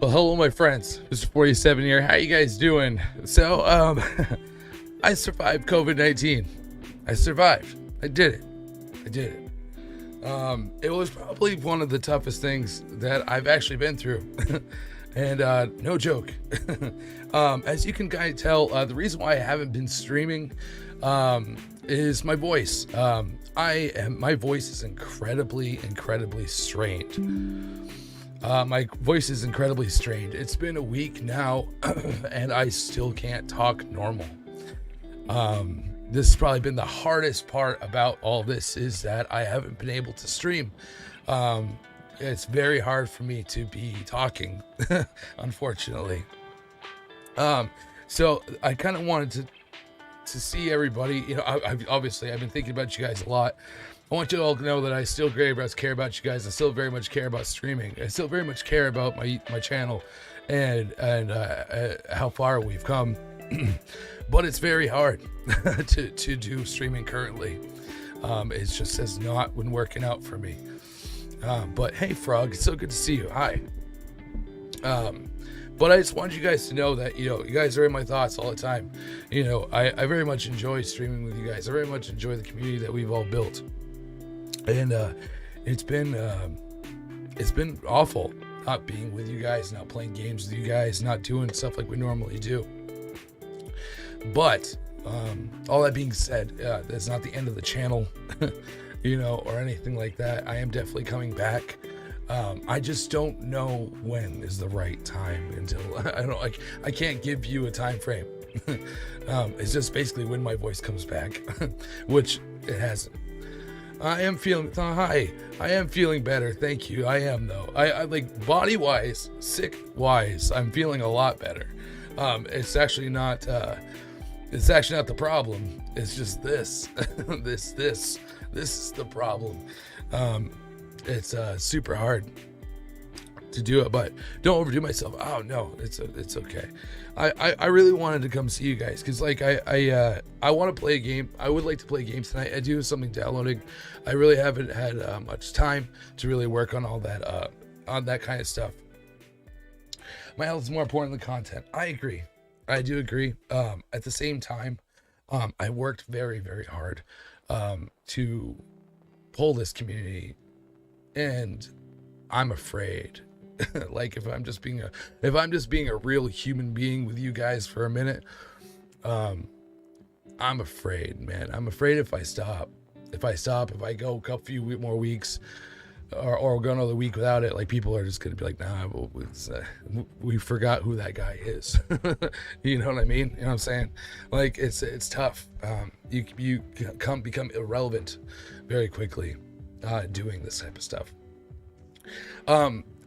Well, hello, my friends. Mr. 47 here. How you guys doing? So, I survived COVID-19. I survived. I did it. I did it. It was probably one of the toughest things that I've actually been through. And no joke. As you can kind of tell, the reason why I haven't been streaming is my voice. My voice is incredibly strained. My voice is incredibly strained. It's been a week now, and I still can't talk normal. This has probably been the hardest part about all this, is that I haven't been able to stream. It's very hard for me to be talking, unfortunately. So I kind of wanted to see everybody. Obviously I've been thinking about you guys a lot. I want you all to know that I still very much care about you guys. I still very much care about streaming. I still very much care about my channel and how far we've come. But it's very hard to do streaming currently. It just has not been working out for me. But hey, Frog, it's so good to see you. Hi. But I just wanted you guys to know that, you guys are in my thoughts all the time. I very much enjoy streaming with you guys. I very much enjoy the community that we've all built. And it's been awful not being with you guys, not playing games with you guys, not doing stuff like we normally do. But all that being said, that's not the end of the channel, or anything like that. I am definitely coming back. I just don't know when is the right time until I can't give you a time frame. It's just basically when my voice comes back, which it hasn't. I am feeling better. Thank you. I am, though. I like, body wise, sick wise, I'm feeling a lot better. It's actually not the problem. It's just this. This is the problem. It's super hard to do it, but don't overdo myself. Oh no, it's okay. I really wanted to come see you guys, because I want to play a game. I would like to play games tonight. I do have something downloading. I really haven't had much time to really work on all that on that kind of stuff. My health is more important than content. I agree. I do agree. At the same time, I worked very hard to pull this community, and I'm afraid. Like, if I'm just being a real human being with you guys for a minute, I'm afraid, man. I'm afraid if I go a couple few more weeks, or go another week without it, like, people are just gonna be like, nah, we forgot who that guy is. You know what I mean? You know what I'm saying? Like, it's tough. You become irrelevant very quickly doing this type of stuff.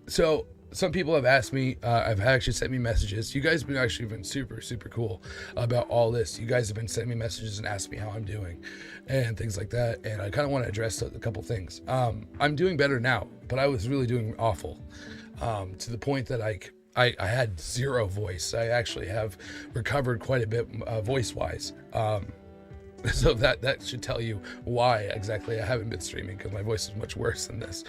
So some people have asked me, I've actually sent me messages. You guys have been super cool about all this. You guys have been sending me messages and asking me how I'm doing and things like that. And I kind of want to address a couple things. I'm doing better now, but I was really doing awful, to the point that I had zero voice. I actually have recovered quite a bit voice wise. So that should tell you why exactly I haven't been streaming, because my voice is much worse than this.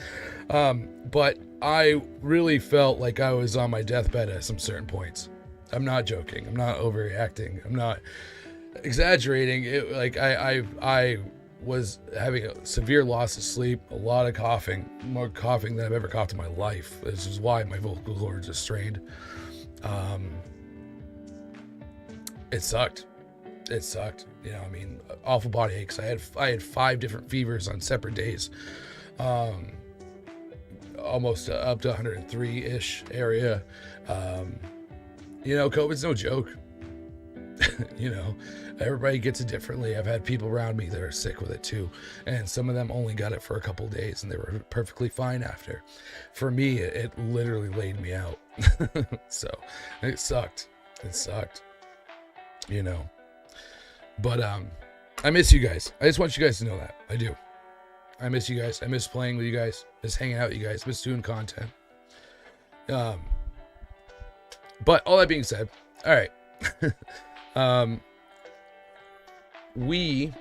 But I really felt like I was on my deathbed at some certain points. I'm not joking. I'm not overreacting. I'm not exaggerating. I was having a severe loss of sleep, a lot of coughing, more coughing than I've ever coughed in my life. This is why my vocal cords are strained. It sucked. Awful body aches. I had 5 different fevers on separate days, almost up to 103-ish area. COVID's no joke. Everybody gets it differently. I've had people around me that are sick with it too, and some of them only got it for a couple days and they were perfectly fine after. For me, it literally laid me out. So it sucked. But I miss you guys. I just want you guys to know that. I do. I miss you guys. I miss playing with you guys. Miss hanging out with you guys. Miss doing content. But all that being said, all right. We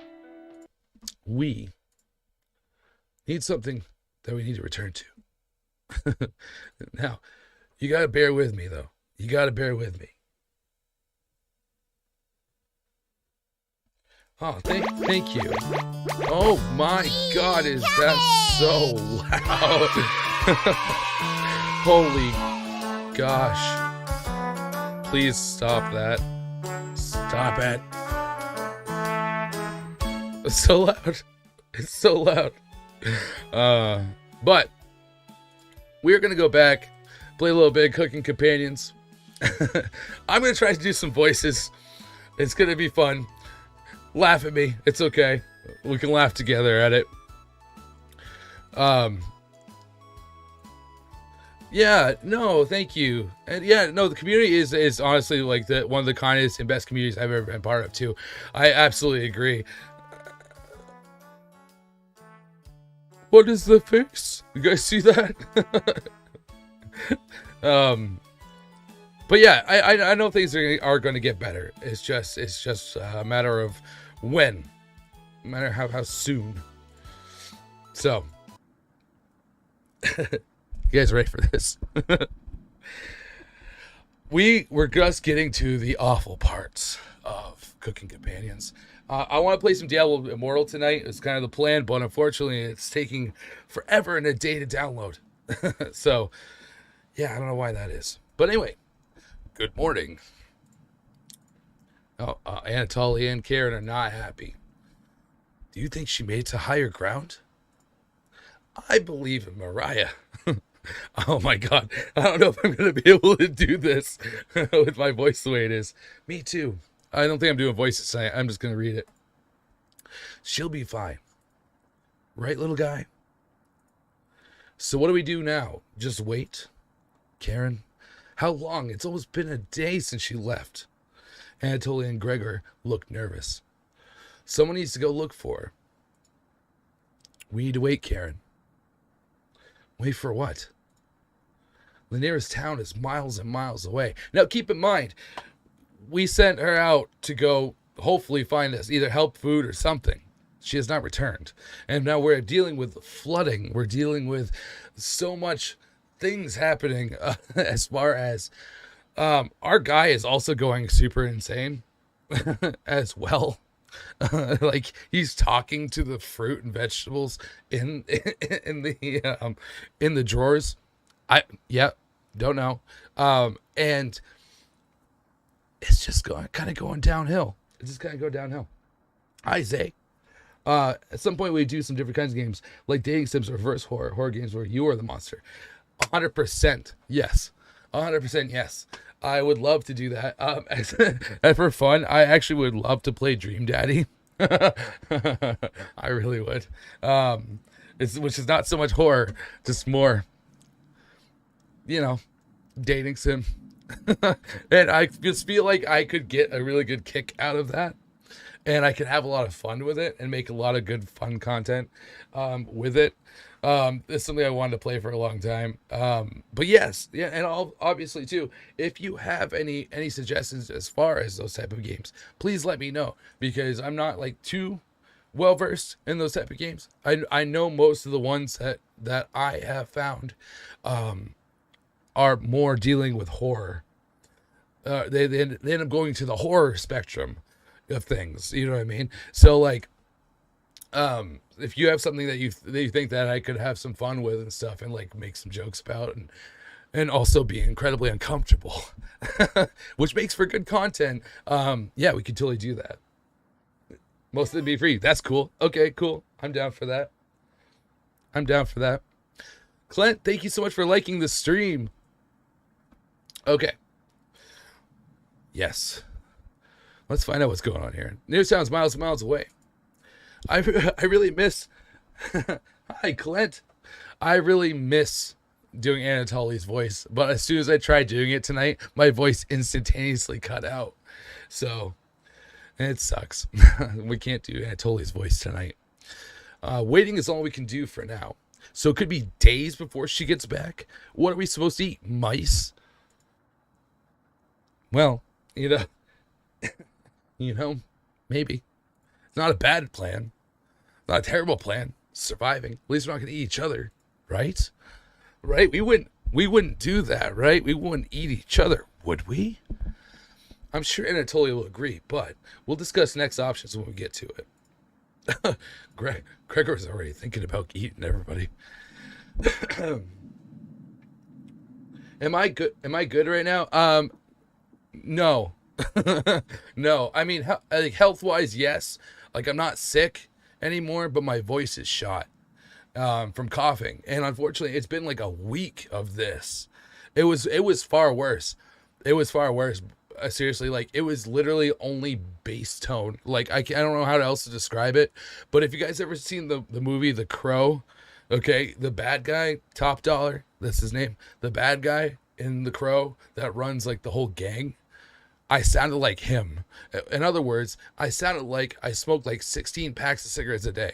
need something that we need to return to. Now, You gotta bear with me, though. You gotta bear with me. Oh, thank you. Oh my God, is that so loud? Holy gosh. Please stop that. Stop it. It's so loud. It's so loud. But we're gonna go back, play a little bit of Cooking Companions. I'm gonna try to do some voices. It's gonna be fun. Laugh at me. It's okay. We can laugh together at it. Yeah, no, thank you. And yeah, no, the community is honestly like one of the kindest and best communities I've ever been part of too. I absolutely agree. What is the face? You guys see that? But yeah, I know things are going to get better. It's just a matter of when, no matter how soon. So, you guys ready for this? We're just getting to the awful parts of Cooking Companions. I want to play some Diablo Immortal tonight. It's kind of the plan, but unfortunately, it's taking forever and a day to download. So, yeah, I don't know why that is. But anyway, good morning. Oh, Anatoly and Karen are not happy. Do you think she made it to higher ground? I believe in Mariah. Oh my God. I don't know if I'm going to be able to do this with my voice the way it is. Me too. I don't think I'm doing voices tonight. I'm just going to read it. She'll be fine. Right, little guy? So what do we do now? Just wait? Karen? How long? It's almost been a day since she left. Anatoly and Gregor looked nervous. Someone needs to go look for her. We need to wait, Karen. Wait for what? The nearest town is miles and miles away. Now, keep in mind, we sent her out to go hopefully find us, either help, food, or something. She has not returned. And now we're dealing with flooding. We're dealing with so much things happening as far as our guy is also going super insane as well. Like he's talking to the fruit and vegetables in the drawers. Don't know. And it's just kind of going downhill. It's just kind of go downhill. Hi, Zay. At some point we do some different kinds of games like dating sims or reverse horror games where you are the monster. 100% yes. 100% yes. I would love to do that. And for fun, I actually would love to play Dream Daddy. I really would. Which is not so much horror, just more, dating sim. And I just feel like I could get a really good kick out of that. And I could have a lot of fun with it and make a lot of good fun content with it. It's something I wanted to play for a long time. But yes, yeah, and obviously too, if you have any suggestions as far as those type of games, please let me know, because I'm not like too well versed in those type of games. I know most of the ones that I have found are more dealing with horror. They end up going to the horror spectrum of things, you know what I mean? So like if you have something that you think that I could have some fun with and stuff and like make some jokes about and also be incredibly uncomfortable, which makes for good content, yeah, we could totally do that. Most of it be free. That's cool. Okay, cool. I'm down for that. Clint, thank you so much for liking the stream. Okay. Yes. Let's find out what's going on here. Nearest town's miles and miles away. I really miss... Hi, Clint. I really miss doing Anatoly's voice, but as soon as I tried doing it tonight, my voice instantaneously cut out. So, it sucks. We can't do Anatoly's voice tonight. Waiting is all we can do for now. So it could be days before she gets back. What are we supposed to eat? Mice? Well, maybe. It's not a bad plan. Not a terrible plan. Surviving. At least we're not going to eat each other. Right? Right? We wouldn't We wouldn't do that, right? We wouldn't eat each other, would we? I'm sure Anatoly will agree, but we'll discuss next options when we get to it. Gregor's already thinking about eating everybody. Am I good? Am I good right now? No. No. I mean, health-wise, yes. Like, I'm not sick anymore, but my voice is shot from coughing. And unfortunately, it's been like a week of this. It was far worse. It was far worse. Seriously, like, it was literally only bass tone. Like, I don't know how else to describe it. But if you guys ever seen the movie The Crow, okay, the bad guy, Top Dollar, that's his name. The bad guy in The Crow that runs like the whole gang. I sounded like him. In other words, I sounded like I smoked like 16 packs of cigarettes a day.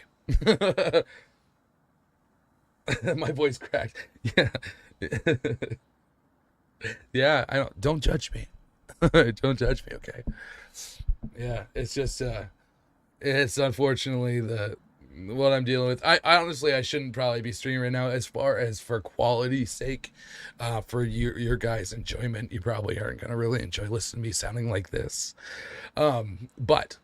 My voice cracked. Yeah. Yeah, don't judge me. Don't judge me, okay? Yeah, it's just it's unfortunately what I'm dealing with. I honestly, I shouldn't probably be streaming right now. As far as for quality's sake, for your guys' enjoyment, you probably aren't gonna really enjoy listening to me sounding like this. But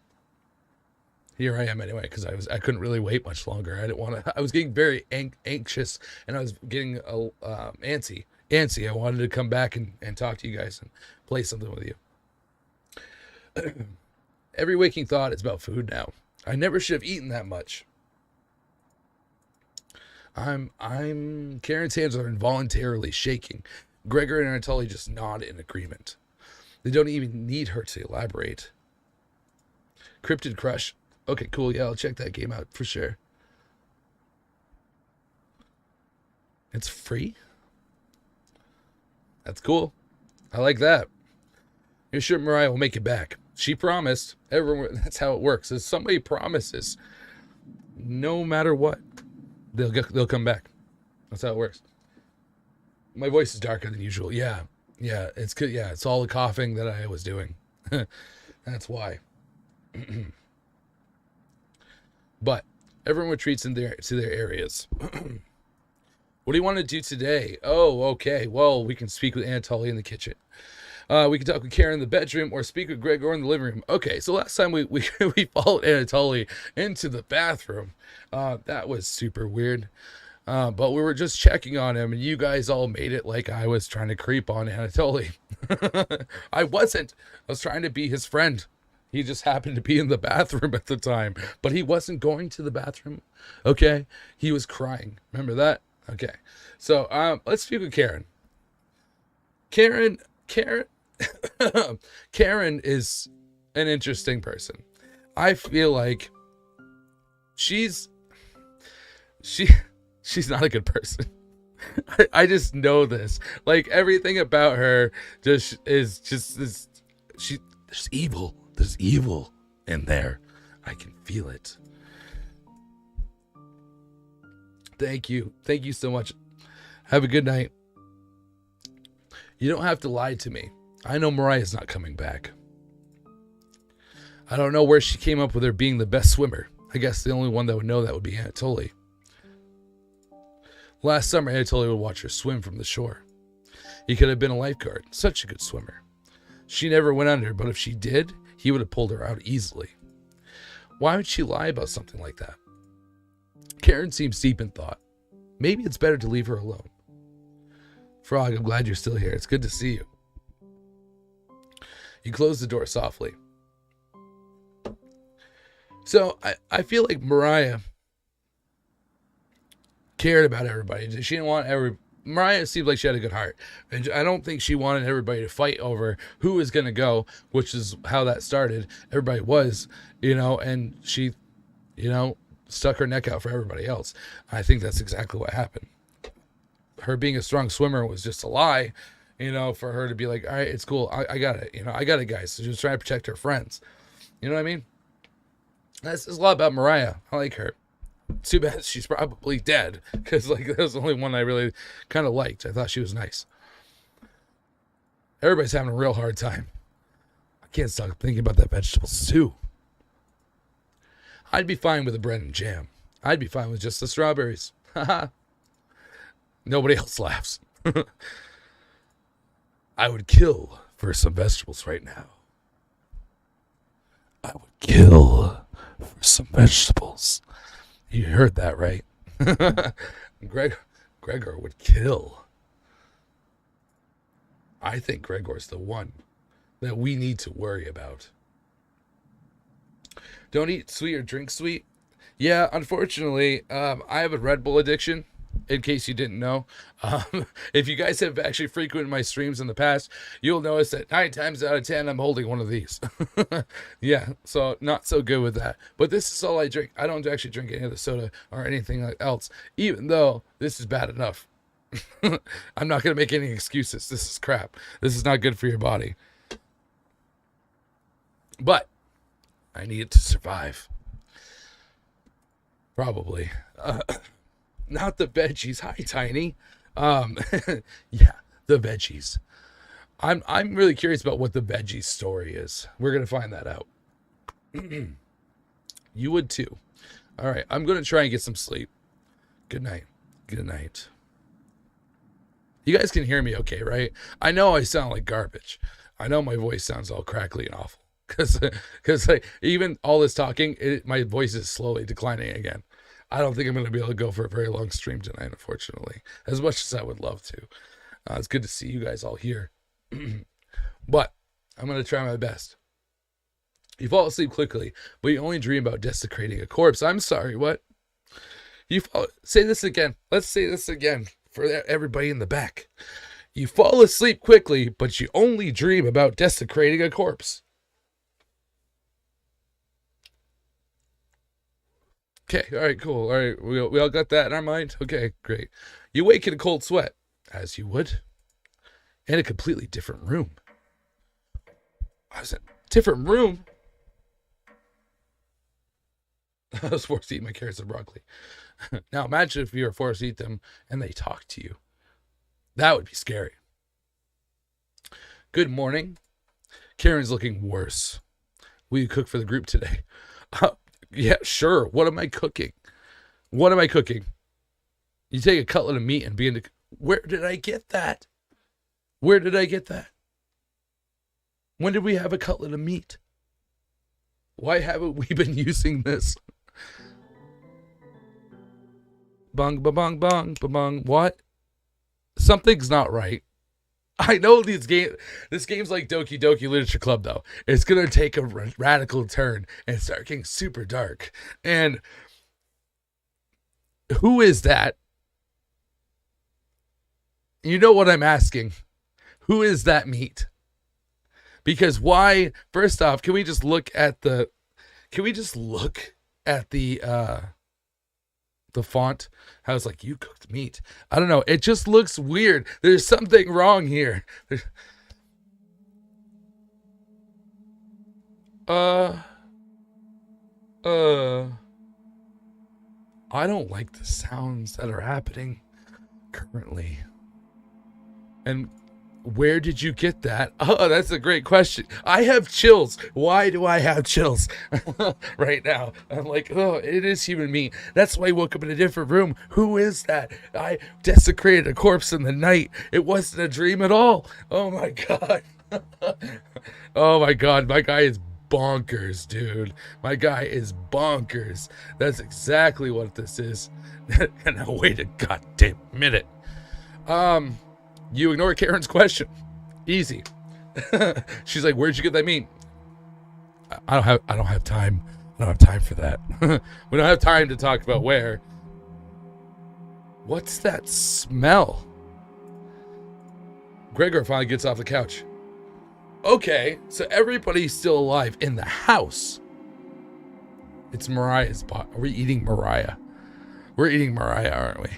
here I am anyway, because I couldn't really wait much longer. I didn't want to. I was getting very anxious, and I was getting antsy. I wanted to come back and talk to you guys and play something with you. Every waking thought is about food now. I never should have eaten that much. Karen's hands are involuntarily shaking. Gregor and Anatoly just nod in agreement. They don't even need her to elaborate. Cryptid Crush. Okay, cool. Yeah, I'll check that game out for sure. It's free? That's cool. I like that. You're sure Mariah will make it back. She promised. Everyone, that's how it works. If somebody promises, no matter what, they'll come back. That's how it works. My voice is darker than usual. Yeah, it's good. Yeah, it's all the coughing that I was doing. That's why. But everyone retreats to their areas. What do you want to do today? Oh, okay. Well, we can speak with Anatoly in the kitchen. We can talk with Karen in the bedroom or speak with Gregor in the living room. Okay, so last time we followed Anatoly into the bathroom. That was super weird. But we were just checking on him, and you guys all made it like I was trying to creep on Anatoly. I wasn't. I was trying to be his friend. He just happened to be in the bathroom at the time. But he wasn't going to the bathroom. Okay? He was crying. Remember that? Okay. So let's speak with Karen. Karen Karen is an interesting person. I feel like she's not a good person. I just know this. Like, everything about her just is just this. There's evil. There's evil in there. I can feel it. Thank you. Thank you so much. Have a good night. You don't have to lie to me. I know Mariah's not coming back. I don't know where she came up with her being the best swimmer. I guess the only one that would know that would be Anatoly. Last summer, Anatoly would watch her swim from the shore. He could have been a lifeguard. Such a good swimmer. She never went under, but if she did, he would have pulled her out easily. Why would she lie about something like that? Karen seems deep in thought. Maybe it's better to leave her alone. Frog, I'm glad you're still here. It's good to see you. You closed the door softly. So I feel like Mariah cared about everybody. She didn't want Mariah seemed like she had a good heart. And I don't think she wanted everybody to fight over who was going to go, which is how that started. Everybody was, and she, stuck her neck out for everybody else. I think that's exactly what happened. Her being a strong swimmer was just a lie, for her to be like, all right, it's cool. I got it. I got it, guys. So she was trying to protect her friends. You know what I mean? That's a lot about Mariah. I like her. Too bad she's probably dead, because that was the only one I really kind of liked. I thought she was nice. Everybody's having a real hard time. I can't stop thinking about that vegetable stew. I'd be fine with the bread and jam. I'd be fine with just the strawberries. Haha. Nobody else laughs. I would kill for some vegetables right now. I would kill for some vegetables. You heard that, right? Gregor would kill. I think Gregor's the one that we need to worry about. Don't eat sweet or drink sweet. Yeah, unfortunately, I have a Red Bull addiction, in case you didn't know. If you guys have actually frequented my streams in the past, you'll notice that 9 times out of 10, I'm holding one of these. Yeah, so not so good with that. But this is all I drink. I don't actually drink any of the soda or anything else, even though this is bad enough. I'm not going to make any excuses. This is crap. This is not good for your body. But I need it to survive. Probably. Not the veggies. Hi, Tiny. Yeah, the veggies. I'm really curious about what the veggies story is. We're gonna find that out. You would too. All right, I'm gonna try and get some sleep. Good night. Good night. You guys can hear me okay, right? I know I sound like garbage. I know my voice sounds all crackly and awful. Because like, even all this talking, my voice is slowly declining again. I don't think I'm going to be able to go for a very long stream tonight, unfortunately, as much as I would love to. It's good to see you guys all here. But I'm going to try my best. You fall asleep quickly, but you only dream about desecrating a corpse. I'm sorry, what? Say this again. Let's say this again for everybody in the back. You fall asleep quickly, but you only dream about desecrating a corpse. Okay, all right, cool. All right, we all got that in our mind? Okay, great. You wake in a cold sweat, as you would, in a completely different room. I was in a different room? I was forced to eat my carrots and broccoli. Now imagine if you were forced to eat them and they talk to you. That would be scary. Good morning. Karen's looking worse. Will you cook for the group today? Yeah, sure. What am I cooking? What am I cooking? You take a cutlet of meat and begin to... Where did I get that? Where did I get that? When did we have a cutlet of meat? Why haven't we been using this? Bung, ba-bung, bung, ba-bung. What? Something's not right. I know this game's like Doki Doki Literature Club, though. It's going to take a radical turn and start getting super dark. And who is that? You know what I'm asking. Who is that meat? Because why, first off, can we just look at the font? I was like, you cooked meat. I don't know. It just looks weird. There's something wrong here. I don't like the sounds that are happening currently. And where did you get that? Oh, that's a great question. I have chills. Why do I have chills right now? I'm like, oh, it is human meat. That's why I woke up in a different room. Who is that? I desecrated a corpse in the night. It wasn't a dream at all. Oh my God. Oh my God. My guy is bonkers, dude. My guy is bonkers. That's exactly what this is. And now wait a goddamn minute. You ignore Karen's question. Easy. She's like, where'd you get that meat? I don't have time. I don't have time for that. We don't have time to talk about where. What's that smell? Gregor finally gets off the couch. Okay, so everybody's still alive in the house. It's Mariah's pot. Are we eating Mariah? We're eating Mariah, aren't we?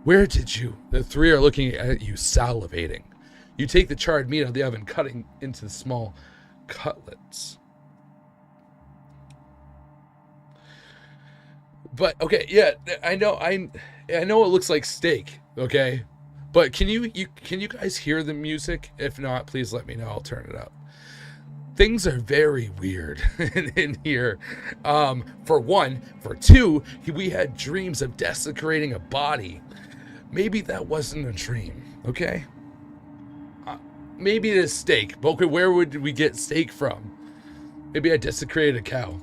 Where did you? The three are looking at you, salivating. You take the charred meat out of the oven, cutting into the small cutlets. But okay, yeah, I know it looks like steak, okay? But can you guys hear the music? If not, please let me know. I'll turn it up. Things are very weird in here. For one. For two, we had dreams of desecrating a body. maybe that wasn't a dream, okay? Maybe it is steak, but okay, where would we get steak from? Maybe I desecrated a cow.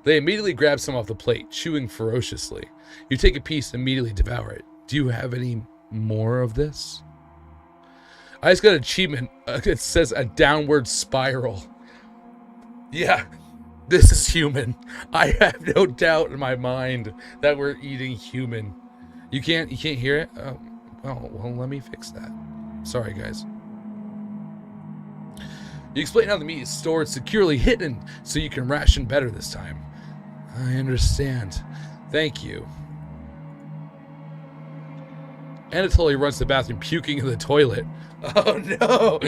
They immediately grab some off the plate, chewing ferociously. You take a piece and immediately devour it. Do you have any more of this? I just got an achievement. It says a downward spiral. Yeah, this is human. I have no doubt in my mind that we're eating human. You can't hear it? Well, let me fix that. Sorry, guys. You explain how the meat is stored securely hidden so you can ration better this time. I understand. Thank you. Anatoly runs to the bathroom, puking in the toilet. Oh no!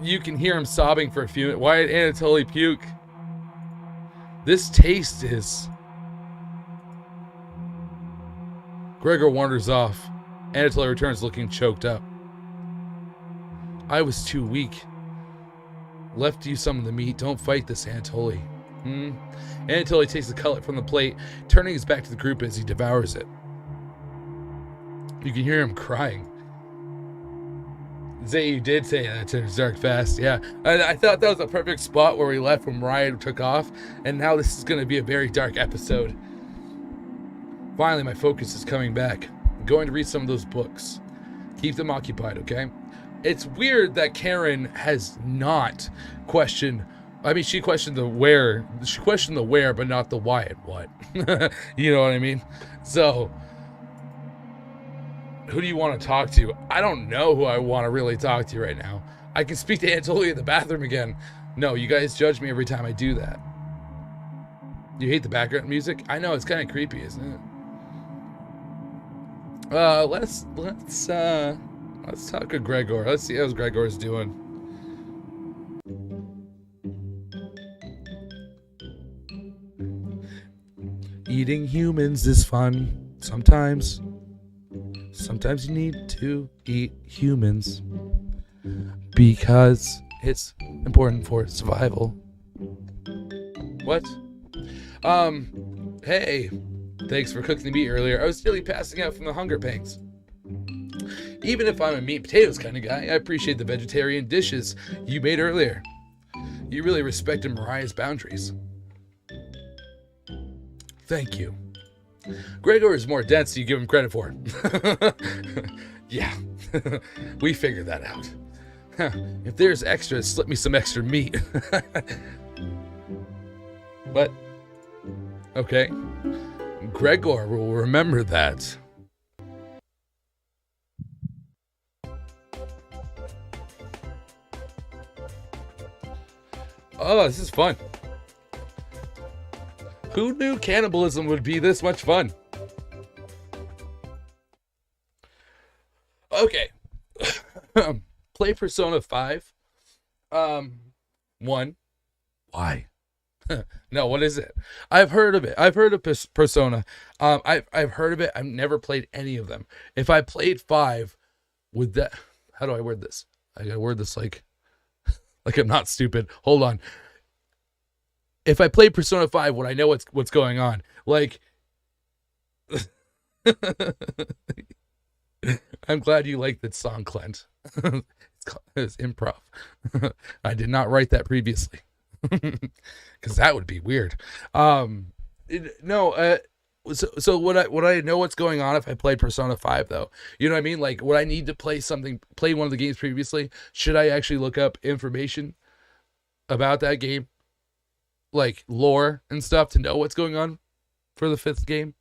You can hear him sobbing for a few minutes. Why did Anatoly puke? This taste is... Gregor wanders off. Anatoly returns looking choked up. I was too weak. Left you some of the meat. Don't fight this, Anatoly. Anatoly takes the cutlet from the plate, turning his back to the group as he devours it. You can hear him crying. Zay, you did say that to Zark fast, yeah. I thought that was a perfect spot where we left when Ryan took off, and now this is going to be a very dark episode. Finally, my focus is coming back. I'm going to read some of those books. Keep them occupied, okay? It's weird that Karen has not questioned... I mean, she questioned the where. She questioned the where, but not the why and what. You know what I mean? So... who do you want to talk to? I don't know who I want to really talk to right now. I can speak to Anatoly in the bathroom again. No, you guys judge me every time I do that. You hate the background music? I know, it's kind of creepy, isn't it? Let's talk to Gregor. Let's see how Gregor's doing. Eating humans is fun sometimes. Sometimes you need to eat humans because it's important for survival. What? Hey, thanks for cooking the meat earlier. I was nearly passing out from the hunger pangs. Even if I'm a meat and potatoes kind of guy, I appreciate the vegetarian dishes you made earlier. You really respected Mariah's boundaries. Thank you. Gregor is more dense than you give him credit for. Yeah, we figured that out. If there's extras, slip me some extra meat. But, okay. Gregor will remember that. Oh, this is fun. Who knew cannibalism would be this much fun? Okay. Play Persona 5. 1. Why? No, what is it? I've heard of it. I've heard of Persona. I've heard of it. I've never played any of them. If I played 5, would that... How do I word this? I gotta word this like I'm not stupid. Hold on. If I played Persona 5, would I know what's going on? Like, I'm glad you liked that song, Clint. It's improv. I did not write that previously, because that would be weird. So would I know what's going on if I played Persona 5 though? You know what I mean? Like, would I need to play one of the games previously? Should I actually look up information about that game? Like lore and stuff to know what's going on for the 5th game,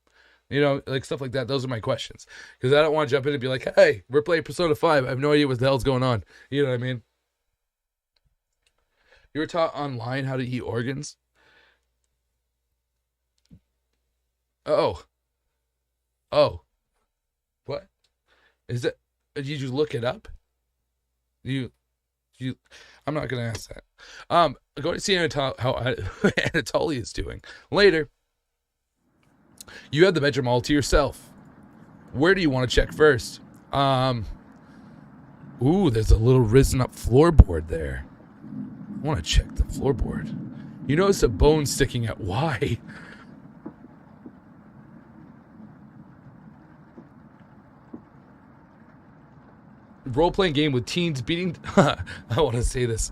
you know, like stuff like that. Those are my questions, because I don't want to jump in and be like, hey, we're playing Persona 5. I have no idea what the hell's going on. You know what I mean? You were taught online how to eat organs? Oh, what is it? Did you look it up? You I'm not gonna ask that. Go to see how Anatoly is doing later. You have the bedroom all to yourself. Where do you want to check first? Ooh, there's a little risen up floorboard there. I want to check the floorboard. You notice a bone sticking out. Why? role-playing game with teens beating I want to say this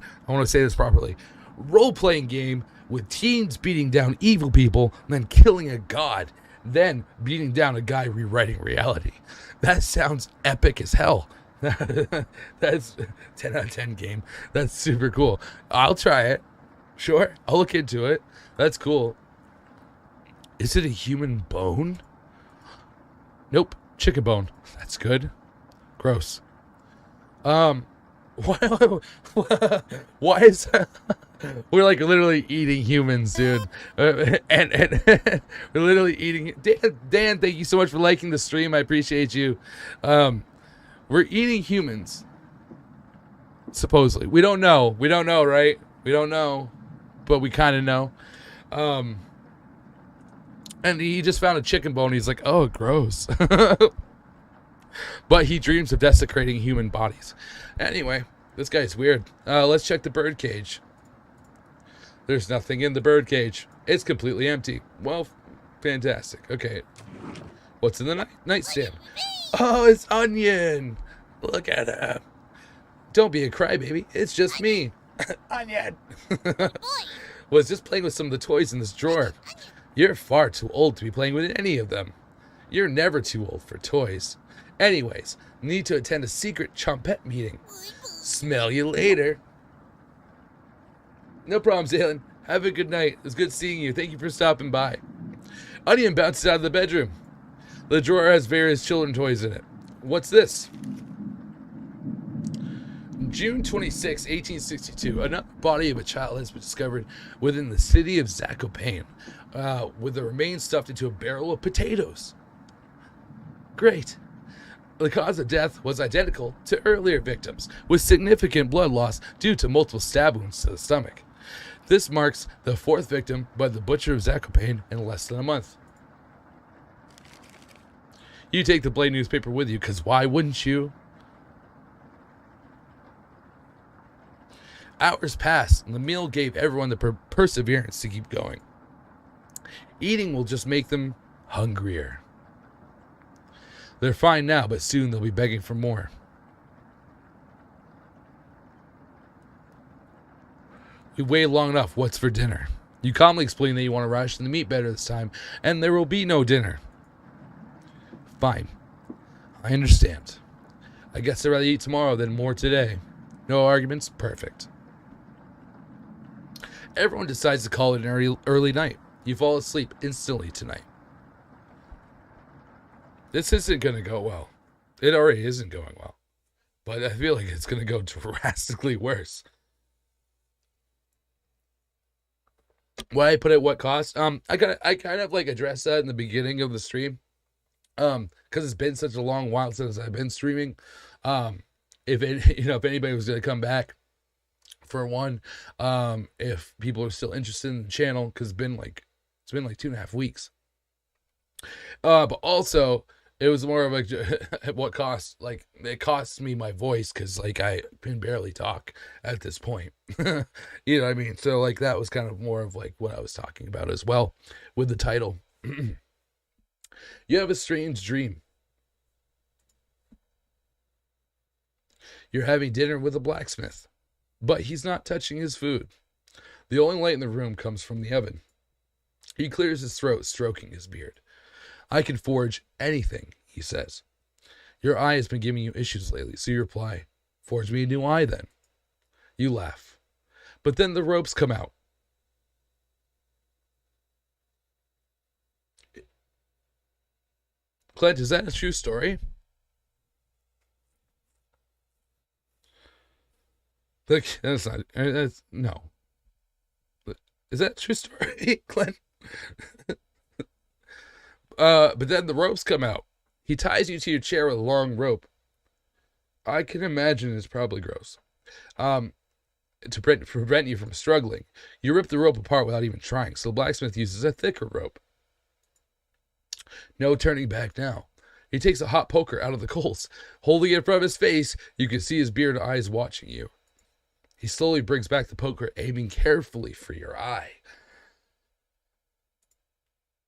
properly. Role-playing game with teens beating down evil people, and then killing a god, then beating down a guy rewriting reality. That sounds epic as hell. That's 10 out of 10 game. That's super cool. I'll try it. Sure, I'll look into it. That's cool. Is it a human bone? Nope, chicken bone. That's good. Gross. Why is we're like literally eating humans, dude, and we're literally eating. Dan, thank you so much for liking the stream. I appreciate you. We're eating humans. Supposedly, we don't know, right? We don't know, but we kind of know. And he just found a chicken bone. He's like, oh, gross. But he dreams of desecrating human bodies. Anyway, this guy's weird. Let's check the bird cage. There's nothing in the bird cage. It's completely empty. Well, fantastic. Okay. What's in the nightstand? Oh, it's Onion. Look at her. Don't be a crybaby. It's just me. Onion. Was just playing with some of the toys in this drawer. You're far too old to be playing with any of them. You're never too old for toys. Anyways, need to attend a secret Chompette meeting. Smell you later. No problem, Zaylen. Have a good night. It was good seeing you. Thank you for stopping by. Onion bounces out of the bedroom. The drawer has various children toys in it. What's this? June 26, 1862, another body of a child has been discovered within the city of Zakopane, with the remains stuffed into a barrel of potatoes. Great. The cause of death was identical to earlier victims, with significant blood loss due to multiple stab wounds to the stomach. This marks the fourth victim by the butcher of Zakopane in less than a month. You take the Blade newspaper with you, because why wouldn't you? Hours passed, and the meal gave everyone the perseverance to keep going. Eating will just make them hungrier. They're fine now, but soon they'll be begging for more. We waited long enough. What's for dinner? You calmly explain that you want to ration the meat better this time, and there will be no dinner. Fine. I understand. I guess I'd rather eat tomorrow than more today. No arguments? Perfect. Everyone decides to call it an early night. You fall asleep instantly tonight. This isn't going to go well. It already isn't going well. But I feel like it's going to go drastically worse. Why I put it what cost? I kind of like addressed that in the beginning of the stream. Because it's been such a long while since I've been streaming. If anybody was going to come back, for one, if people are still interested in the channel, because it's been like 2.5 weeks. But also, it was more of a what cost. Like, it costs me my voice because like I can barely talk at this point. You know what I mean? So like that was kind of more of like what I was talking about as well with the title. You have a strange dream. You're having dinner with a blacksmith, but he's not touching his food. The only light in the room comes from the oven. He clears his throat, stroking his beard. I can forge anything, he says. Your eye has been giving you issues lately, so you reply, forge me a new eye then. You laugh. But then the ropes come out. Clint, is that a true story? Look, no. Is that a true story, Clint? But then the ropes come out. He ties you to your chair with a long rope. I can imagine it's probably gross. To prevent you from struggling, you rip the rope apart without even trying, so the blacksmith uses a thicker rope. No turning back now. He takes a hot poker out of the coals. Holding it in front of his face, you can see his beard and eyes watching you. He slowly brings back the poker, aiming carefully for your eye.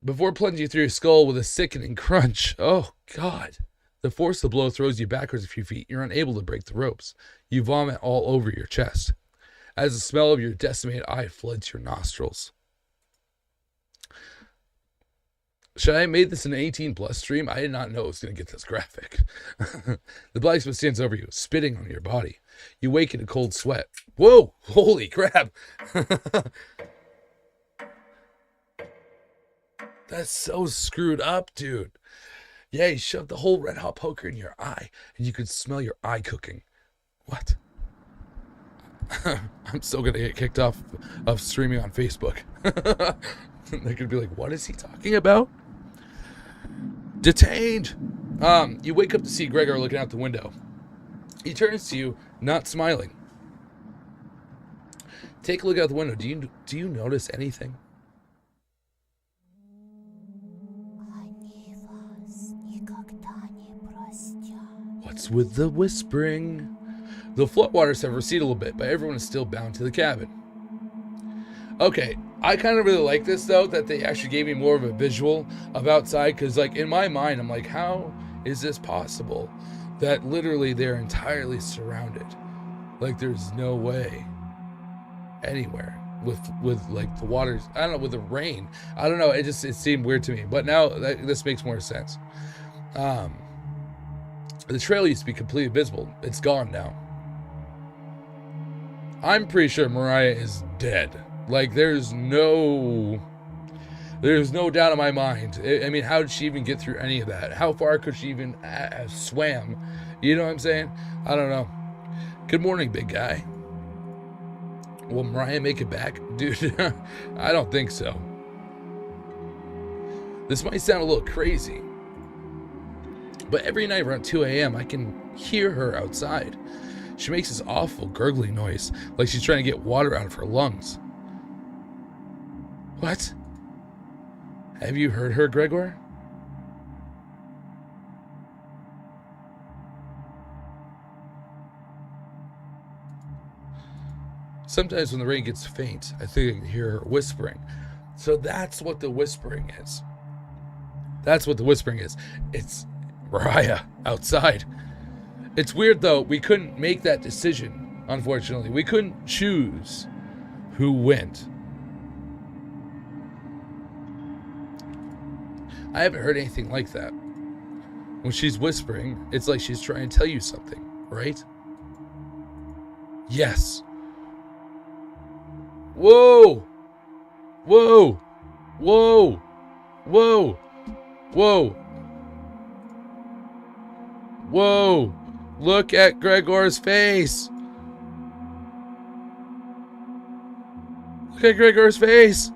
Before plunging through your skull with a sickening crunch. Oh, God. The force of the blow throws you backwards a few feet. You're unable to break the ropes. You vomit all over your chest as the smell of your decimated eye floods your nostrils. Should I have made this an 18 plus stream? I did not know it was going to get this graphic. The blacksmith stands over you, spitting on your body. You wake in a cold sweat. Whoa, holy crap. That's so screwed up, dude. Yeah, he shoved the whole red hot poker in your eye, and you could smell your eye cooking. What? I'm still going to get kicked off of streaming on Facebook. They're going to be like, what is he talking about? Detained. You wake up to see Gregor looking out the window. He turns to you, not smiling. Take a look out the window. Do you notice anything? What's with the whispering? The floodwaters have receded a little bit, but everyone is still bound to the cabin. Okay, I kind of really like this, though, that they actually gave me more of a visual of outside, because, like, in my mind, I'm like, how is this possible? That literally they're entirely surrounded. Like, there's no way anywhere with like, the waters, I don't know, with the rain. I don't know, it seemed weird to me, but now this makes more sense. The trail used to be completely visible. It's gone now. I'm pretty sure Mariah is dead. Like, there's no doubt in my mind. I mean, how did she even get through any of that? How far could she even have swam? You know what I'm saying? I don't know. Good morning, big guy. Will Mariah make it back? Dude, I don't think so. This might sound a little crazy, but every night around 2 a.m. I can hear her outside. She makes this awful gurgling noise, like she's trying to get water out of her lungs. What? Have you heard her, Gregor? Sometimes when the rain gets faint, I think I can hear her whispering. So that's what the whispering is. That's what the whispering is. It's Mariah outside. It's weird, though. We couldn't make that decision, unfortunately. We couldn't choose who went. I haven't heard anything like that. When she's whispering, it's like she's trying to tell you something, right? Yes. Whoa! Whoa! Whoa! Whoa! Whoa! Whoa! Look at Gregor's face! Look at Gregor's face!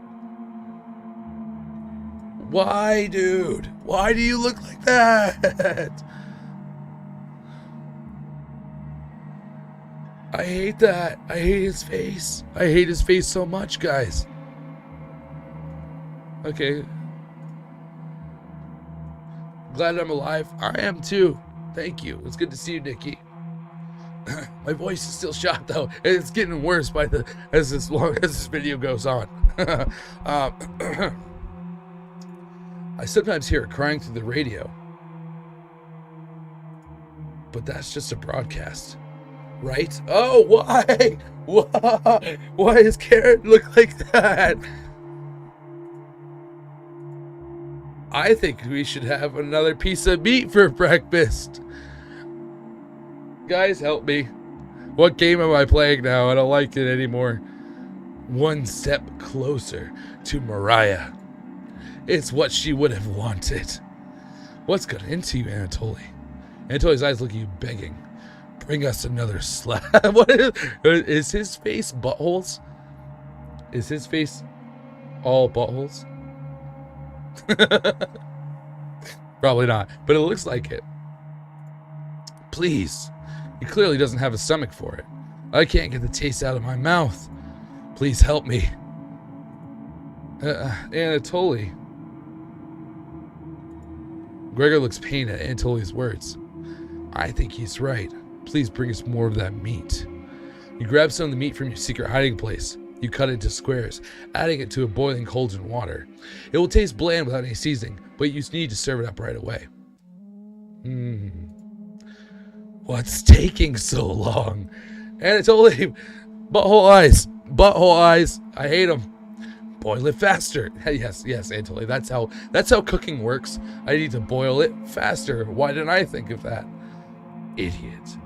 Why, dude? Why do you look like that? I hate that. I hate his face. I hate his face so much, guys. Okay. Glad I'm alive. I am too. Thank you. It's good to see you, Nikki. My voice is still shot, though. It's getting worse as this video goes on. I sometimes hear her crying through the radio. But that's just a broadcast. Right? Oh, why? Why does Karen look like that? I think we should have another piece of meat for breakfast. Guys, help me. What game am I playing now? I don't like it anymore. One step closer to Mariah. It's what she would have wanted. What's got into you, Anatoly? Anatoly's eyes look at you begging. Bring us another slab. What is his face buttholes? Is his face all buttholes? Probably not, but it looks like it. Please. He clearly doesn't have a stomach for it. I can't get the taste out of my mouth. Please help me. Anatoly. Gregor looks pained at Anatoly's words. I think he's right. Please bring us more of that meat. You grab some of the meat from your secret hiding place. You cut it into squares, adding it to a boiling cauldron water. It will taste bland without any seasoning, but you need to serve it up right away. What's taking so long? Anatoly, butthole eyes. I hate them. Boil it faster. Yes, Anatoly. That's how cooking works. I need to boil it faster. Why didn't I think of that? Idiot.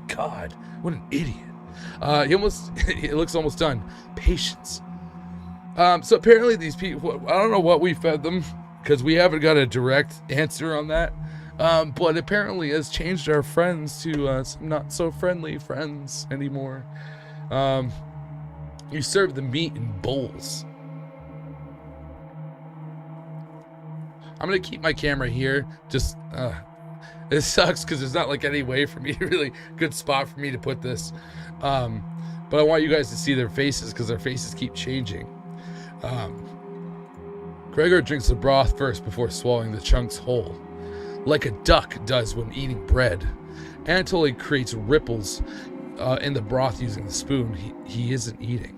God, what an idiot. It looks almost done. Patience. So apparently these people, I don't know what we fed them, because we haven't got a direct answer on that. But apparently has changed our friends to some not so friendly friends anymore. You serve the meat in bowls. I'm gonna keep my camera here. Just it sucks because there's not like any way for me to really good spot for me to put this. But I want you guys to see their faces because their faces keep changing. Gregor drinks the broth first before swallowing the chunks whole, like a duck does when eating bread. Anatoly creates ripples in the broth using the spoon. He isn't eating.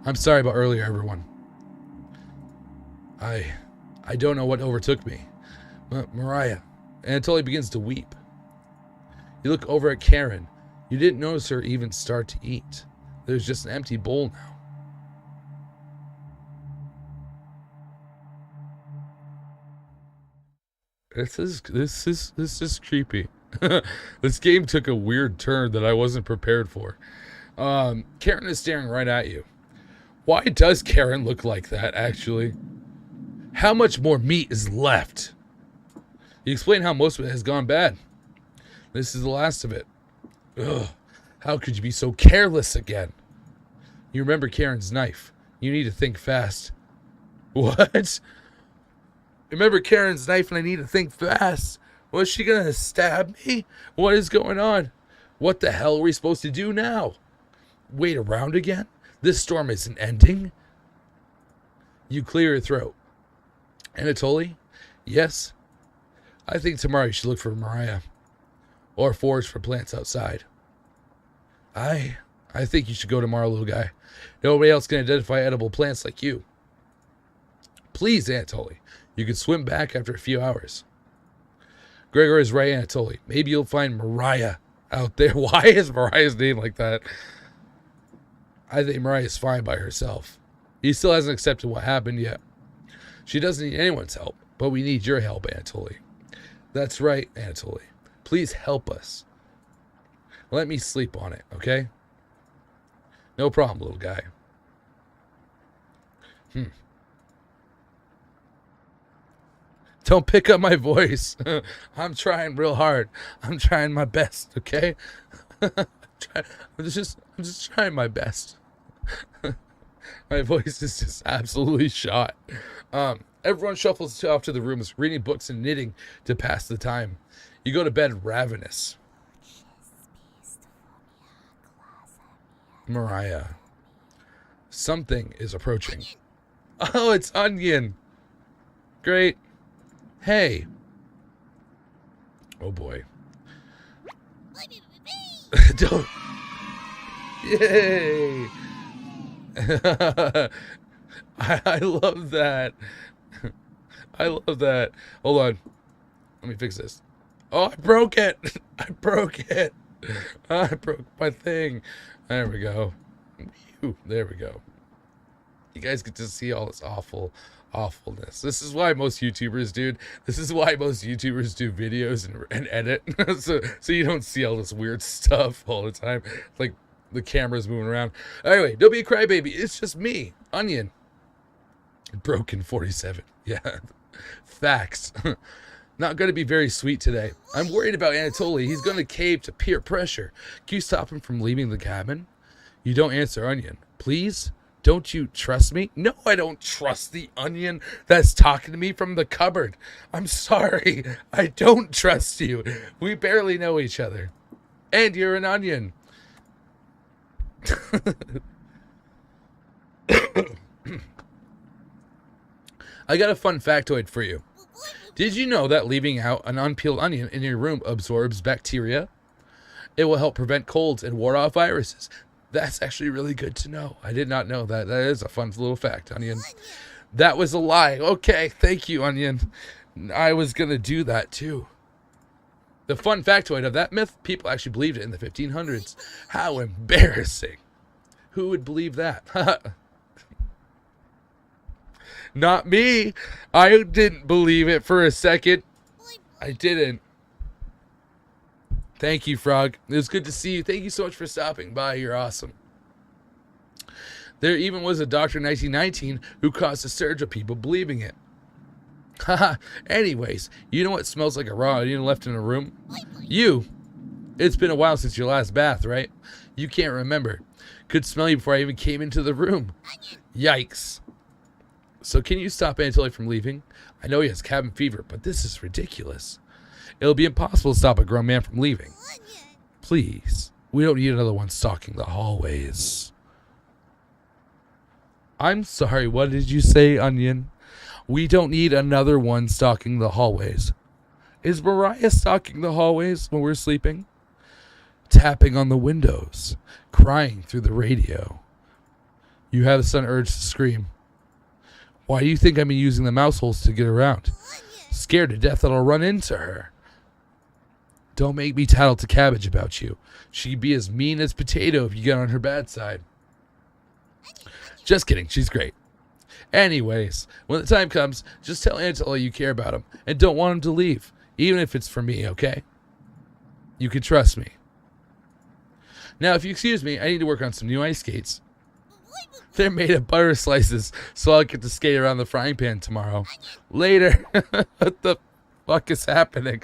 I'm sorry about earlier, everyone. I don't know what overtook me. Mariah. Anatoly begins to weep. You look over at Karen. You didn't notice her even start to eat. There's just an empty bowl now. This is creepy. This game took a weird turn that I wasn't prepared for. Karen is staring right at you. Why does Karen look like that, actually? How much more meat is left? You explain how most of it has gone bad. This is the last of it. Ugh. How could you be so careless again? You remember Karen's knife. You need to think fast. What? Remember Karen's knife and I need to think fast. Was she gonna stab me? What is going on? What the hell are we supposed to do now? Wait around again? This storm isn't ending. You clear your throat. Anatoly? Yes? I think tomorrow you should look for Mariah. Or forage for plants outside. I think you should go tomorrow, little guy. Nobody else can identify edible plants like you. Please, Anatoly. You can swim back after a few hours. Gregor is right, Anatoly. Maybe you'll find Mariah out there. Why is Mariah's name like that? I think Mariah's fine by herself. He still hasn't accepted what happened yet. She doesn't need anyone's help, but we need your help, Anatoly. That's right, Anatoly. Please help us. Let me sleep on it, okay? No problem, little guy. Don't pick up my voice. I'm trying real hard. I'm trying my best, okay? I'm just trying my best. My voice is just absolutely shot. Everyone shuffles off to the rooms, reading books and knitting to pass the time. You go to bed ravenous. Mariah. Something is approaching. Oh, it's Onion. Great. Hey. Oh boy. Don't. Yay. I love that. I love that. Hold on. Let me fix this. Oh, I broke it. I broke it. I broke my thing. There we go. There we go. You guys get to see all this awfulness. This is why most YouTubers, dude. This is why most YouTubers do videos and edit. so you don't see all this weird stuff all the time. Like the camera's moving around. Anyway, don't be a crybaby. It's just me, Onion. Broken 47. Yeah. Facts. Not going to be very sweet today. I'm worried about Anatoly. He's going to cave to peer pressure. Can you stop him from leaving the cabin? You don't answer, Onion. Please? Don't you trust me? No, I don't trust the Onion that's talking to me from the cupboard. I'm sorry. I don't trust you. We barely know each other. And you're an onion. I got a fun factoid for you. Did you know that leaving out an unpeeled onion in your room absorbs bacteria? It will help prevent colds and ward off viruses. That's actually really good to know. I did not know that. That is a fun little fact, Onion. That was a lie. Okay, thank you, Onion. I was going to do that too. The fun factoid of that myth, people actually believed it in the 1500s. How embarrassing. Who would believe that? Not me. I didn't believe it for a second. I didn't. Thank you, Frog. It was good to see you. Thank you so much for stopping by. You're awesome. There even was a doctor in 1919 who caused a surge of people believing it. Haha. Anyways, you know what smells like a raw onion left in a room? You. It's been a while since your last bath, right? You can't remember. Could smell you before I even came into the room. Yikes. So can you stop Anatoly from leaving? I know he has cabin fever, but this is ridiculous. It'll be impossible to stop a grown man from leaving. Please. We don't need another one stalking the hallways. I'm sorry, what did you say, Onion? We don't need another one stalking the hallways. Is Mariah stalking the hallways when we're sleeping? Tapping on the windows, crying through the radio. You have a sudden urge to scream. Why do you think I've been using the mouse holes to get around? Scared to death that I'll run into her. Don't make me tattle to Cabbage about you. She'd be as mean as Potato if you get on her bad side. Just kidding, she's great. Anyways, when the time comes, just tell Anatoly you care about him and don't want him to leave, even if it's for me, okay? You can trust me. Now, if you excuse me, I need to work on some new ice skates. They're made of butter slices, so I'll get to skate around the frying pan tomorrow. Later. What the fuck is happening?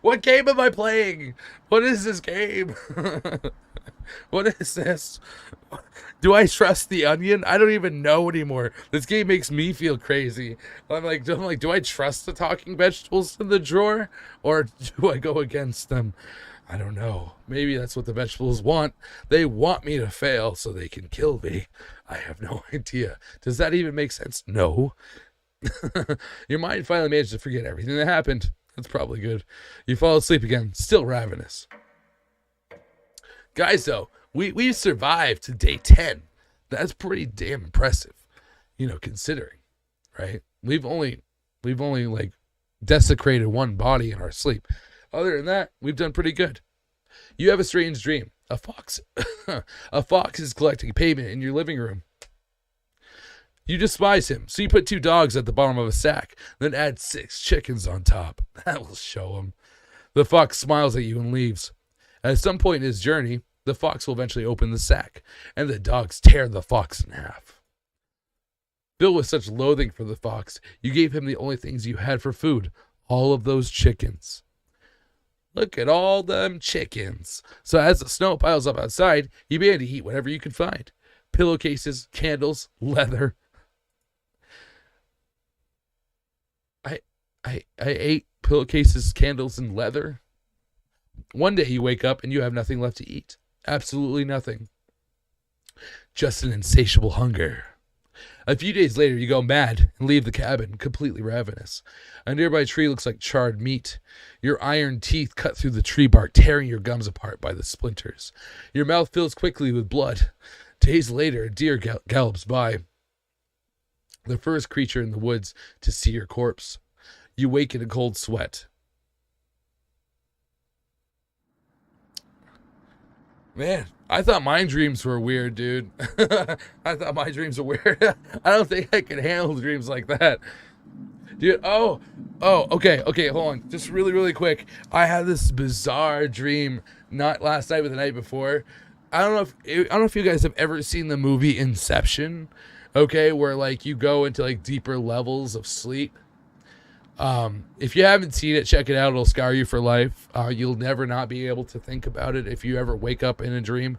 What game am I playing? What is this game? What is this? Do I trust the Onion? I don't even know anymore. This game makes me feel crazy. I'm like, do I trust the talking vegetables in the drawer? Or do I go against them? I don't know. Maybe that's what the vegetables want. They want me to fail so they can kill me. I have no idea. Does that even make sense? No. Your mind finally managed to forget everything that happened. That's probably good. You fall asleep again, still ravenous. Guys, though, we survived to day 10. That's pretty damn impressive, considering, right? We've only like desecrated one body in our sleep. Other than that, we've done pretty good. You have a strange dream. A fox is collecting payment in your living room. You despise him, so you put 2 dogs at the bottom of a sack, then add 6 chickens on top. That will show him. The fox smiles at you and leaves. At some point in his journey, the fox will eventually open the sack, and the dogs tear the fox in half. Filled with such loathing for the fox, you gave him the only things you had for food, all of those chickens. Look at all them chickens. So as the snow piles up outside, you began to eat whatever you could find. Pillowcases, candles, leather. I ate pillowcases, candles, and leather. One day you wake up and you have nothing left to eat. Absolutely nothing. Just an insatiable hunger. A few days later, you go mad and leave the cabin, completely ravenous. A nearby tree looks like charred meat. Your iron teeth cut through the tree bark, tearing your gums apart by the splinters. Your mouth fills quickly with blood. Days later, a deer gallops by. The first creature in the woods to see your corpse. You wake in a cold sweat. Man, I thought my dreams were weird, dude. I thought my dreams were weird. I don't think I can handle dreams like that. Dude, okay, hold on. Just really, really quick. I had this bizarre dream, not last night, but the night before. I don't know if you guys have ever seen the movie Inception, okay, where like you go into like deeper levels of sleep. If you haven't seen it, check it out. It'll scar you for life. You'll never not be able to think about it if you ever wake up in a dream.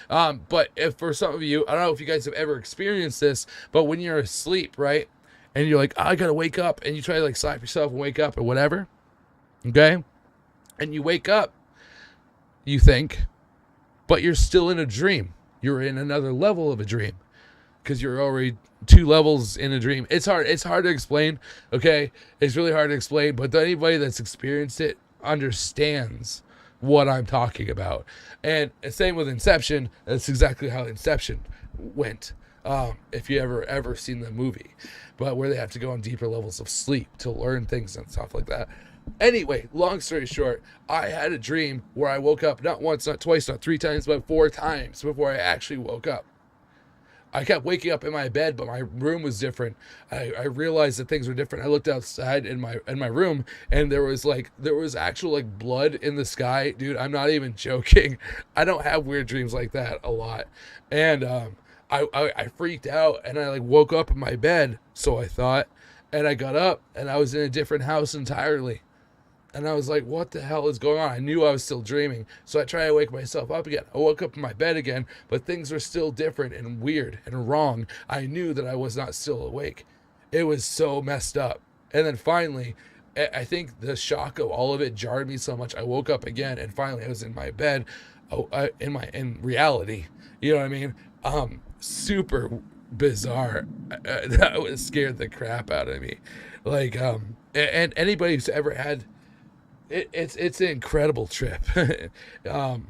But if for some of you, I don't know if you guys have ever experienced this, but when you're asleep, right? And you're like, I gotta wake up, and you try to like slap yourself and wake up or whatever. Okay? And you wake up, you think, but you're still in a dream. You're in another level of a dream. Because you're already 2 levels in a dream. It's hard to explain, okay? It's really hard to explain, but anybody that's experienced it understands what I'm talking about. And same with Inception. That's exactly how Inception went. if you ever seen the movie, but where they have to go on deeper levels of sleep to learn things and stuff like that. Anyway, long story short, I had a dream where I woke up not once, not twice, not 3 times, but 4 times before I actually woke up. I kept waking up in my bed, but my room was different. I realized that things were different. I looked outside in my room, and there was actual like blood in the sky, dude. I'm not even joking. I don't have weird dreams like that a lot, and I freaked out, and I like woke up in my bed, so I thought, and I got up, and I was in a different house entirely. And I was like, what the hell is going on? I knew I was still dreaming. So I tried to wake myself up again. I woke up in my bed again, but things were still different and weird and wrong. I knew that I was not still awake. It was so messed up. And then finally, I think the shock of all of it jarred me so much. I woke up again, and finally I was in my bed, in reality. You know what I mean? Super bizarre. That was scared the crap out of me. Like, and anybody who's ever had it's an incredible trip. Some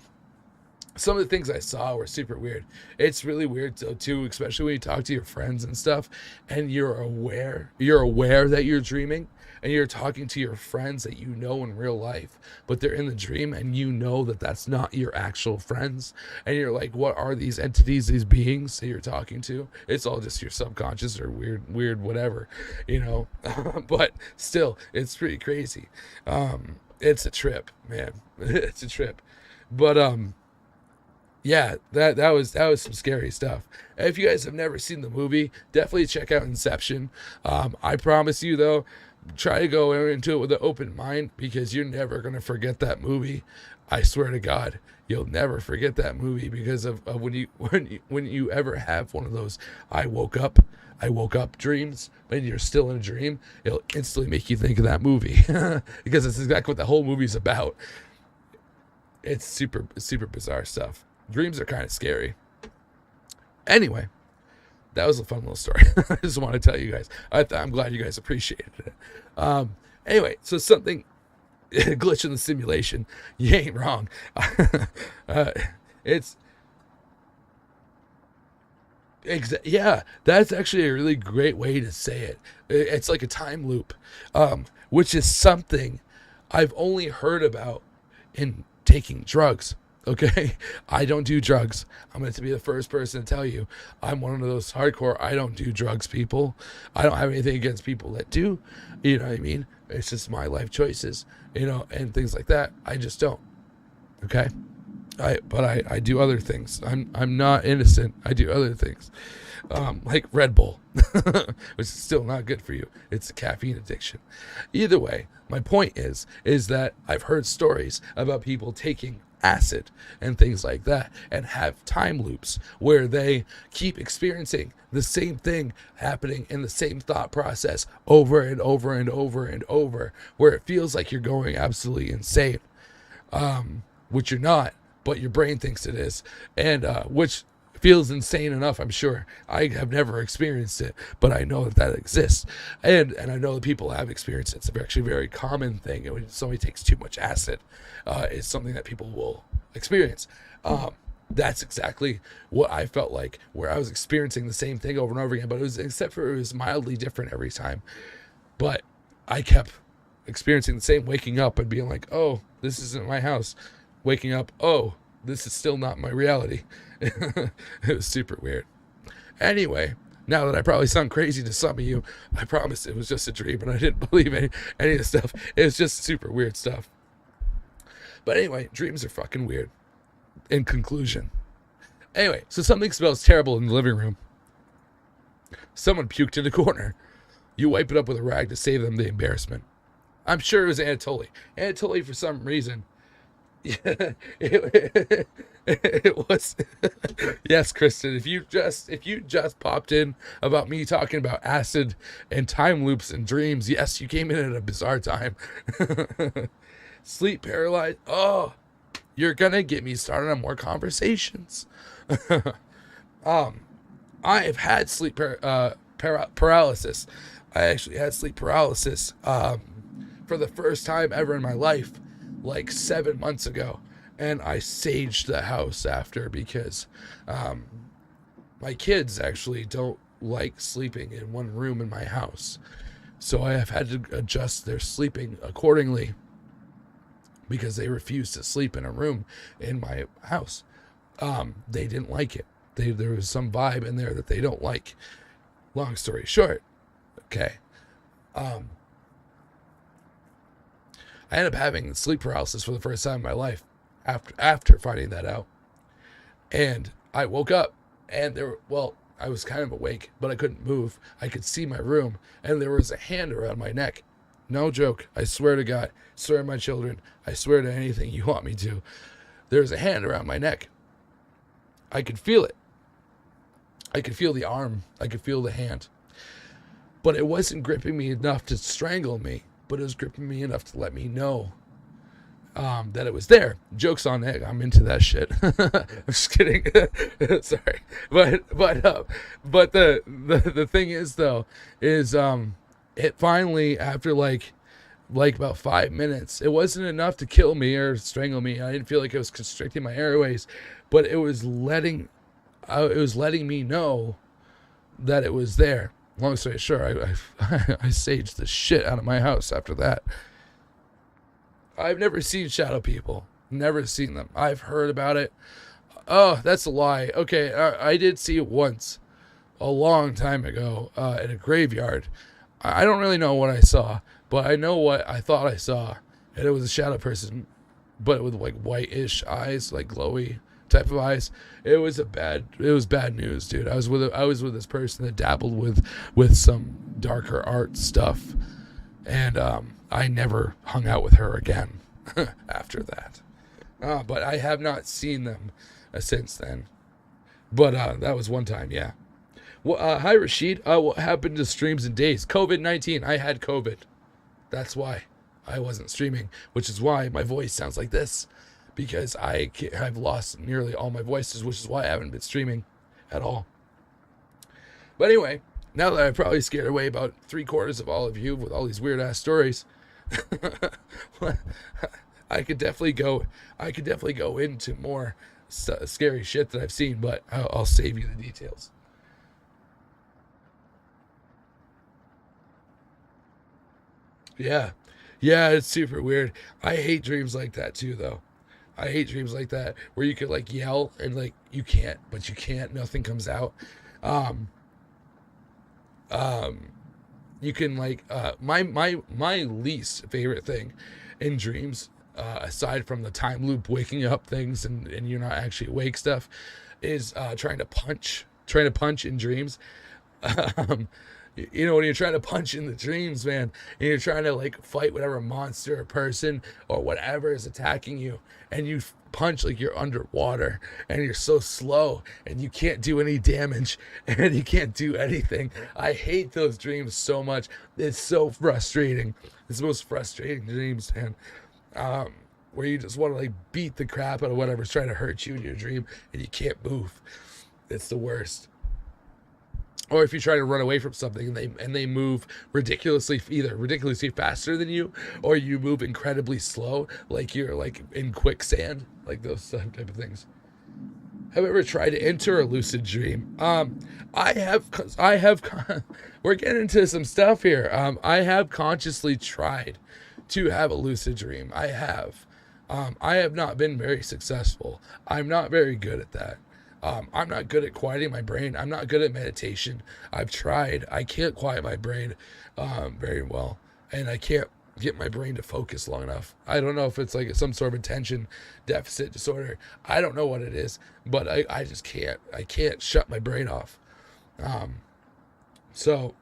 of the things I saw were super weird. It's really weird too, especially when you talk to your friends and stuff, and you're aware that you're dreaming, and you're talking to your friends that you know in real life, but they're in the dream, and you know that that's not your actual friends, and you're like, what are these entities, these beings that you're talking to? It's all just your subconscious or weird whatever, but still, it's pretty crazy. It's a trip, man. It's a trip. But yeah, that was some scary stuff. If you guys have never seen the movie, definitely check out Inception. I promise you though, try to go into it with an open mind, because you're never gonna forget that movie. I swear to God, you'll never forget that movie because of when you ever have one of those I woke up dreams, and you're still in a dream, it'll instantly make you think of that movie because it's exactly what the whole movie's about. It's super bizarre stuff. Dreams are kind of scary. Anyway, that was a fun little story. I just want to tell you guys. I'm glad you guys appreciated it. Anyway, so something glitch in the simulation. You ain't wrong. Yeah, that's actually a really great way to say it. It's like a time loop, which is something I've only heard about in taking drugs. Okay, I don't do drugs. I'm going to be the first person to tell you I'm one of those hardcore I don't do drugs people. I don't have anything against people that do. You know what I mean? It's just my life choices, and things like that. I just don't. Okay. But I do other things. I'm not innocent. I do other things, like Red Bull, which is still not good for you. It's a caffeine addiction. Either way, my point is that I've heard stories about people taking acid and things like that, and have time loops where they keep experiencing the same thing happening in the same thought process over and over and over and over, where it feels like you're going absolutely insane, which you're not, but your brain thinks it is, and which feels insane enough, I'm sure. I have never experienced it, but I know that exists, and I know that people have experienced it. It's actually a very common thing. When somebody takes too much acid, it's something that people will experience. That's exactly what I felt like, where I was experiencing the same thing over and over again, but except for it was mildly different every time. But I kept experiencing the same, waking up and being like, oh, this isn't my house. Waking up, oh, this is still not my reality. It was super weird. Anyway, now that I probably sound crazy to some of you, I promise it was just a dream and I didn't believe any of the stuff. It was just super weird stuff. But anyway, dreams are fucking weird. In conclusion. Anyway, so something smells terrible in the living room. Someone puked in the corner. You wipe it up with a rag to save them the embarrassment. I'm sure it was Anatoly. Anatoly, for some reason, it was. Yes, Kristen, if you just popped in about me talking about acid and time loops and dreams, yes, you came in at a bizarre time. Sleep paralyzed. Oh, you're gonna get me started on more conversations. I've had sleep paralysis. I actually had sleep paralysis for the first time ever in my life, like 7 months ago, and I saged the house after because My kids actually don't like sleeping in one room in my house, so I have had to adjust their sleeping accordingly because they refuse to sleep in a room in my house. They didn't like it. There was some vibe in there that they don't like. Long story short, okay. I ended up having sleep paralysis for the first time in my life after finding that out. And I woke up and I was kind of awake, but I couldn't move. I could see my room and there was a hand around my neck. No joke. I swear to God, swear to my children, I swear to anything you want me to. There's a hand around my neck. I could feel it. I could feel the arm. I could feel the hand. But it wasn't gripping me enough to strangle me, but it was gripping me enough to let me know that it was there. Joke's on it. I'm into that shit. I'm just kidding. Sorry. But the thing is though, is it finally, after like about 5 minutes, it wasn't enough to kill me or strangle me. I didn't feel like it was constricting my airways, but it was letting me know that it was there. Long story short, I saged the shit out of my house after that. I've never seen shadow people. Never seen them. I've heard about it. Oh, that's a lie. Okay, I did see it once, a long time ago, in a graveyard. I don't really know what I saw, but I know what I thought I saw, and it was a shadow person, but with like whitish eyes, like glowy type of eyes. It was bad news, dude. I was with this person that dabbled with some darker art stuff, and I never hung out with her again after that. But I have not seen them since then. But that was one time, yeah. Well, hi Rashid. What happened to streams and days? COVID-19. I had COVID. That's why I wasn't streaming, which is why my voice sounds like this, because I've lost nearly all my voices, which is why I haven't been streaming at all. But anyway, now that I've probably scared away about 3/4 of all of you with all these weird ass stories, I could definitely go into more scary shit that I've seen, but I'll save you the details. Yeah, it's super weird. I hate dreams like that too, though. I hate dreams like that where you could like yell and like you can't, nothing comes out. You can like my least favorite thing in dreams, aside from the time loop waking up things and you're not actually awake stuff, is trying to punch in dreams. You know, when you're trying to punch in the dreams, man, and you're trying to like fight whatever monster or person or whatever is attacking you, and you punch like you're underwater and you're so slow and you can't do any damage and you can't do anything. I hate those dreams so much. It's so frustrating. It's the most frustrating dreams, man. Where you just want to like beat the crap out of whatever's trying to hurt you in your dream and you can't move. It's the worst. Or if you try to run away from something and they move ridiculously faster than you, or you move incredibly slow, like you're like in quicksand, like those type of things. Have you ever tried to enter a lucid dream? I have. We're getting into some stuff here. I have consciously tried to have a lucid dream. I have. I have not been very successful. I'm not very good at that. I'm not good at quieting my brain. I'm not good at meditation. I've tried. I can't quiet my brain very well. And I can't get my brain to focus long enough. I don't know if it's like some sort of attention deficit disorder. I don't know what it is. But I just can't. I can't shut my brain off. So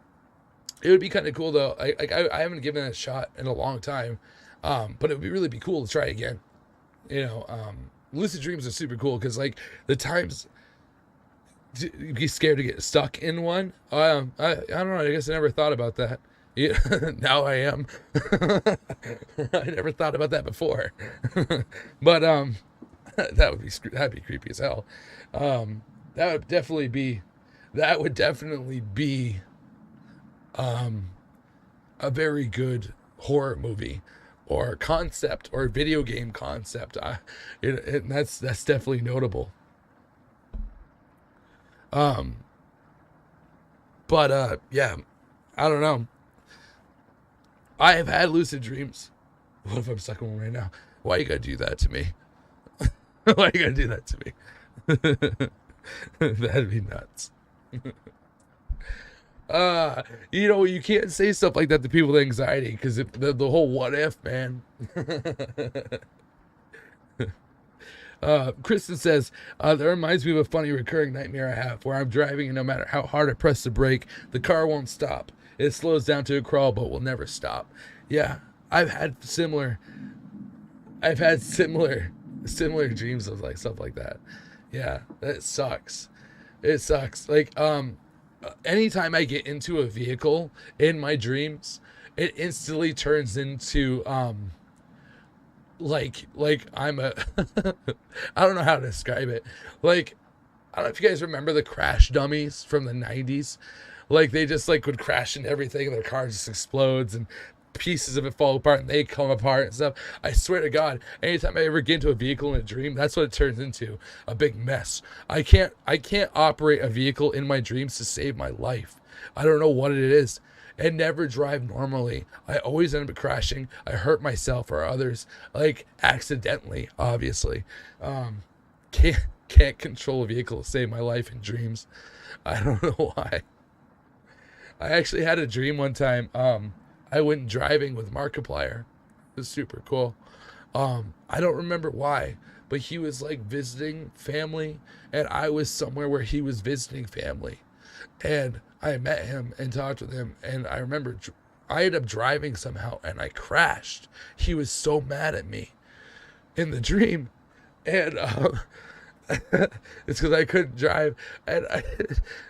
it would be kind of cool, though. I haven't given it a shot in a long time. But it would really be cool to try again. You know, lucid dreams are super cool because like the times you'd be scared to get stuck in one. I don't know. I guess I never thought about that. Yeah, now I am. I never thought about that before. But that'd be creepy as hell. That would definitely be a very good horror movie or concept or video game concept. And that's definitely notable. Um, but yeah, I don't know. I have had lucid dreams. What if I'm stuck in one right now? Why you gotta do that to me? Why you gotta do that to me? That'd be nuts. You can't say stuff like that to people with anxiety because the whole what if, man. Kristen says, that reminds me of a funny recurring nightmare I have where I'm driving and no matter how hard I press the brake, the car won't stop. It slows down to a crawl but will never stop. Yeah, I've had similar dreams of like stuff like that. Yeah, that sucks. It sucks. Like, anytime I get into a vehicle in my dreams, it instantly turns into, like I'm a, I don't know how to describe it. Like, I don't know if you guys remember the crash dummies from the 90s. Like, they just like would crash into everything and their car just explodes and pieces of it fall apart and they come apart and stuff. I swear to God, anytime I ever get into a vehicle in a dream, that's what it turns into, a big mess. I can't operate a vehicle in my dreams to save my life. I don't know what it is. I never drive normally. I always end up crashing. I hurt myself or others, like accidentally, obviously. Can't control a vehicle to save my life in dreams. I don't know why. I actually had a dream one time. I went driving with Markiplier. It was super cool. I don't remember why, but he was like visiting family, and I was somewhere where he was visiting family. And I met him and talked with him, and I remember I ended up driving somehow, and I crashed. He was so mad at me in the dream, and it's because I couldn't drive, and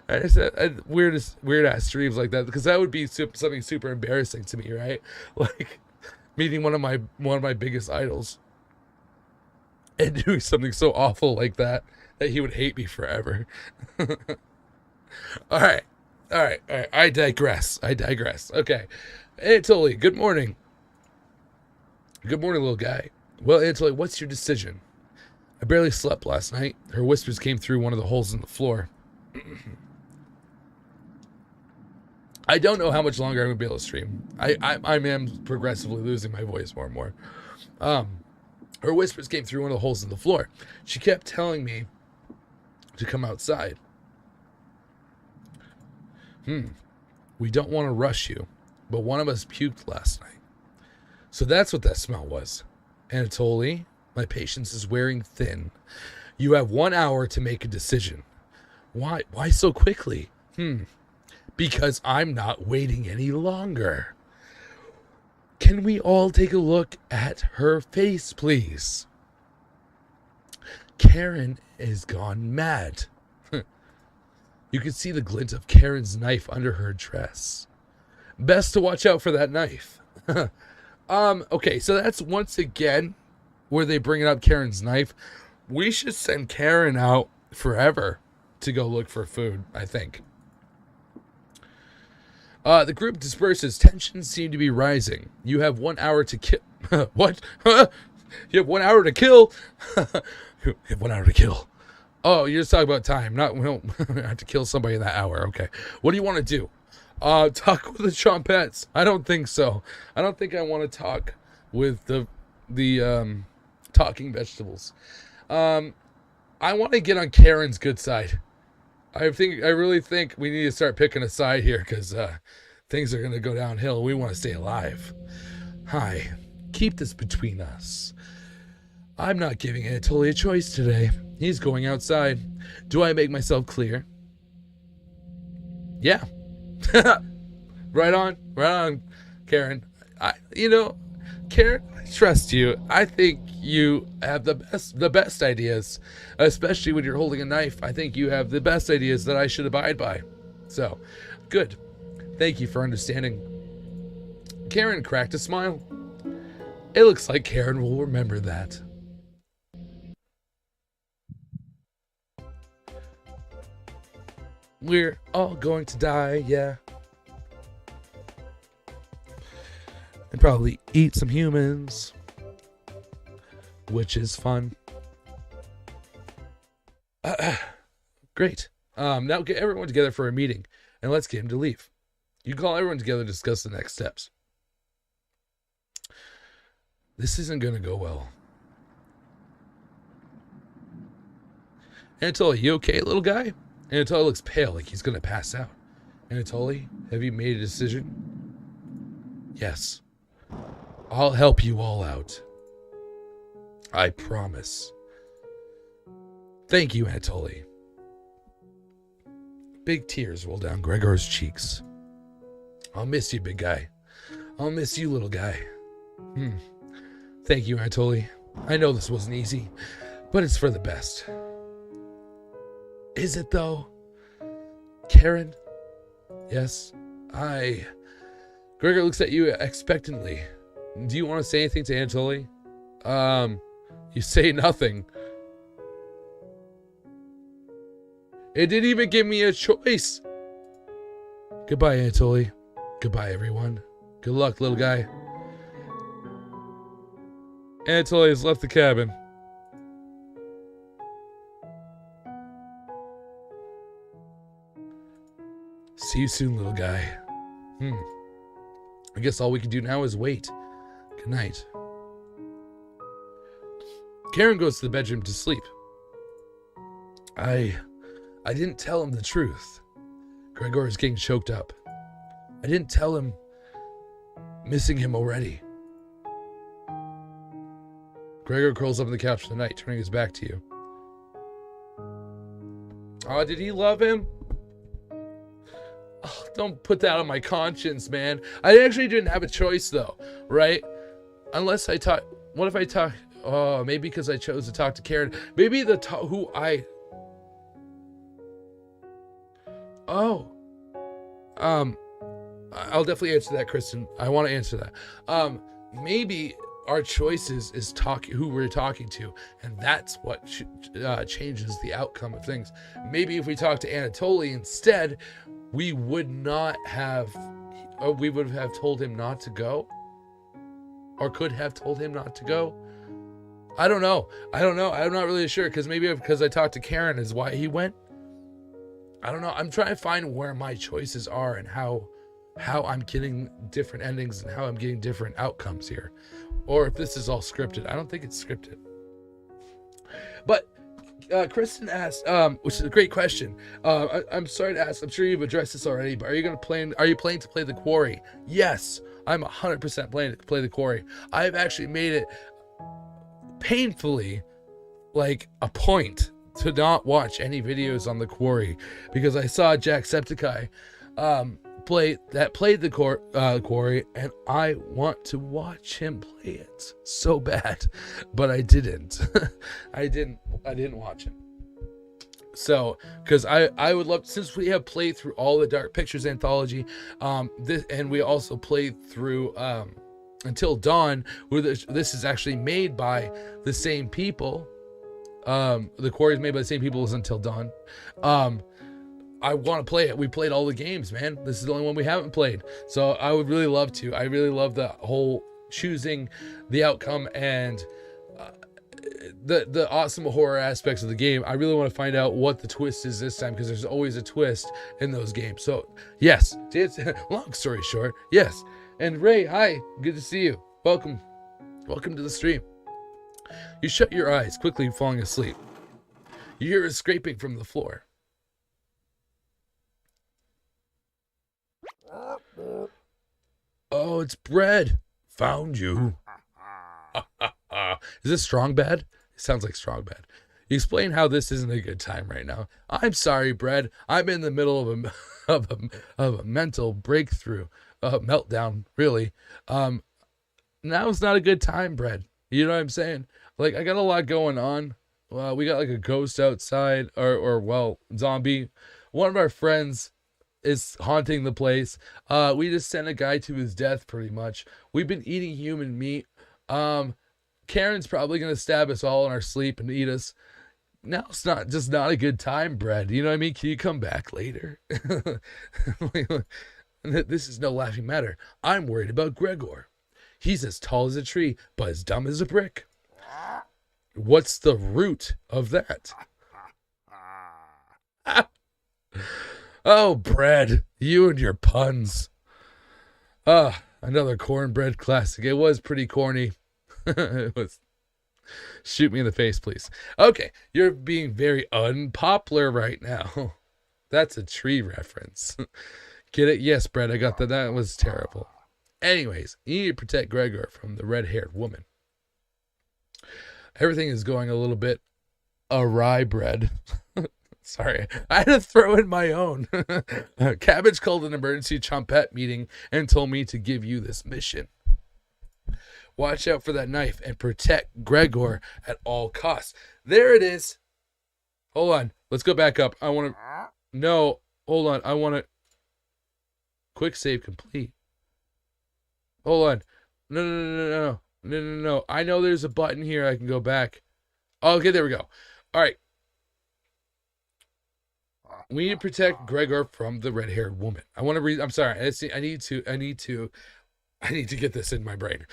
I said weird ass dreams like that, because that would be something super embarrassing to me, right? Like meeting one of my biggest idols and doing something so awful like that he would hate me forever. All right. I digress. Okay, Anatoly, good morning. Good morning, little guy. Well, Anatoly, what's your decision? I barely slept last night. Her whispers came through one of the holes in the floor. I don't know how much longer I'm going to be able to stream. I am progressively losing my voice more and more. Her whispers came through one of the holes in the floor. She kept telling me to come outside. We don't want to rush you, but one of us puked last night. So that's what that smell was. Anatoly, my patience is wearing thin. You have 1 hour to make a decision. Why so quickly? Because I'm not waiting any longer. Can we all take a look at her face, please? Karen is gone mad. You can see the glint of Karen's knife under her dress. Best to watch out for that knife. Okay, so that's once again where they bring up Karen's knife. We should send Karen out forever to go look for food, I think. The group disperses. Tensions seem to be rising. You have 1 hour to kill. What? You have 1 hour to kill? You have 1 hour to kill. Oh, you're just talking about time. We don't have to kill somebody in that hour. Okay. What do you want to do? Talk with the Chompettes. I don't think so. I don't think I want to talk with the talking vegetables. I want to get on Karen's good side. I really think we need to start picking a side here, because things are going to go downhill. We want to stay alive. Hi. Keep this between us. I'm not giving Anatoly a choice today. He's going outside. Do I make myself clear? Yeah. Right on, Karen. Karen, I trust you. I think you have the best ideas, especially when you're holding a knife. I think you have the best ideas that I should abide by. So, good. Thank you for understanding. Karen cracked a smile. It looks like Karen will remember that. We're all going to die, yeah. And probably eat some humans, which is fun. Great. Now get everyone together for a meeting, and let's get him to leave. You call everyone together to discuss the next steps. This isn't going to go well. Anatoly, you okay, little guy? Anatoly looks pale, like he's going to pass out. Anatoly, have you made a decision? Yes. I'll help you all out. I promise. Thank you, Anatoly. Big tears roll down Gregor's cheeks. I'll miss you, big guy. I'll miss you, little guy. Thank you, Anatoly. I know this wasn't easy, but it's for the best. Is it, though? Karen? Yes, Gregor looks at you expectantly. Do you want to say anything to Anatoly? You say nothing. It didn't even give me a choice. Goodbye, Anatoly. Goodbye, everyone. Good luck, little guy. Anatoly has left the cabin. See you soon, little guy. I guess all we can do now is wait. Good night. Karen goes to the bedroom to sleep. I didn't tell him the truth. Gregor is getting choked up. I didn't tell him missing him already. Gregor curls up on the couch for the night, turning his back to you. Oh, did he love him? Oh, don't put that on my conscience, man. I actually didn't have a choice, though, right? Unless I talk. What if I talk? Oh, maybe because I chose to talk to Karen. Maybe I'll definitely answer that, Kristen. I want to answer that. Maybe our choices is who we're talking to, and that's what changes the outcome of things. Maybe if we talk to Anatoly instead, we would have told him not to go, or could have told him not to go. I don't know. I'm not really sure, because I talked to Karen is why he went. I don't know. I'm trying to find where my choices are and how I'm getting different endings and how I'm getting different outcomes here. Or if this is all scripted. I don't think it's scripted. But Kristen asked, which is a great question. I'm sorry to ask. I'm sure you've addressed this already, but are you planning to play the Quarry? Yes, I'm 100% planning to play the Quarry. I've actually made it painfully like a point to not watch any videos on the Quarry, because I saw Jacksepticeye played the Quarry, and I want to watch him play it so bad, but I didn't. I didn't watch him. So, because I would love, since we have played through all the Dark Pictures anthology, and we also played through Until Dawn, where this is actually made by the same people. The Quarry is made by the same people as Until Dawn. I want to play it. We played all the games, man. This is the only one we haven't played. So I would really love to. I really love the whole choosing the outcome and the awesome horror aspects of the game. I really want to find out what the twist is this time, because there's always a twist in those games. So yes, long story short, yes. And Ray, hi, good to see you. Welcome to the stream. You shut your eyes, quickly falling asleep. You hear a scraping from the floor. Oh, it's Bread. Found you. Is this Strong Bad? It sounds like Strong Bad. You explain how this isn't a good time right now. I'm sorry, Bread. I'm in the middle of a mental breakthrough, meltdown, really. Now's not a good time, Bread. You know what I'm saying? Like, I got a lot going on. We got like a ghost outside, or zombie. One of our friends is haunting the place. We just sent a guy to his death, pretty much. We've been eating human meat. Karen's probably gonna stab us all in our sleep and eat us. Now it's not a good time, Bread. You know what I mean? Can you come back later? This is no laughing matter. I'm worried about Gregor. He's as tall as a tree, but as dumb as a brick. What's the root of that? Oh, bread. You and your puns. Another cornbread classic. It was pretty corny. It was. Shoot me in the face, please. Okay, you're being very unpopular right now. That's a tree reference. Get it? Yes, Brett, I got that. That was terrible. Anyways, you need to protect Gregor from the red-haired woman. Everything is going a little bit awry, bread. Sorry, I had to throw in my own. Cabbage called an emergency trumpet meeting and told me to give you this mission. Watch out for that knife and protect Gregor at all costs. There it is. Hold on. Let's go back up. I want to... No. Hold on. I want to... Quick save complete. Hold on. No. I know there's a button here I can go back. Okay, there we go. All right. We need to protect Gregor from the red-haired woman. I want to read... I'm sorry. I need to get this in my brain.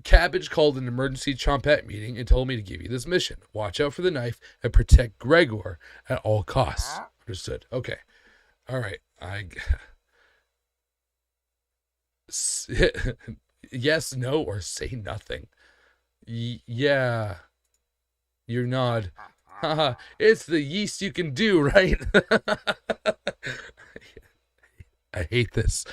Cabbage called an emergency trumpet meeting and told me to give you this mission. Watch out for the knife and protect Gregor at all costs. Understood. Okay. All right. Yes, no, or say nothing. Yeah. You nod. Haha. It's the yeast you can do, right? I hate this.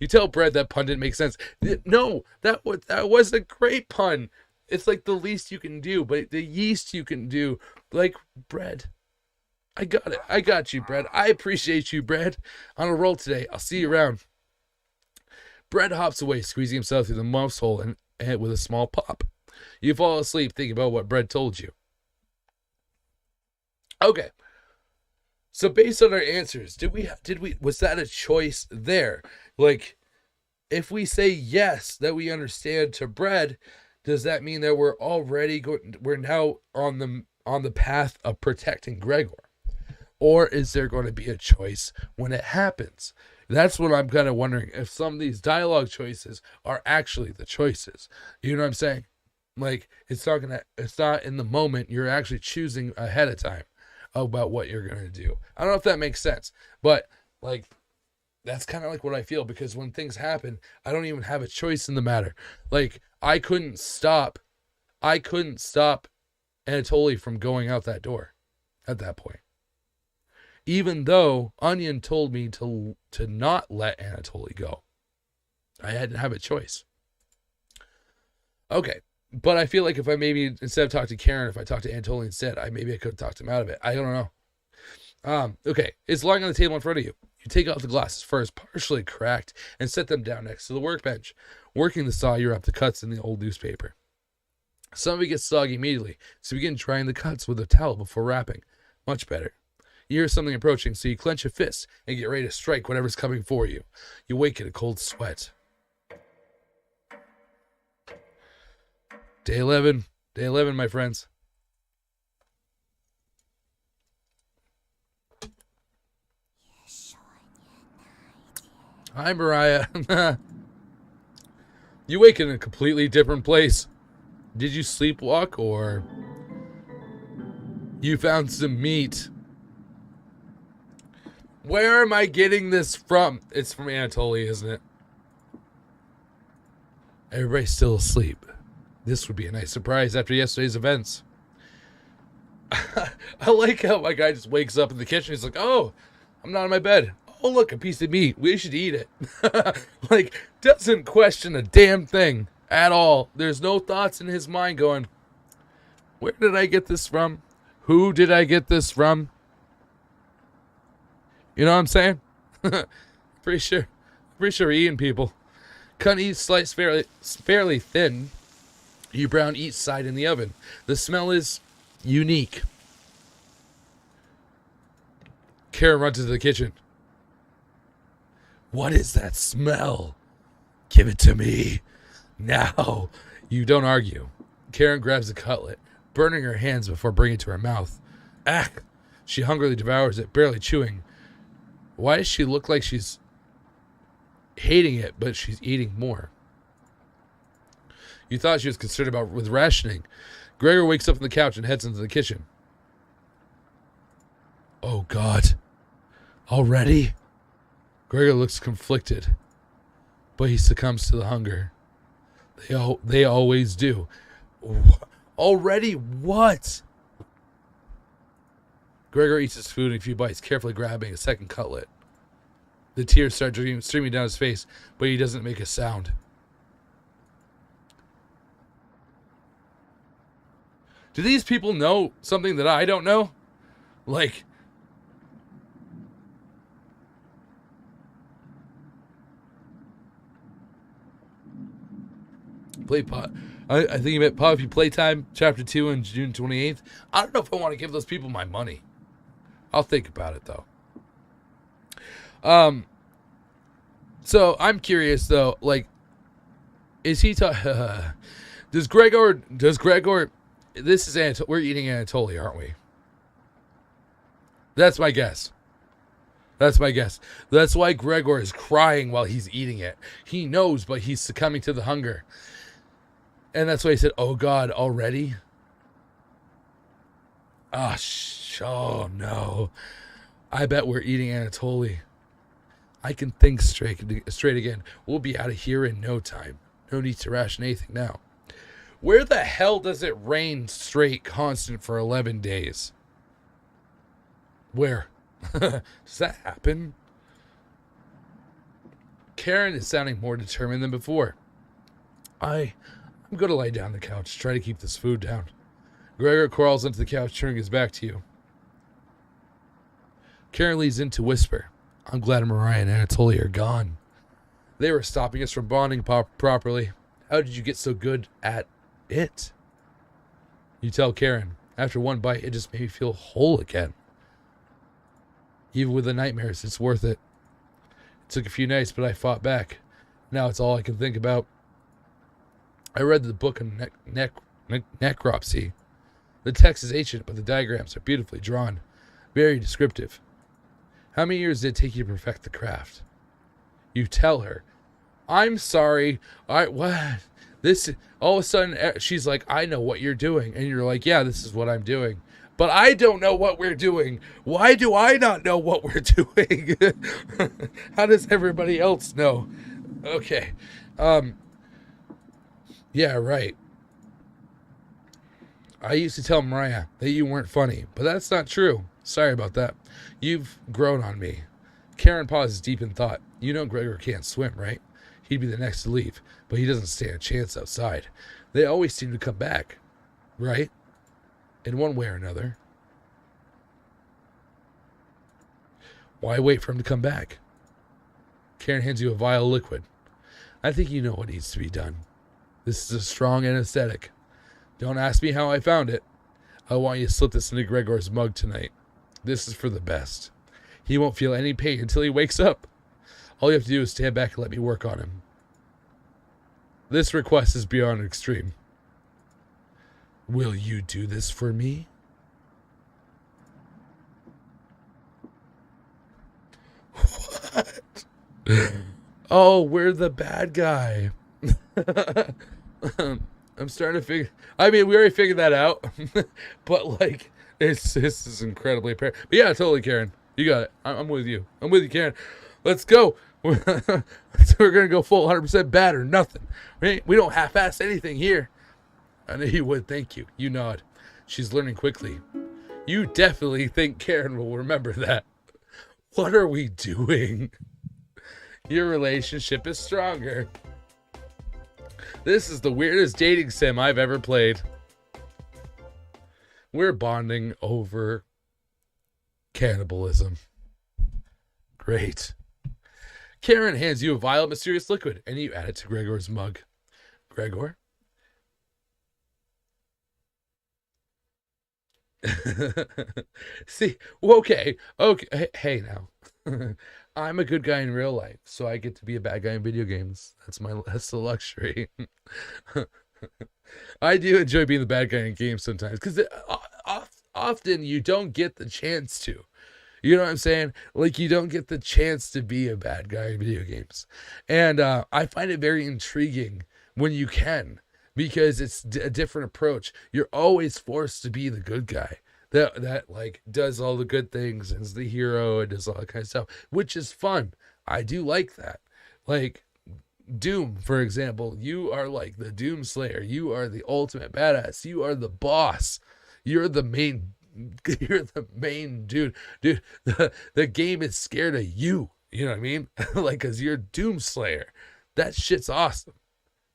You tell Brad that pun didn't make sense. No, that was a great pun. It's like the least you can do, but the yeast you can do, like bread. I got it. I got you, Brad. I appreciate you, Brad. On a roll today. I'll see you around. Brad hops away, squeezing himself through the mouth hole and with a small pop. You fall asleep thinking about what Brad told you. Okay. So based on our answers, was that a choice there? Like, if we say yes, that we understand to bread, does that mean that we're now on the path of protecting Gregor? Or is there going to be a choice when it happens? That's what I'm kind of wondering, if some of these dialogue choices are actually the choices. You know what I'm saying? Like, it's not in the moment, you're actually choosing ahead of time about what you're going to do. I don't know if that makes sense, but like, that's kind of like what I feel, because when things happen, I don't even have a choice in the matter. Like, I couldn't stop Anatoly from going out that door at that point. Even though Onion told me to not let Anatoly go. I had to have a choice. Okay. But I feel like if I maybe, instead of talking to Karen, if I talked to Anatoly instead, I could have talked him out of it. I don't know. Okay. It's lying on the table in front of you. You take out the glasses first, partially cracked, and set them down next to the workbench. Working the saw, you wrap the cuts in the old newspaper. Some of it gets soggy immediately, so begin drying the cuts with a towel before wrapping. Much better. You hear something approaching, so you clench your fists and get ready to strike whatever's coming for you. You wake in a cold sweat. Day 11, my friends. Hi, Mariah. You wake in a completely different place. Did you sleepwalk, or you found some meat? Where am I getting this from? It's from Anatoly, isn't it? Everybody's still asleep. This would be a nice surprise after yesterday's events. I like how my guy just wakes up in the kitchen. He's like, oh, I'm not in my bed. Oh, look, a piece of meat. We should eat it. Like, doesn't question a damn thing at all. There's no thoughts in his mind going, where did I get this from? Who did I get this from? You know what I'm saying? Pretty sure we're eating people. Cut each slice fairly thin. You brown each side in the oven. The smell is unique. Karen runs into the kitchen. What is that smell? Give it to me. Now. You don't argue. Karen grabs the cutlet, burning her hands before bringing it to her mouth. Ah! She hungrily devours it, barely chewing. Why does she look like she's hating it, but she's eating more? You thought she was concerned with rationing. Gregor wakes up on the couch and heads into the kitchen. Oh, God. Already? Gregor looks conflicted, but he succumbs to the hunger. They always do. Already what? Gregor eats his food in a few bites, carefully grabbing a second cutlet. The tears start streaming down his face, but he doesn't make a sound. Do these people know something that I don't know? Like, play pot. I think you meant Poppy Playtime, Chapter 2 on June 28th. I don't know if I want to give those people my money. I'll think about it, though. So I'm curious, though, like, is he does Gregor, this is, we're eating Anatoly, aren't we? That's my guess. That's why Gregor is crying while he's eating it. He knows, but he's succumbing to the hunger. And that's why he said, oh, God, already? Oh, no. I bet we're eating Anatoly. I can think straight again. We'll be out of here in no time. No need to ration anything now. Where the hell does it rain straight constant for 11 days? Where? Does that happen? Karen is sounding more determined than before. I'm going to lie down on the couch, try to keep this food down. Gregor crawls onto the couch, turning his back to you. Karen leads in to whisper, I'm glad Mariah and Anatoly are gone. They were stopping us from bonding properly. How did you get so good at it? You tell Karen, after one bite, it just made me feel whole again. Even with the nightmares, it's worth it. It took a few nights, but I fought back. Now it's all I can think about. I read the book on necropsy. The text is ancient, but the diagrams are beautifully drawn. Very descriptive. How many years did it take you to perfect the craft? You tell her, I'm sorry. What? This, all of a sudden, she's like, I know what you're doing. And you're like, yeah, this is what I'm doing. But I don't know what we're doing. Why do I not know what we're doing? How does everybody else know? Okay. Yeah, right. I used to tell Mariah that you weren't funny, but that's not true. Sorry about that. You've grown on me. Karen pauses deep in thought. You know Gregor can't swim, right? He'd be the next to leave, but he doesn't stand a chance outside. They always seem to come back, right? In one way or another. Why wait for him to come back? Karen hands you a vial of liquid. I think you know what needs to be done. This is a strong anesthetic. Don't ask me how I found it. I want you to slip this into Gregor's mug tonight. This is for the best. He won't feel any pain until he wakes up. All you have to do is stand back and let me work on him. This request is beyond extreme. Will you do this for me? What? Oh, we're the bad guy. I'm starting to figure. I mean, we already figured that out, but like, this is incredibly apparent. But yeah, totally, Karen. You got it. I'm with you. I'm with you, Karen. Let's go. We're gonna go full 100% bad or nothing. We don't half-ass anything here. I know you would. Thank you. You nod. She's learning quickly. You definitely think Karen will remember that. What are we doing? Your relationship is stronger. This is the weirdest dating sim I've ever played. We're bonding over cannibalism. Great. Karen hands you a vial of mysterious liquid, and you add it to Gregor's mug. Gregor? See, okay. Hey now. I'm a good guy in real life, so I get to be a bad guy in video games. That's the luxury. I do enjoy being the bad guy in games sometimes, because often you don't get the chance to. You know what I'm saying? Like, you don't get the chance to be a bad guy in video games. And I find it very intriguing when you can, because it's a different approach. You're always forced to be the good guy. that like does all the good things and is the hero and does all that kind of stuff, which is fun. I do like that. Like Doom, for example, you are like the Doom Slayer. You are the ultimate badass. You are the boss. You're the main. You're the main dude. Dude, the game is scared of you. You know what I mean? Like, cause you're Doom Slayer. That shit's awesome.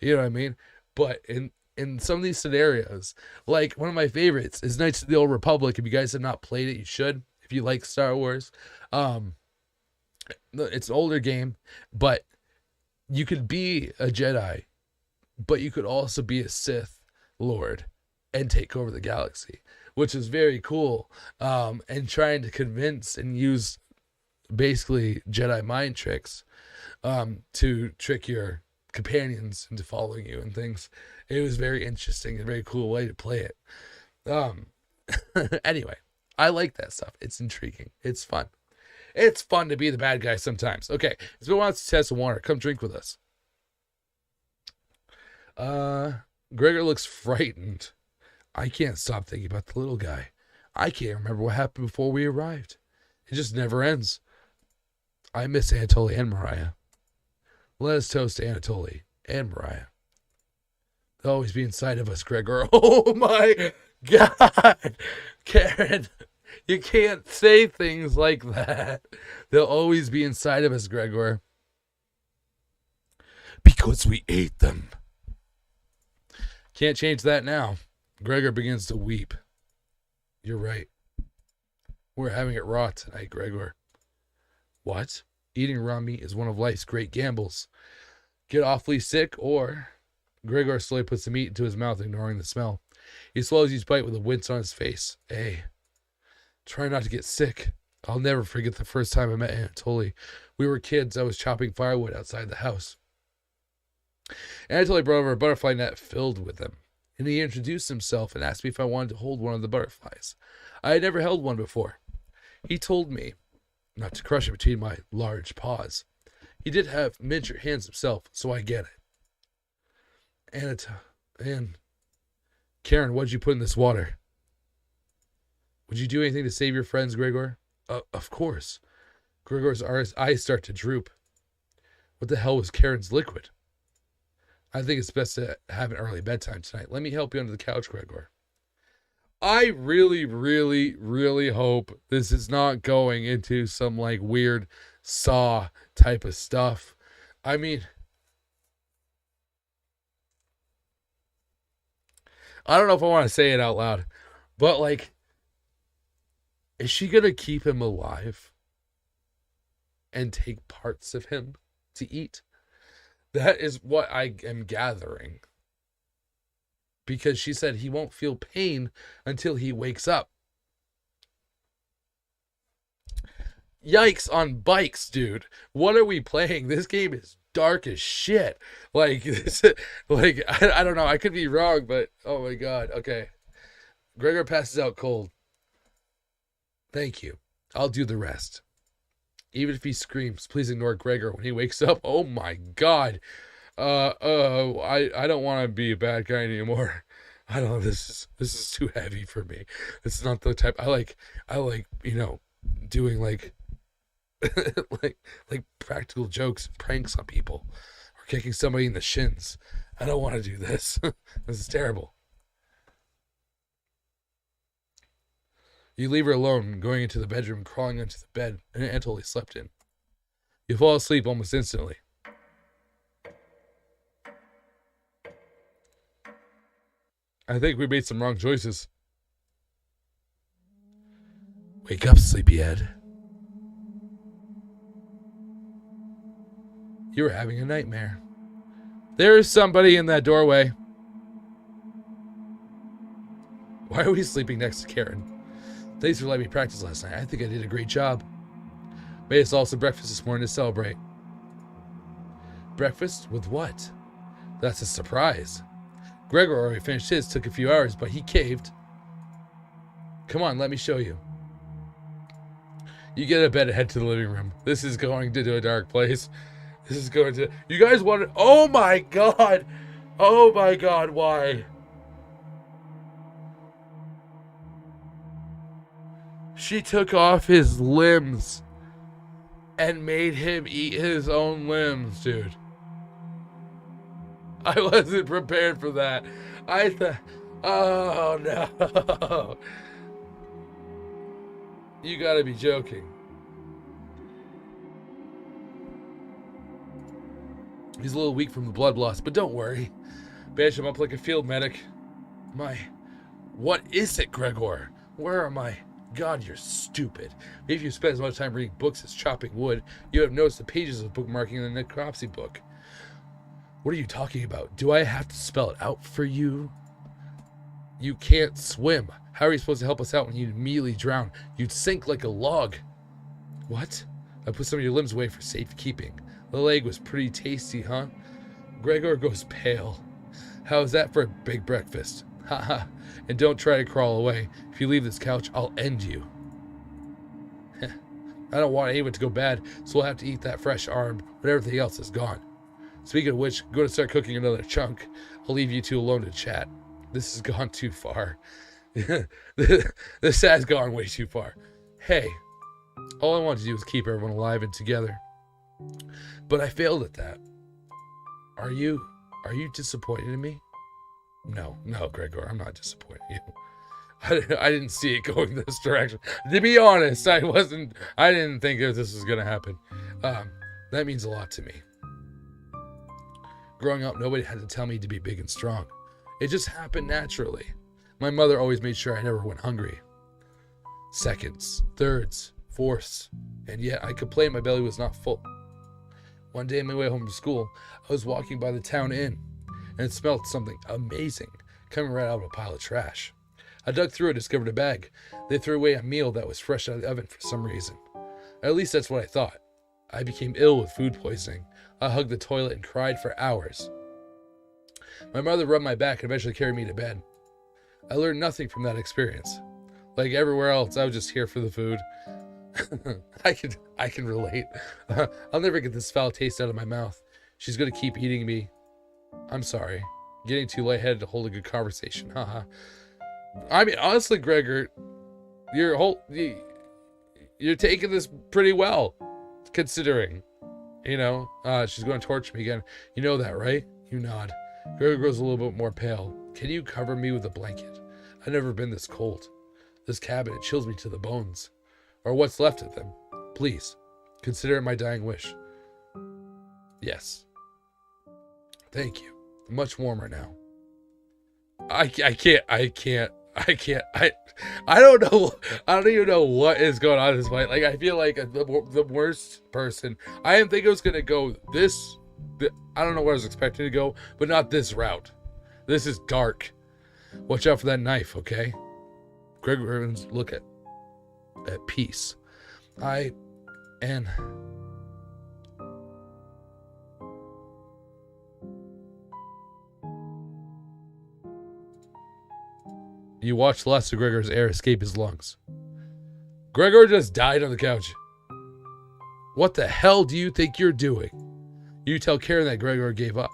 You know what I mean? But in some of these scenarios, like one of my favorites is Knights of the Old Republic. If you guys have not played it, you should. If you like Star Wars, it's an older game, but you could be a Jedi, but you could also be a Sith Lord and take over the galaxy, which is very cool. And trying to convince and use basically Jedi mind tricks to trick your companions into following you and things. It was very interesting and very cool way to play it. Anyway, I like that stuff. It's intriguing. It's fun. It's fun to be the bad guy sometimes. Okay, it's been a while since you had some water. Come drink with us. Gregor looks frightened. I can't stop thinking about the little guy. I can't remember what happened before we arrived. It just never ends. I miss Anatoly and Mariah. Let us toast to Anatoly and Mariah. They'll always be inside of us, Gregor. Oh my God, Karen. You can't say things like that. They'll always be inside of us, Gregor. Because we ate them. Can't change that now. Gregor begins to weep. You're right. We're having it raw tonight, Gregor. What? Eating raw meat is one of life's great gambles. Get awfully sick, or... Gregor slowly puts the meat into his mouth, ignoring the smell. He swallows each bite with a wince on his face. Hey. Try not to get sick. I'll never forget the first time I met Anatoly. We were kids. I was chopping firewood outside the house. Anatoly brought over a butterfly net filled with them, and he introduced himself and asked me if I wanted to hold one of the butterflies. I had never held one before. He told me not to crush it between my large paws. He did have miniature hands himself, so I get it. And Karen, what'd you put in this water? Would you do anything to save your friends, Gregor? Of course. Gregor's eyes start to droop. What the hell was Karen's liquid? I think it's best to have an early bedtime tonight. Let me help you under the couch, Gregor. I really, really, really hope this is not going into some like weird Saw type of stuff. I mean, I don't know if I want to say it out loud, but like, is she going to keep him alive and take parts of him to eat? That is what I am gathering. Because she said he won't feel pain until he wakes up. Yikes on bikes, dude. What are we playing? This game is dark as shit. Like, I don't know. I could be wrong, but oh my God. Okay. Gregor passes out cold. Thank you. I'll do the rest. Even if he screams, please ignore Gregor when he wakes up. Oh my God. I don't want to be a bad guy anymore. I don't know. This is too heavy for me. This is not the type I like, doing like like practical jokes and pranks on people or kicking somebody in the shins. I don't want to do this. This is terrible. You leave her alone, going into the bedroom, crawling into the bed Anatoly slept in. You fall asleep almost instantly. I think we made some wrong choices. Wake up, sleepyhead. You were having a nightmare. There is somebody in that doorway. Why are we sleeping next to Karen? Thanks for letting me practice last night. I think I did a great job. Made us all some breakfast this morning to celebrate. Breakfast? With what? That's a surprise. Gregor already finished his, took a few hours, but he caved. Come on, let me show you. You get out of bed and head to the living room. This is going to a dark place. This is going to... You guys want to... Oh my God! Oh my God, why? She took off his limbs and made him eat his own limbs, dude. I wasn't prepared for that. I thought, oh no. You gotta be joking. He's a little weak from the blood loss, but don't worry. Bandage him up like a field medic. What is it, Gregor? Where am I? God, you're stupid. Maybe if you spend as much time reading books as chopping wood, you have noticed the pages of bookmarking in the necropsy book. What are you talking about? Do I have to spell it out for you? You can't swim. How are you supposed to help us out when you immediately drown? You'd sink like a log. What? I put some of your limbs away for safekeeping. The leg was pretty tasty, huh? Gregor goes pale. How's that for a big breakfast? Haha. And don't try to crawl away. If you leave this couch, I'll end you. I don't want anyone to go bad, so we'll have to eat that fresh arm when everything else is gone. Speaking of which, go to start cooking another chunk. I'll leave you two alone to chat. This has gone too far. This has gone way too far. Hey, all I wanted to do was keep everyone alive and together. But I failed at that. Are you disappointed in me? No, Gregor, I'm not disappointed in you. I didn't see it going this direction. To be honest, I didn't think that this was going to happen. That means a lot to me. Growing up, nobody had to tell me to be big and strong. It just happened naturally. My mother always made sure I never went hungry. Seconds, thirds, fourths, and yet I complained my belly was not full. One day on my way home from school, I was walking by the town inn, and it smelled something amazing, coming right out of a pile of trash. I dug through it and discovered a bag. They threw away a meal that was fresh out of the oven for some reason. At least that's what I thought. I became ill with food poisoning. I hugged the toilet and cried for hours. My mother rubbed my back and eventually carried me to bed. I learned nothing from that experience. Like everywhere else, I was just here for the food. I can relate. I'll never get this foul taste out of my mouth. She's gonna keep eating me. I'm sorry. Getting too lightheaded to hold a good conversation. Haha. I mean, honestly, Gregor, you're taking this pretty well, considering. You know, she's going to torture me again. You know that, right? You nod. Gregor grows a little bit more pale. Can you cover me with a blanket? I've never been this cold. This cabin, it chills me to the bones. Or what's left of them. Please, consider it my dying wish. Yes. Thank you. Much warmer now. I don't know. I don't even know what is going on at this point. Like, I feel like the worst person. I didn't think it was going to go this. I don't know where I was expecting to go, but not this route. This is dark. Watch out for that knife, okay? Gregor Evans, look at peace. You watch less of Gregor's air escape his lungs. Gregor just died on the couch. What the hell do you think you're doing? You tell Karen that Gregor gave up.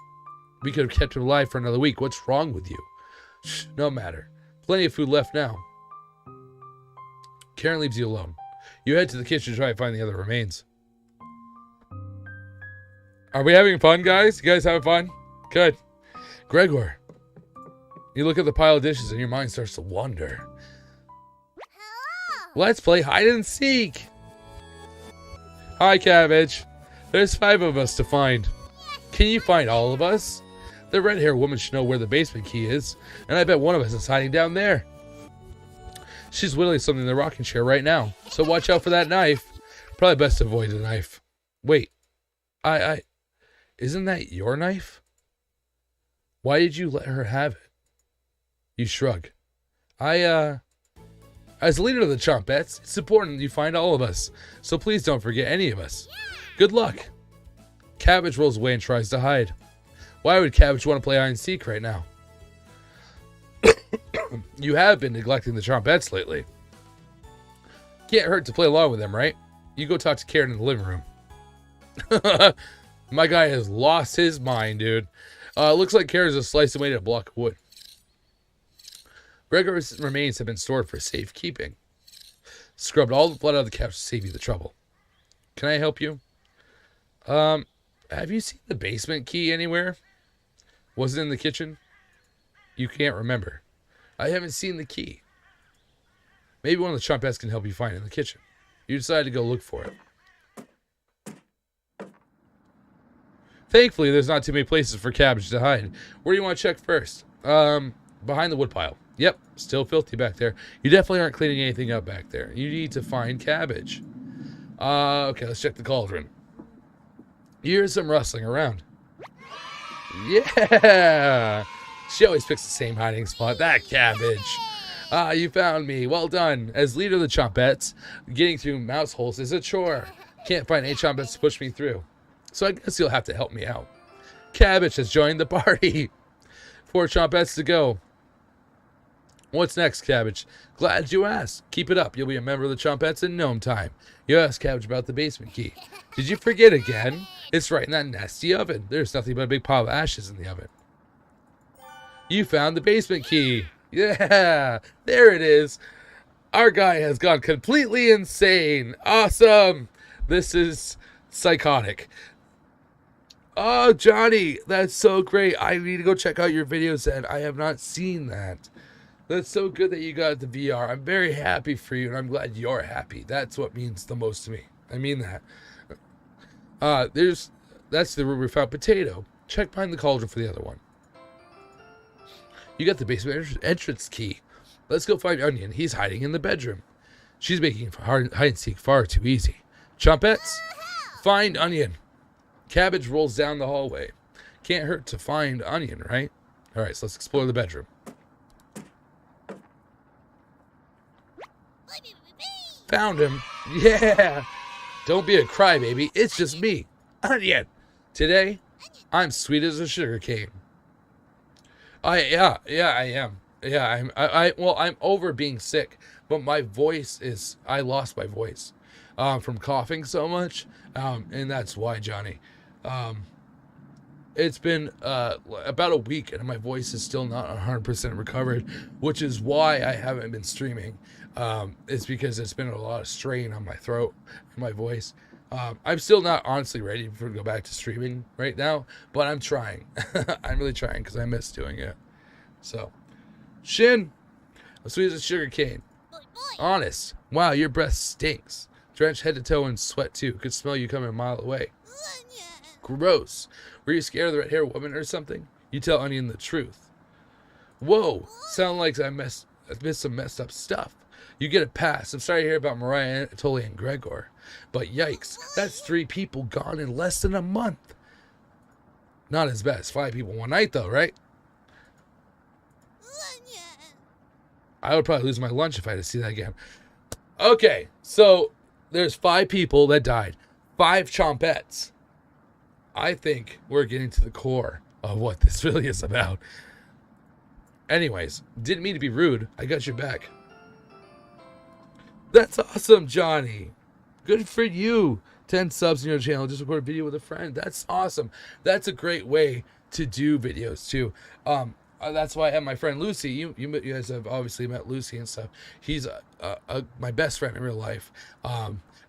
We could have kept him alive for another week. What's wrong with you? Shh, no matter. Plenty of food left now. Karen leaves you alone. You head to the kitchen to try and find the other remains. Are we having fun, guys? You guys having fun? Good. Gregor. You look at the pile of dishes and your mind starts to wander. Let's play hide and seek. Hi, Cabbage. There's 5 of us to find. Can you find all of us? The red-haired woman should know where the basement key is, and I bet one of us is hiding down there. She's whittling something in the rocking chair right now, so watch out for that knife. Probably best to avoid the knife. Wait, isn't that your knife? Why did you let her have it? You shrug. As leader of the Chompettes, it's important you find all of us, so please don't forget any of us. Good luck. Cabbage rolls away and tries to hide. Why would Cabbage want to play hide and seek right now? You have been neglecting the Chompettes lately. Can't hurt to play along with them, right? You go talk to Karen in the living room. My guy has lost his mind, dude. Looks like Karen's just slicing away at a block of wood. Gregor's remains have been stored for safekeeping. Scrubbed all the blood out of the couch to save you the trouble. Can I help you? Have you seen the basement key anywhere? Was it in the kitchen? You can't remember. I haven't seen the key. Maybe one of the Chompettes can help you find it in the kitchen. You decided to go look for it. Thankfully, there's not too many places for Cabbage to hide. Where do you want to check first? Behind the woodpile. Yep, still filthy back there. You definitely aren't cleaning anything up back there. You need to find Cabbage. Okay, let's check the cauldron. You hear some rustling around. Yeah! She always picks the same hiding spot. That Cabbage. You found me. Well done. As leader of the Chompettes, getting through mouse holes is a chore. Can't find any Chompettes to push me through. So I guess you'll have to help me out. Cabbage has joined the party. 4 Chompettes to go. What's next, Cabbage? Glad you asked. Keep it up. You'll be a member of the Chompettes in no time. You asked Cabbage about the basement key. Did you forget again? It's right in that nasty oven. There's nothing but a big pile of ashes in the oven. You found the basement key. Yeah, there it is. Our guy has gone completely insane. Awesome. This is psychotic. Oh, Johnny, that's so great. I need to go check out your videos, and I have not seen that. That's so good that you got the VR. I'm very happy for you, and I'm glad you're happy. That's what means the most to me. I mean that. That's the rumor found potato. Check behind the cauldron for the other one. You got the basement entrance key. Let's go find Onion. He's hiding in the bedroom. She's making hide and seek far too easy. Chompettes, find Onion. Cabbage rolls down the hallway. Can't hurt to find Onion, right? All right, so let's explore the bedroom. Found him. Yeah. Don't be a crybaby. It's just me, Onion. Today, I'm sweet as a sugar cane. Yeah, I am. Yeah, I'm over being sick, but my voice is, I lost my voice from coughing so much, and that's why, Johnny. It's been about a week, and my voice is still not 100% recovered, which is why I haven't been streaming. It's because it's been a lot of strain on my throat and my voice. I'm still not honestly ready to go back to streaming right now, but I'm trying. I'm really trying because I miss doing it. So, Shin, as sweet as a sugar cane. Honest. Wow, your breath stinks. Drenched head to toe in sweat too. Could smell you coming a mile away. Gross. Were you scared of the red-haired woman or something? You tell Onion the truth. Whoa, sound like I missed some messed up stuff. You get a pass. I'm sorry to hear about Mariah, Anatoly, and Gregor. But yikes, that's 3 people gone in less than a month. Not as bad as 5 people one night, though, right? I would probably lose my lunch if I had to see that again. Okay, so there's 5 people that died. 5 Chompettes. I think we're getting to the core of what this really is about. Anyways, didn't mean to be rude. I got your back. That's awesome, Johnny. Good for you. 10 subs in your channel. Just record a video with a friend. That's awesome. That's a great way to do videos too. That's why I have my friend Lucy. You guys have obviously met Lucy and stuff. He's my best friend in real life,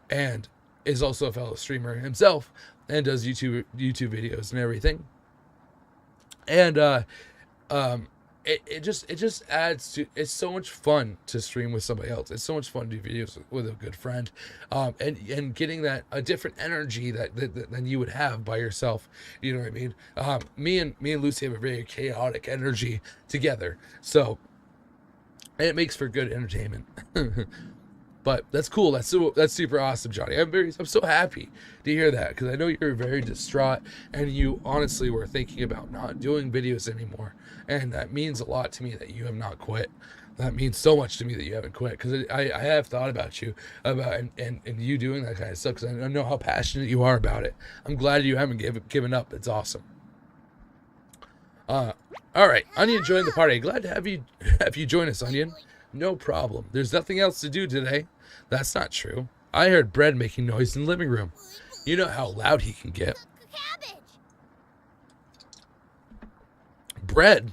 and is also a fellow streamer himself, and does YouTube videos and everything. And it just adds to, it's so much fun to stream with somebody else. It's so much fun to do videos with a good friend, and getting that a different energy that than you would have by yourself. You know what I mean? Me and Lucy have a very chaotic energy together, so it makes for good entertainment. But that's cool. That's super awesome, Johnny. I'm so happy to hear that, because I know you're very distraught and you honestly were thinking about not doing videos anymore, and that means a lot to me that you have not quit. That means so much to me that you haven't quit, because I have thought about you and you doing that kind of stuff, because I know how passionate you are about it. I'm glad you haven't given up. It's awesome. All right, Onion joined the party. Glad to have you join us, Onion. No problem. There's nothing else to do today. That's not true. I heard Bread making noise in the living room. You know how loud he can get. Bread.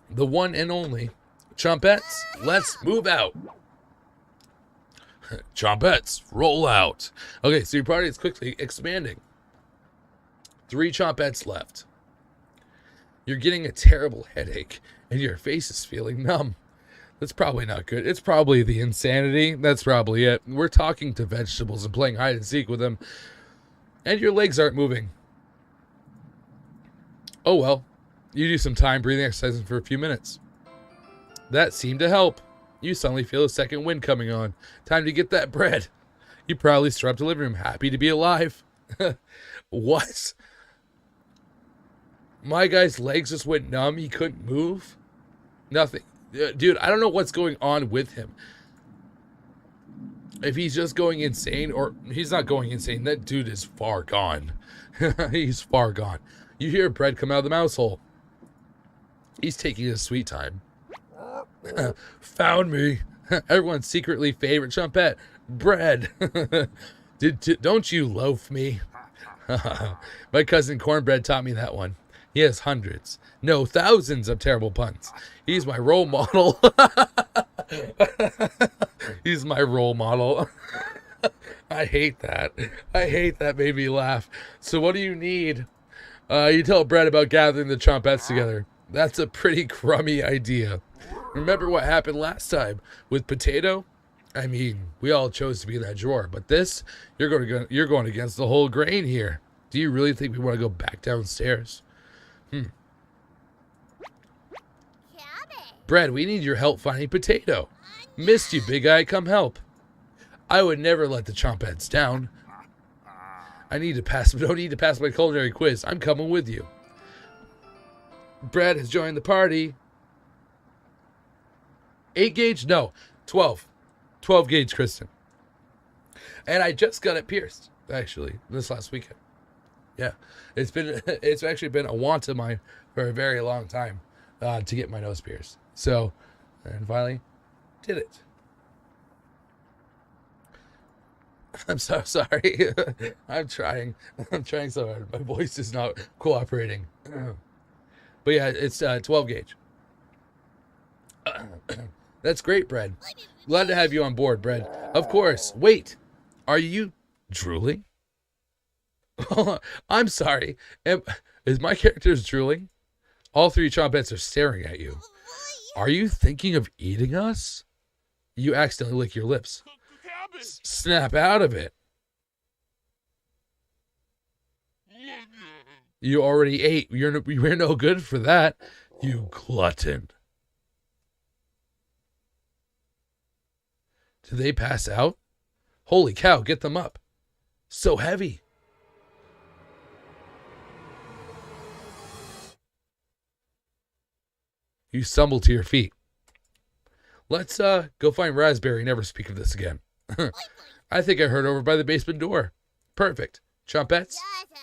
The one and only. Chompettes, let's move out. Chompettes, roll out. Okay, so your party is quickly expanding. 3 chompettes left. You're getting a terrible headache, and your face is feeling numb. That's probably not good. It's probably the insanity. That's probably it. We're talking to vegetables and playing hide and seek with them, and your legs aren't moving. Oh well, you do some time breathing exercises for a few minutes. That seemed to help. You suddenly feel a second wind coming on. Time to get that bread. You proudly strut up to the living room, happy to be alive. What? My guy's legs just went numb. He couldn't move. Nothing. Dude, I don't know what's going on with him. If he's just going insane, or he's not going insane. That dude is far gone. He's far gone. You hear bread come out of the mouse hole. He's taking his sweet time. Found me. Everyone's secretly favorite chumpette. Bread. Don't you loaf me? My cousin Cornbread taught me that one. He has hundreds, no, thousands of terrible puns. He's my role model. He's my role model. I hate that. I hate that made me laugh. So what do you need? You tell Brett about gathering the chompettes together. That's a pretty crummy idea. Remember what happened last time with Potato? I mean, we all chose to be in that drawer, but this, you're going against the whole grain here. Do you really think we want to go back downstairs? Brad, we need your help finding Potato. Missed you, Big Eye. Come help. I would never let the chompettes down. Don't need to pass my culinary quiz. I'm coming with you. Brad has joined the party. 8 gauge? No, 12. 12 gauge, Kristen. And I just got it pierced, actually, this last weekend. Yeah, it's actually been a want of mine for a very long time to get my nose pierced. So, and finally, did it. I'm so sorry. I'm trying so hard. My voice is not cooperating. But yeah, it's 12 gauge. That's great, Brad. Glad to have you on board, Brad. Of course. Wait, are you drooling? I'm sorry. Is my character drooling? All 3 chompettes are staring at you. Are you thinking of eating us? You accidentally lick your lips. Snap out of it. You already ate. You're no good for that. You glutton. Did they pass out? Holy cow, get them up. So heavy. You stumble to your feet. Let's go find Raspberry. Never speak of this again. I think I heard over by the basement door. Perfect. Chompettes,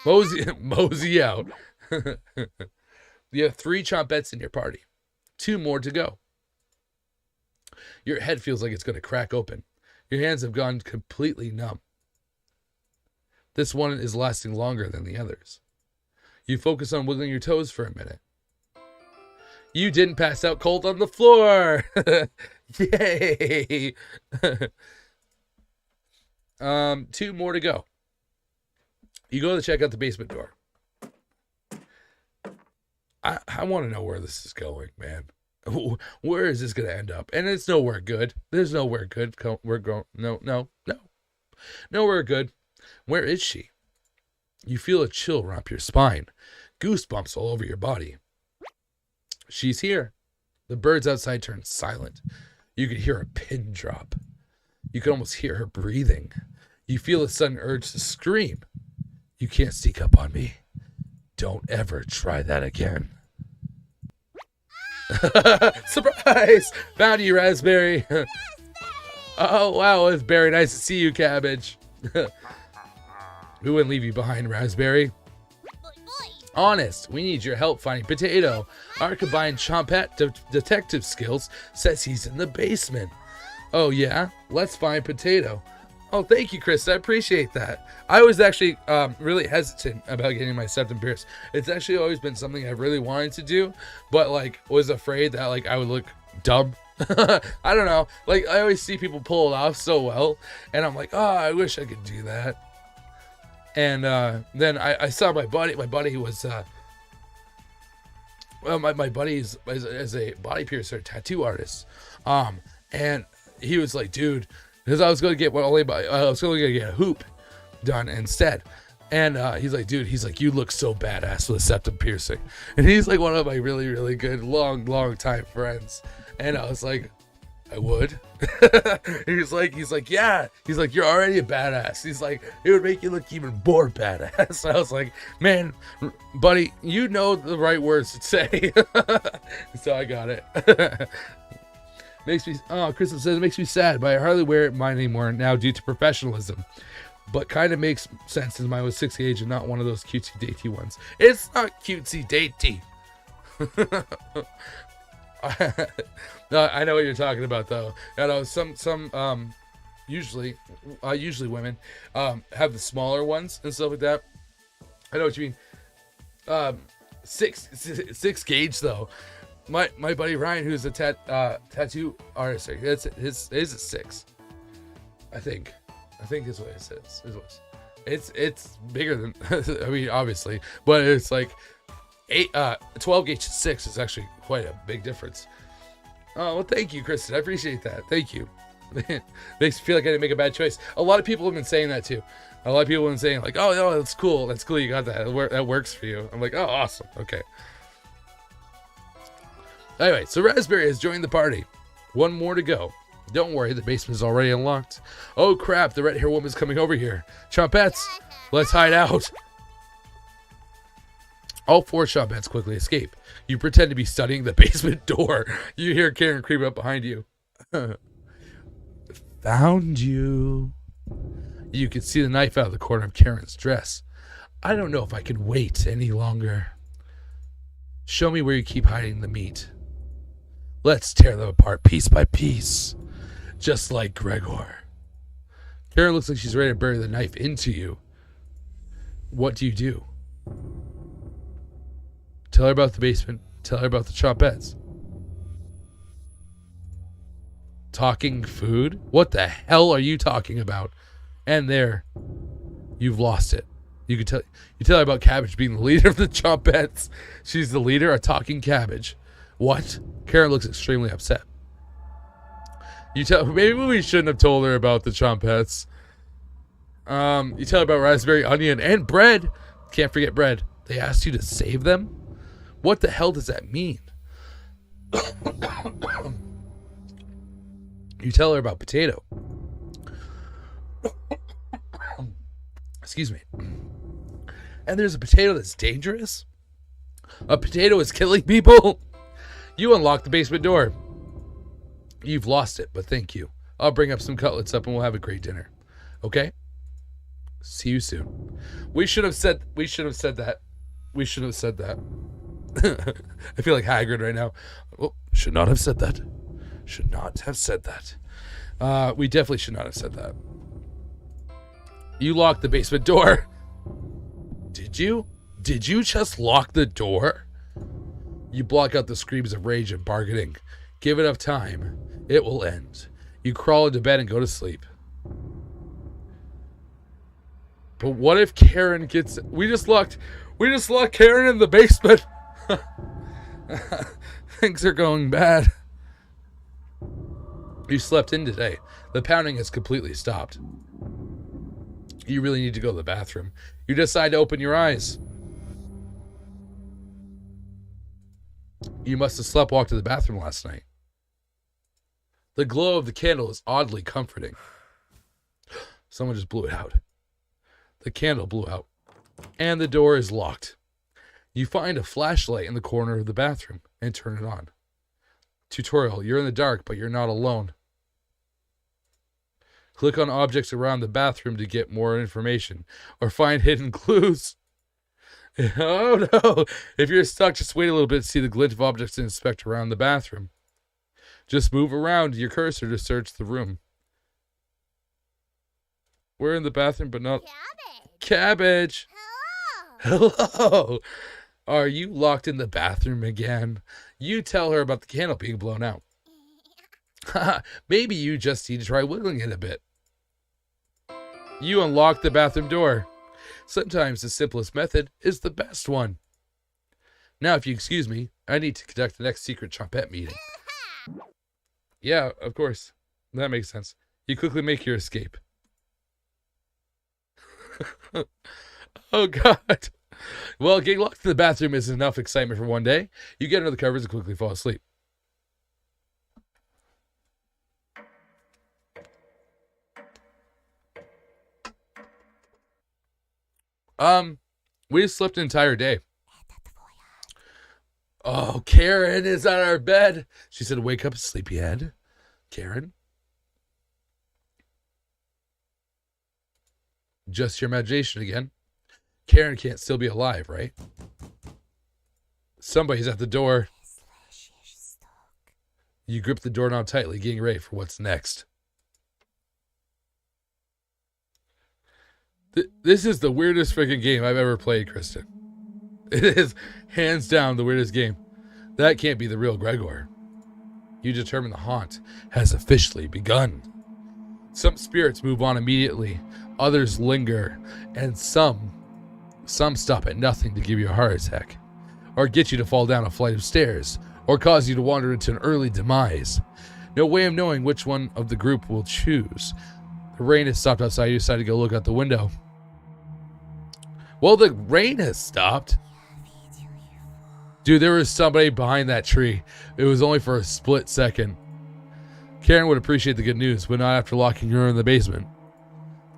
mosey out. You have 3 chompettes in your party. 2 more to go. Your head feels like it's going to crack open. Your hands have gone completely numb. This one is lasting longer than the others. You focus on wiggling your toes for a minute. You didn't pass out cold on the floor. Yay. 2 more to go. You go to check out the basement door. I want to know where this is going, man. Where is this going to end up? And it's nowhere good. There's nowhere good. We're going. No. Nowhere good. Where is she? You feel a chill run up your spine. Goosebumps all over your body. She's here. The birds outside turn silent. You can hear a pin drop. You can almost hear her breathing. You feel a sudden urge to scream. You can't sneak up on me. Don't ever try that again. Surprise! Found you, Raspberry. Oh, wow. It's very nice to see you, Cabbage. We wouldn't leave you behind, Raspberry. Honest, we need your help finding Potato. Our combined chompette detective skills says he's in the basement. Oh yeah? Let's find Potato. Oh, thank you, Chris. I appreciate that. I was actually really hesitant about getting my septum pierced. It's actually always been something I've really wanted to do, but like was afraid that like I would look dumb I don't know. Like, I always see people pull it off so well, and I'm like, oh, I wish I could do that. And then I saw my buddy. My buddy was, my buddy is a body piercer, tattoo artist. And he was like, dude, because I was going to get get a hoop done instead. And he's like, dude, you look so badass with a septum piercing. And he's like one of my really, really good, long time friends. And I was like, I would. he's like, yeah. He's like, you're already a badass. He's like, it would make you look even more badass. I was like, man, buddy, you know the right words to say. So I got it. Kristen says, it makes me sad, but I hardly wear mine anymore now due to professionalism. But kind of makes sense since mine was 6 gauge and not one of those cutesy datey ones. It's not cutesy datey. No, I know what you're talking about though. I know some usually women have the smaller ones and stuff like that. I know what you mean. Six gauge though. My buddy Ryan, who's a tattoo artist, it's his a 6. I think is what it says. It's bigger than I mean obviously, but it's like 12 gauge to 6 is actually quite a big difference. Oh well, thank you, Kristen. I appreciate that. Thank you. Makes me feel like I didn't make a bad choice. A lot of people have been saying that too. A lot of people have been saying like, oh no, that's cool. That's cool. You got that. That works for you. I'm like, oh awesome. Okay. Anyway, so Raspberry has joined the party. One more to go. Don't worry, the basement is already unlocked. Oh crap, the red hair woman's coming over here. Chompettes, let's hide out. All 4 Chompettes quickly escape. You pretend to be studying the basement door. You hear Karen creep up behind you. Found you. You can see the knife out of the corner of Karen's dress. I don't know if I can wait any longer. Show me where you keep hiding the meat. Let's tear them apart piece by piece. Just like Gregor. Karen looks like she's ready to bury the knife into you. What do? Tell her about the basement. Tell her about the Chompettes. Talking food? What the hell are you talking about? And there, you've lost it. You tell her about Cabbage being the leader of the Chompettes. She's the leader, a talking cabbage. What? Karen looks extremely upset. Maybe we shouldn't have told her about the Chompettes. You tell her about raspberry, onion, and bread. Can't forget bread. They asked you to save them? What the hell does that mean? You tell her about potato. Excuse me. And there's a potato that's dangerous? A potato is killing people? You unlock the basement door. You've lost it, but thank you. I'll bring up some cutlets and we'll have a great dinner. Okay? See you soon. We should have said that. I feel like Hagrid right now. Oh, should not have said that. We definitely should not have said that. You locked the basement door. Did you? Did you just lock the door? You block out the screams of rage and bargaining. Give enough time. It will end. You crawl into bed and go to sleep. But what if Karen gets... We just locked Karen in the basement. Things are going bad. You slept in today. The pounding has completely stopped. You really need to go to the bathroom. You decide to open your eyes. You must have sleptwalked to the bathroom last night. The glow of the candle is oddly comforting. Someone just blew it out. The candle blew out. And the door is locked. You find a flashlight in the corner of the bathroom and turn it on. Tutorial. You're in the dark, but you're not alone. Click on objects around the bathroom to get more information or find hidden clues. Oh no! If you're stuck, just wait a little bit to see the glint of objects to inspect around the bathroom. Just move around your cursor to search the room. We're in the bathroom, but not... Cabbage! Hello! Are you locked in the bathroom again? You tell her about the candle being blown out. Maybe you just need to try wiggling it a bit. You unlock the bathroom door. Sometimes the simplest method is the best one. Now, if you excuse me, I need to conduct the next secret trumpet meeting. Yeah, of course. That makes sense. You quickly make your escape. Oh, God. Well, getting locked in the bathroom is enough excitement for one day. You get under the covers and quickly fall asleep. We just slept an entire day. Oh, Karen is on our bed. She said, wake up, sleepyhead. Karen? Just your imagination again. Karen can't still be alive, right? Somebody's at the door. You grip the doorknob tightly, getting ready for what's next. This is the weirdest freaking game I've ever played, Kristen. It is hands down the weirdest game. That can't be the real Gregor. You determine the haunt has officially begun. Some spirits move on immediately, others linger, and some stop at nothing to give you a heart attack, or get you to fall down a flight of stairs, or cause you to wander into an early demise. No way of knowing which one of the group will choose. The rain has stopped outside. You decide to go look out the window. Well, the rain has stopped. Dude, there was somebody behind that tree. It was only for a split second. Karen would appreciate the good news, but not after locking her in the basement.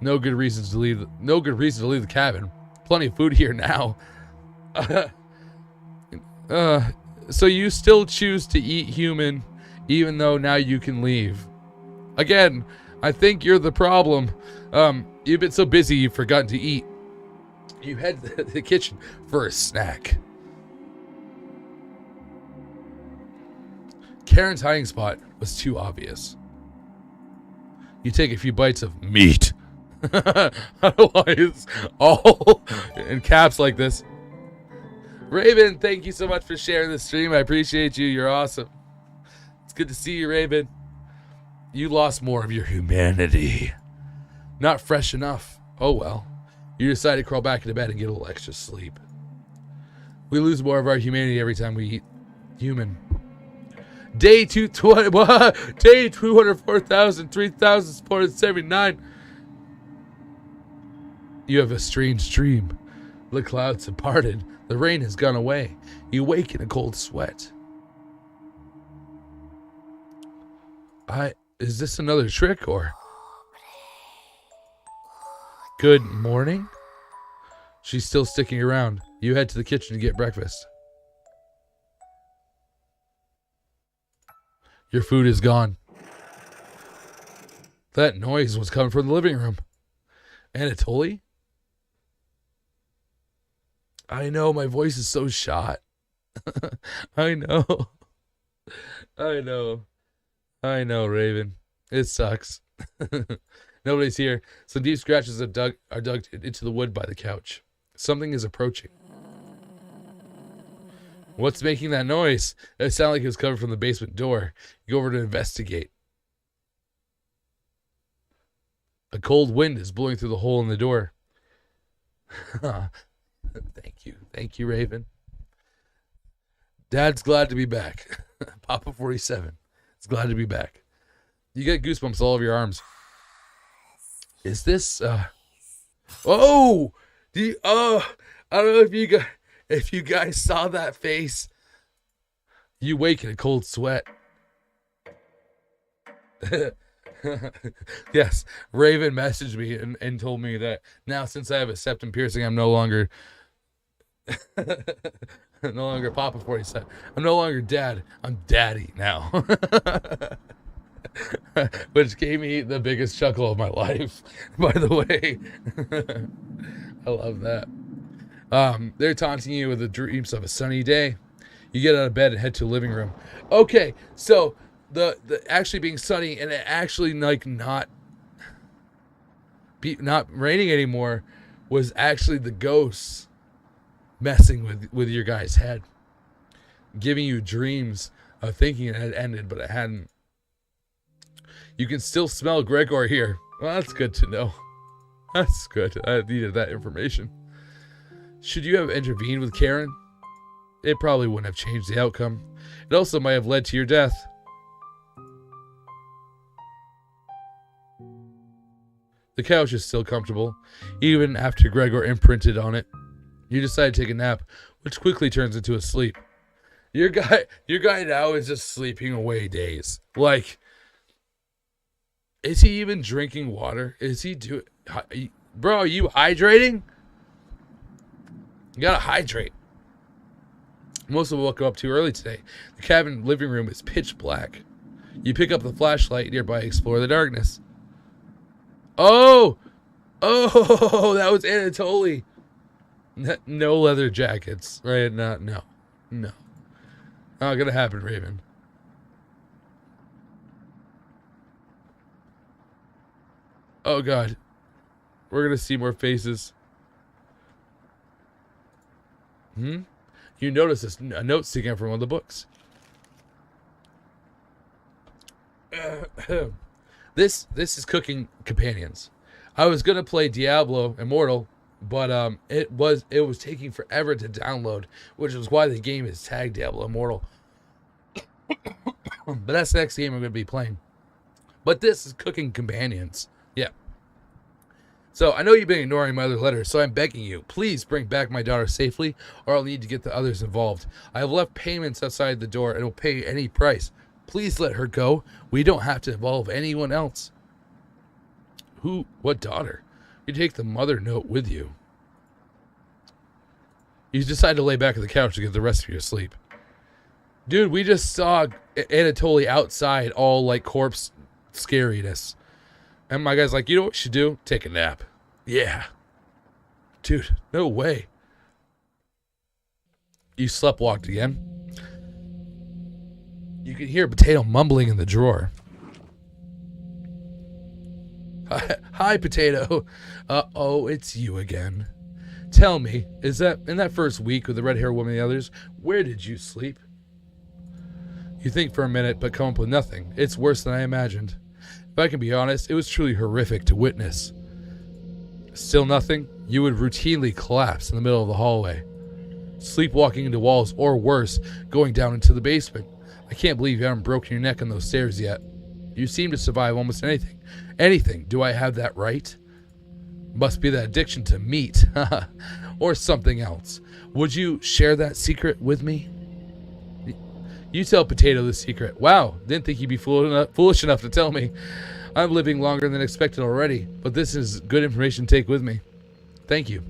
No good reason to leave the cabin. Plenty of food here now. So you still choose to eat human, even though now you can leave. Again, I think you're the problem. You've been so busy you've forgotten to eat. You head to the kitchen for a snack. Karen's hiding spot was too obvious. You take a few bites of meat. Otherwise, all in caps like this. Raven, thank you so much for sharing the stream. I appreciate you. You're awesome. It's good to see you, Raven. You lost more of your humanity. Not fresh enough. Oh well. You decide to crawl back into bed and get a little extra sleep. We lose more of our humanity every time we eat human. Day 220. What? Day 204,003,479. You have a strange dream. The clouds have parted. The rain has gone away. You wake in a cold sweat. Is this another trick or? Good morning? She's still sticking around. You head to the kitchen to get breakfast. Your food is gone. That noise was coming from the living room. Anatoly? I know, my voice is so shot. I know. I know, Raven. It sucks. Nobody's here. Some deep scratches are dug into the wood by the couch. Something is approaching. What's making that noise? It sounded like it was coming from the basement door. You go over to investigate. A cold wind is blowing through the hole in the door. Thank you, Raven. Dad's glad to be back. Papa 47 is glad to be back. You get goosebumps all over your arms. Is this I don't know if you guys saw that face. You wake in a cold sweat. Yes, Raven messaged me and told me that now since I have a septum piercing, I'm no longer Papa 47. I'm no longer dad. I'm daddy now. Which gave me the biggest chuckle of my life, by the way. I love that. They're taunting you with the dreams of a sunny day. You get out of bed and head to the living room. Okay, so the actually being sunny and it actually like not raining anymore was actually the ghosts messing with your guy's head, giving you dreams of thinking it had ended, but it hadn't. You can still smell Gregor here. Well, that's good to know. That's good. I needed that information. Should you have intervened with Karen? It probably wouldn't have changed the outcome. It also might have led to your death. The couch is still comfortable, even after Gregor imprinted on it. You decide to take a nap, which quickly turns into a sleep. Your guy now is just sleeping away days. Like, is he even drinking water? Is he doing... Bro, are you hydrating? You gotta hydrate. Most of them woke up too early today. The cabin living room is pitch black. You pick up the flashlight nearby, explore the darkness. Oh, that was Anatoly. No leather jackets, right? No. Not gonna happen, Raven. Oh God, we're gonna see more faces. You notice a note sticking out from one of the books. This is Cooking Companions. I was gonna play Diablo Immortal, but it was taking forever to download, which is why the game is tagged Diablo Immortal. But that's the next game I'm gonna be playing. But this is Cooking Companions. Yeah. So I know you've been ignoring my other letters, so I'm begging you, please bring back my daughter safely, or I'll need to get the others involved. I have left payments outside the door and will pay any price. Please let her go. We don't have to involve anyone else. Who? What daughter? You take the mother note with you. You decide to lay back on the couch to get the rest of your sleep. Dude, we just saw Anatoly outside, all like corpse scariness. And my guy's like, you know what you should do? Take a nap. Yeah. Dude, no way. You sleptwalked again. You can hear Potato mumbling in the drawer. Hi, Potato. Uh-oh, it's you again. Tell me, is that in that first week with the red-haired woman and the others, where did you sleep? You think for a minute, but come up with nothing. It's worse than I imagined. If I can be honest, it was truly horrific to witness. Still nothing? You would routinely collapse in the middle of the hallway, sleepwalking into walls, or worse, going down into the basement. I can't believe you haven't broken your neck on those stairs yet. You seem to survive almost anything. Anything. Do I have that right? Must be that addiction to meat. Or something else. Would you share that secret with me? You tell Potato the secret. Wow, didn't think he'd be foolish enough to tell me. I'm living longer than expected already, but this is good information to take with me. Thank you.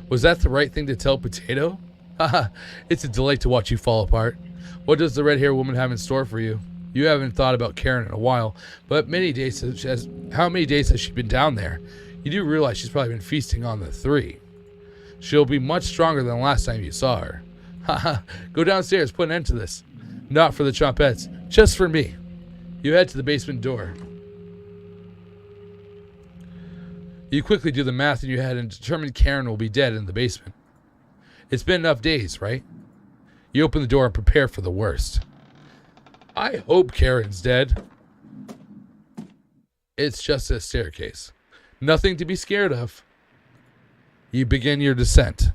Was that the right thing to tell Potato? Haha, it's a delight to watch you fall apart. What does the red-haired woman have in store for you? You haven't thought about Karen in a while, but how many days has she been down there? You do realize she's probably been feasting on the three. She'll be much stronger than the last time you saw her. Haha, go downstairs, put an end to this. Not for the Chompettes, just for me. You head to the basement door. You quickly do the math in your head and determine Karen will be dead in the basement. It's been enough days, right? You open the door and prepare for the worst. I hope Karen's dead. It's just a staircase. Nothing to be scared of. You begin your descent.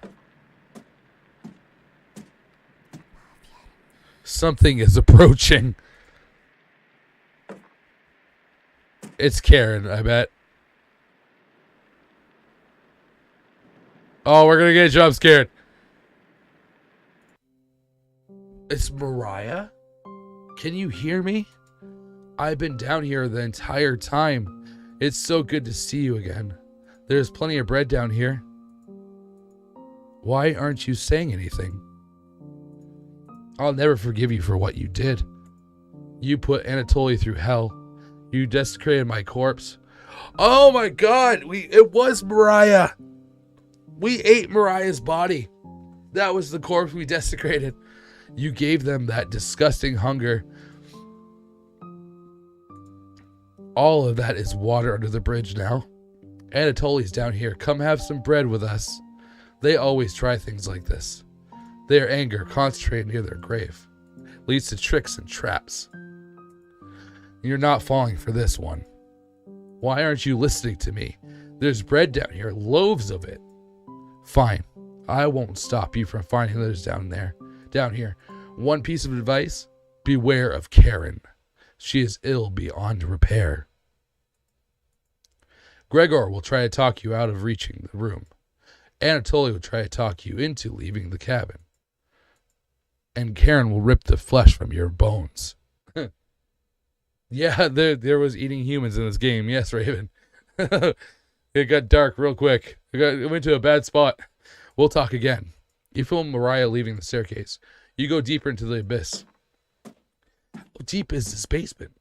Something is approaching. It's Karen, I bet. Oh, we're gonna get jump scared. It's Mariah? Can you hear me? I've been down here the entire time. It's so good to see you again. There's plenty of bread down here. Why aren't you saying anything? I'll never forgive you for what you did. You put Anatoly through hell. You desecrated my corpse. Oh my God! It was Mariah! We ate Mariah's body. That was the corpse we desecrated. You gave them that disgusting hunger. All of that is water under the bridge now. Anatoly's down here. Come have some bread with us. They always try things like this. Their anger, concentrated near their grave, leads to tricks and traps. You're not falling for this one. Why aren't you listening to me? There's bread down here, loaves of it. Fine. I won't stop you from finding those down here. One piece of advice, beware of Karen. She is ill beyond repair. Gregor will try to talk you out of reaching the room. Anatoly will try to talk you into leaving the cabin. And Karen will rip the flesh from your bones. Yeah, there was eating humans in this game. Yes, Raven. It got dark real quick. It went to a bad spot. We'll talk again. You film Mariah leaving the staircase. You go deeper into the abyss. How deep is this basement?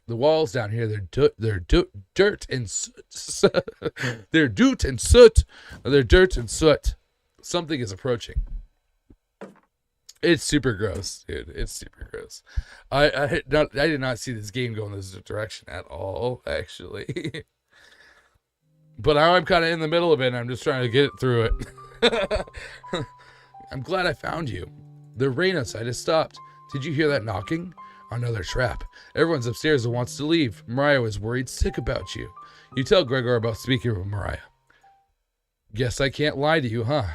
The walls down here, they're dirt and soot. They're doot and soot. They're dirt and soot. Something is approaching. It's super gross, dude. It's super gross. I did not see this game go in this direction at all, actually. But now I'm kind of in the middle of it, and I'm just trying to get through it. I'm glad I found you. The rain outside has stopped. Did you hear that knocking? Another trap. Everyone's upstairs and wants to leave. Mariah was worried sick about you. You tell Gregor about speaking with Mariah. Guess I can't lie to you, huh?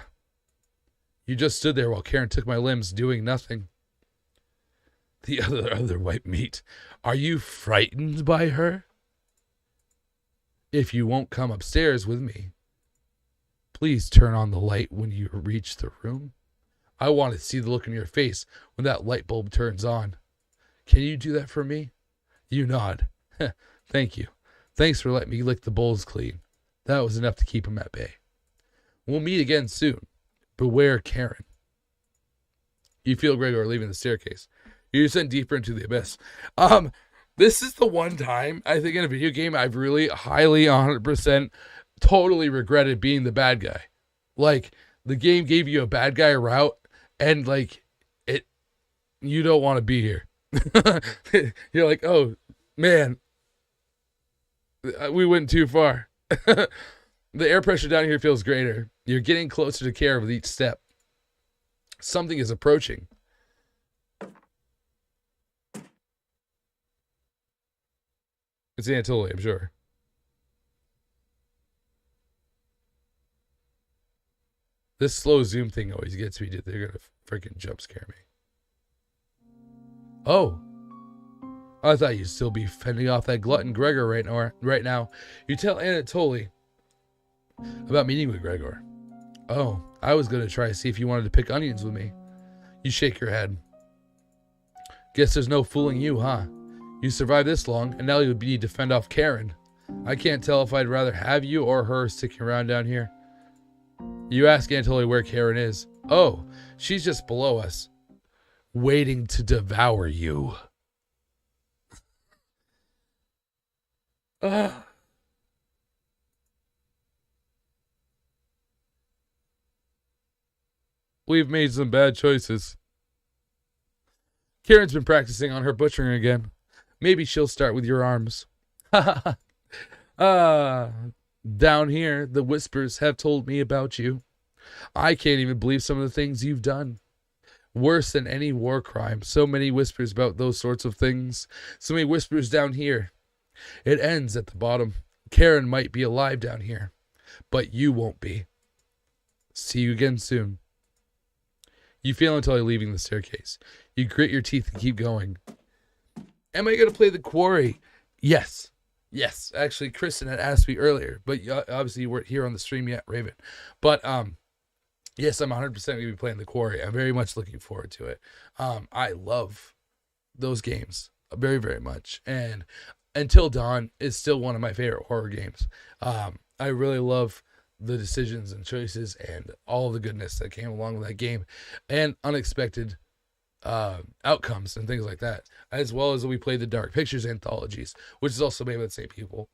You just stood there while Karen took my limbs, doing nothing. The other white meat. Are you frightened by her? If you won't come upstairs with me, please turn on the light when you reach the room. I want to see the look in your face when that light bulb turns on. Can you do that for me? You nod. Thank you. Thanks for letting me lick the bowls clean. That was enough to keep him at bay. We'll meet again soon. Beware Karen. You feel Gregor leaving the staircase. You descend deeper into the abyss. This is the one time, I think, in a video game I've really highly 100% totally regretted being the bad guy. Like, the game gave you a bad guy route, and, like, you don't want to be here. You're like, oh, man, we went too far. The air pressure down here feels greater. You're getting closer to Karen with each step. Something is approaching. It's Anatoly, I'm sure. This slow zoom thing always gets me, dude. They're gonna freaking jump scare me. Oh. I thought you'd still be fending off that glutton Gregor right now. You tell Anatoly about meeting with Gregor. Oh, I was going to try to see if you wanted to pick onions with me. You shake your head. Guess there's no fooling you, huh? You survived this long, and now you'll need to fend off Karen. I can't tell if I'd rather have you or her sticking around down here. You ask Anatoly where Karen is. Oh, she's just below us, waiting to devour you. We've made some bad choices. Karen's been practicing on her butchering again. Maybe she'll start with your arms. Down here, the whispers have told me about you. I can't even believe some of the things you've done. Worse than any war crime. So many whispers about those sorts of things. So many whispers down here. It ends at the bottom. Karen might be alive down here, but you won't be. See you again soon. You feel until leaving the staircase. You grit your teeth and keep going. Am I going to play the quarry? Yes. Yes. Actually, Kristen had asked me earlier, but obviously you weren't here on the stream yet, Raven. But yes, I'm 100% going to be playing the quarry. I'm very much looking forward to it. I love those games very, very much. And Until Dawn is still one of my favorite horror games. I really love the decisions and choices and all the goodness that came along with that game, and unexpected outcomes and things like that, as well as we played the Dark Pictures anthologies, which is also made by the same people.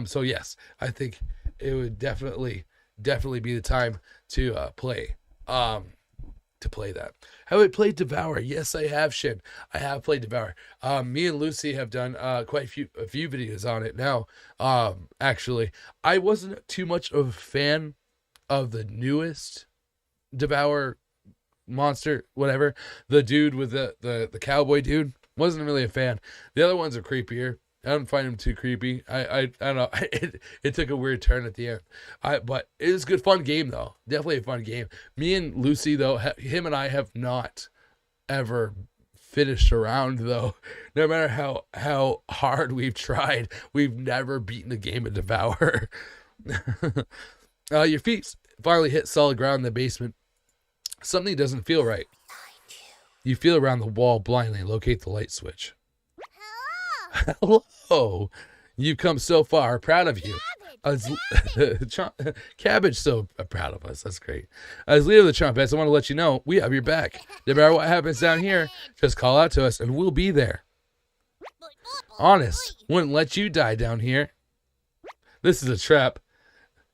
So yes, I think it would definitely be the time to play that. Have I played Devour? Yes, I have, Shin. I have played Devour. Me and Lucy have done quite a few videos on it now. Actually, I wasn't too much of a fan of the newest Devour monster, whatever. The dude with the cowboy dude. Wasn't really a fan. The other ones are creepier. I don't find them too creepy. I don't know. It took a weird turn at the end. But it was a good fun game though. Definitely a fun game. Me and Lucy though, him and I have not ever finished a round though. No matter how hard we've tried, we've never beaten a game of Devour. Your feet finally hit solid ground in the basement. Something doesn't feel right. You feel around the wall blindly and locate the light switch. Hello. You've come so far. Proud of you. Cabbage so proud of us. That's great. As leader of the Chompettes, I want to let you know we have your back. No matter what happens down here, just call out to us and we'll be there. Honest, wouldn't let you die down here. This is a trap.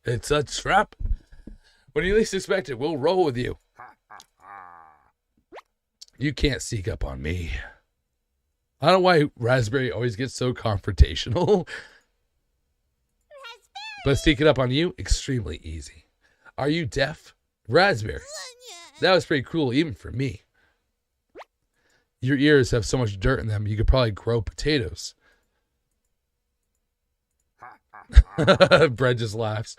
It's a trap. When you least expect it, we'll roll with you. You can't sneak up on me. I don't know why Raspberry always gets so confrontational. But sneaking up on you, extremely easy. Are you deaf? Raspberry. That was pretty cool, even for me. Your ears have so much dirt in them, you could probably grow potatoes. Brad just laughs.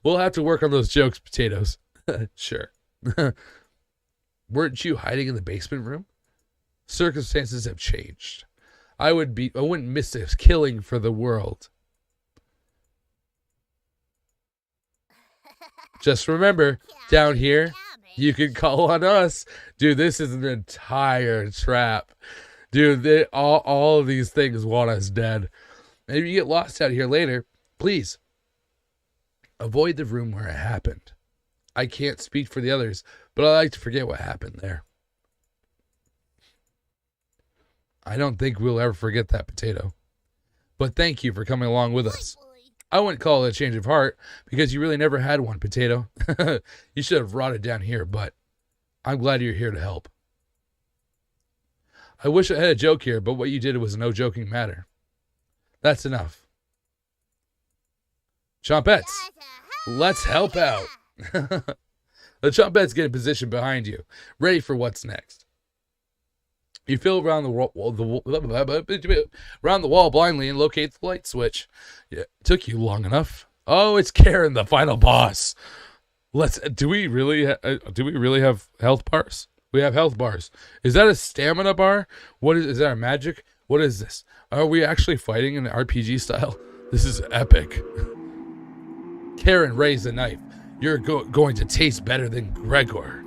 We'll have to work on those jokes, potatoes. Sure. Weren't you hiding in the basement room? Circumstances have changed. I wouldn't miss this killing for the world. Just remember, down here, you can call on us. Dude, this is an entire trap. Dude, all of these things want us dead. And if you get lost out here later, please, avoid the room where it happened. I can't speak for the others, but I like to forget what happened there. I don't think we'll ever forget that, potato. But thank you for coming along with us. I wouldn't call it a change of heart, because you really never had one, potato. You should have rotted down here, but I'm glad you're here to help. I wish I had a joke here, but what you did was no joking matter. That's enough. Chompettes, let's help out. The Chompettes get in position behind you, ready for what's next. You feel around the wall blindly and locate the light switch. Yeah, it took you long enough. Oh, it's Karen, the final boss. Do we really have health bars? We have health bars. Is that a stamina bar? Is that a magic? What is this? Are we actually fighting in RPG style? This is epic. Karen raised the knife. You're going to taste better than Gregor.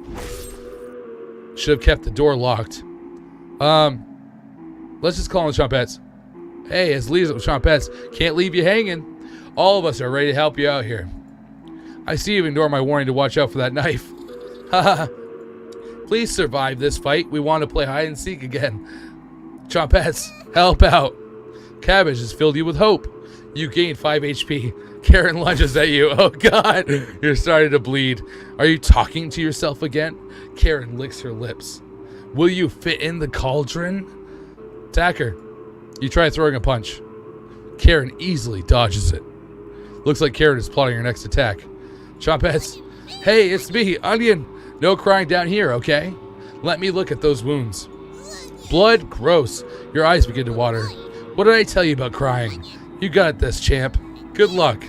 Should have kept the door locked. Let's just call on the Chompettes. Hey, as leaders of the Chompettes, can't leave you hanging. All of us are ready to help you out here. I see you ignore my warning to watch out for that knife. Haha. Please survive this fight. We want to play hide and seek again. Chompettes, help out. Cabbage has filled you with hope. You gained 5 HP. Karen lunges at you. Oh God, you're starting to bleed. Are you talking to yourself again? Karen licks her lips. Will you fit in the cauldron? Attacker, you try throwing a punch. Karen easily dodges it. Looks like Karen is plotting her next attack. Chompettes, hey, it's me, Onion. No crying down here, okay? Let me look at those wounds. Blood, gross. Your eyes begin to water. What did I tell you about crying? You got this, champ. Good luck.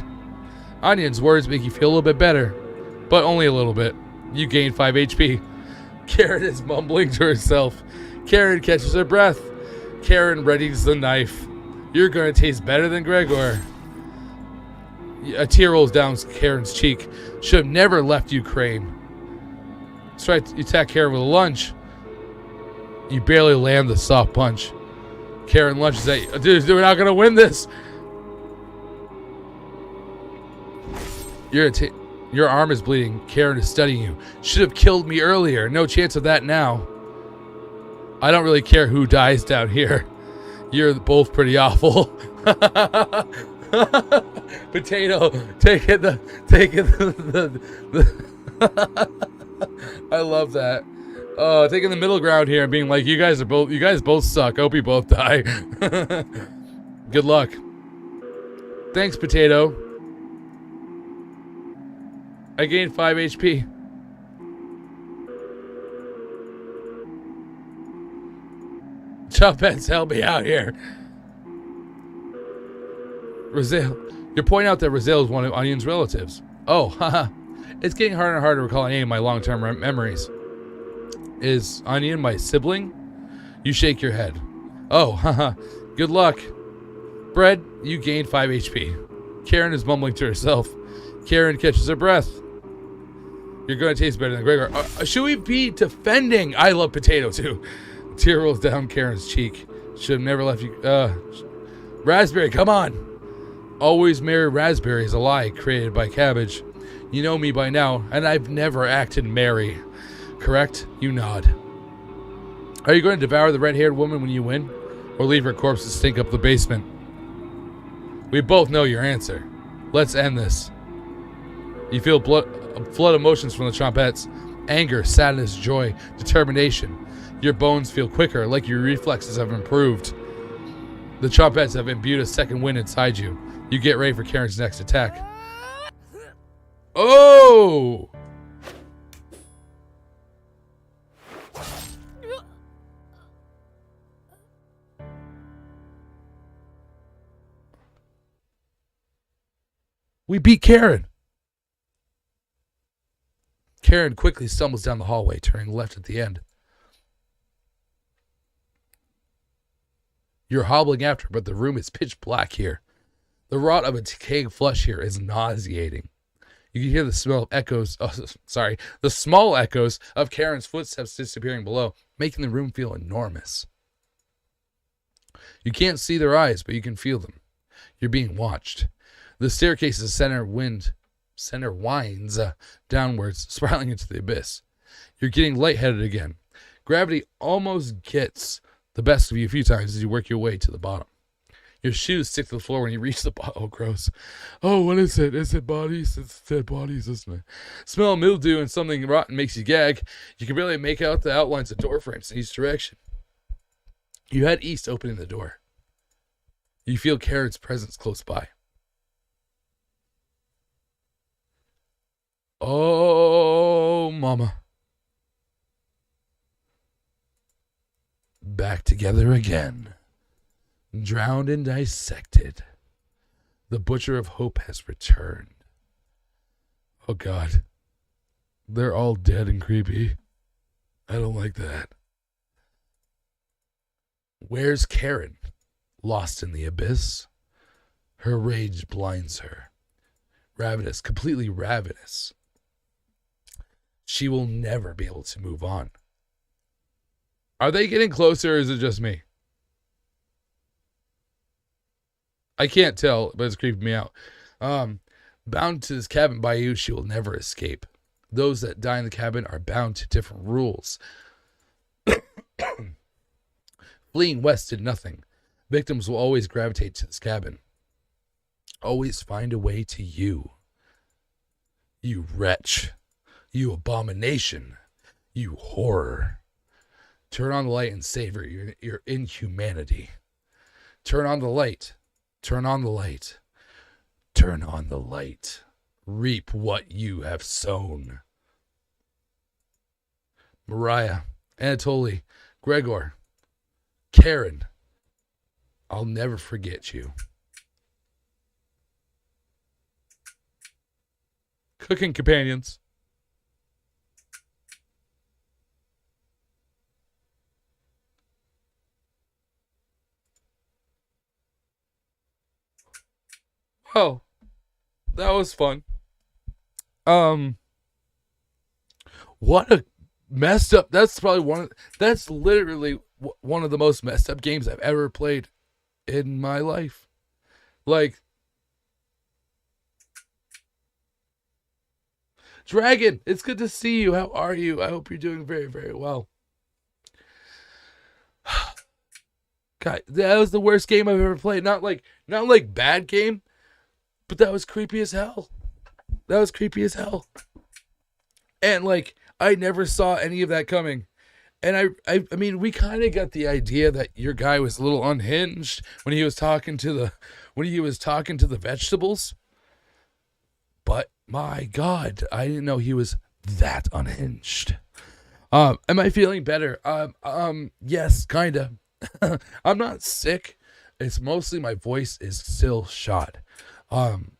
Onion's words make you feel a little bit better, but only a little bit. You gain 5 HP. Karen is mumbling to herself. Karen catches her breath. Karen readies the knife. You're going to taste better than Gregor. A tear rolls down Karen's cheek. Should have never left you, Crane. Try to attack Karen with a lunge. You barely land the soft punch. Karen lunges at you. Dude, we're not going to win this. Your arm is bleeding. Karen is studying you. Should have killed me earlier. No chance of that now. I don't really care who dies down here. You're both pretty awful. Potato, take it. I love that. Taking the middle ground here and being like, you guys both suck. Hope you both die. Good luck. Thanks, Potato. I gained 5 HP. Chumpettes, help me out here. Raziel, you're pointing out that Raziel is one of Onion's relatives. Oh, haha. It's getting harder and harder to recall any of my long-term memories. Is Onion my sibling? You shake your head. Oh, haha. Good luck. Bread, you gained 5 HP. Karen is mumbling to herself. Karen catches her breath. You're going to taste better than Gregor. Should we be defending? I love potato too. A tear rolls down Karen's cheek. Should have never left you. Raspberry, come on. Always marry raspberry is a lie created by cabbage. You know me by now, and I've never acted merry. Correct? You nod. Are you going to devour the red-haired woman when you win? Or leave her corpse to stink up the basement? We both know your answer. Let's end this. You feel flood emotions from the Chompettes. Anger, sadness, joy, determination. Your bones feel quicker, like your reflexes have improved. The Chompettes have imbued a second wind inside you. You get ready for Karen's next attack. Oh! We beat Karen. Karen quickly stumbles down the hallway, turning left at the end. You're hobbling after her, but the room is pitch black here. The rot of a decaying flesh here is nauseating. You can hear the smell of echoes. The small echoes of Karen's footsteps disappearing below, making the room feel enormous. You can't see their eyes, but you can feel them. You're being watched. The staircase's center winds downwards, spiraling into the abyss. You're getting lightheaded again. Gravity almost gets the best of you a few times as you work your way to the bottom. Your shoes stick to the floor when you reach the bottom. Oh, gross. Oh, what is it? Is it bodies? It's dead bodies, isn't it? Smell of mildew and something rotten makes you gag. You can barely make out the outlines of door frames in each direction. You head east, opening the door. You feel Karen's presence close by. Oh, mama. Back together again. Drowned and dissected. The Butcher of Hope has returned. Oh, God. They're all dead and creepy. I don't like that. Where's Karen? Lost in the abyss? Her rage blinds her. Ravenous, completely ravenous. She will never be able to move on. Are they getting closer or is it just me? I can't tell, but it's creeping me out. Bound to this cabin by you, she will never escape. Those that die in the cabin are bound to different rules. Fleeing west did nothing. Victims will always gravitate to this cabin. Always find a way to you. You wretch. You abomination. You horror. Turn on the light and savor your inhumanity. Turn on the light. Turn on the light. Turn on the light. Reap what you have sown. Mariah, Anatoly, Gregor, Karen, I'll never forget you. Cooking companions. Oh, that was fun. What a messed up. That's literally one of the most messed up games I've ever played in my life. Like, Dragon, it's good to see you. How are you? I hope you're doing very, very well. God, that was the worst game I've ever played. Not like bad game, but that was creepy as hell. That was creepy as hell. And like, I never saw any of that coming. And I mean, we kind of got the idea that your guy was a little unhinged when he was talking to the vegetables. But my God, I didn't know he was that unhinged. Am I feeling better? Yes, kinda. I'm not sick. It's mostly my voice is still shot. Um,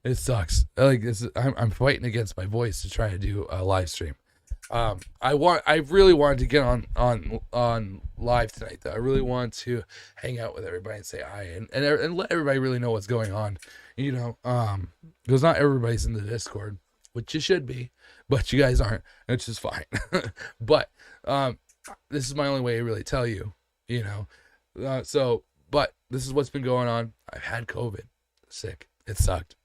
it sucks. Like this, I'm fighting against my voice to try to do a live stream. I really wanted to get on live tonight though. I really want to hang out with everybody and say hi and let everybody really know what's going on. Because not everybody's in the Discord, which you should be, but you guys aren't, which is fine. But this is my only way to really tell you, but this is what's been going on. I've had COVID, sick. It sucked.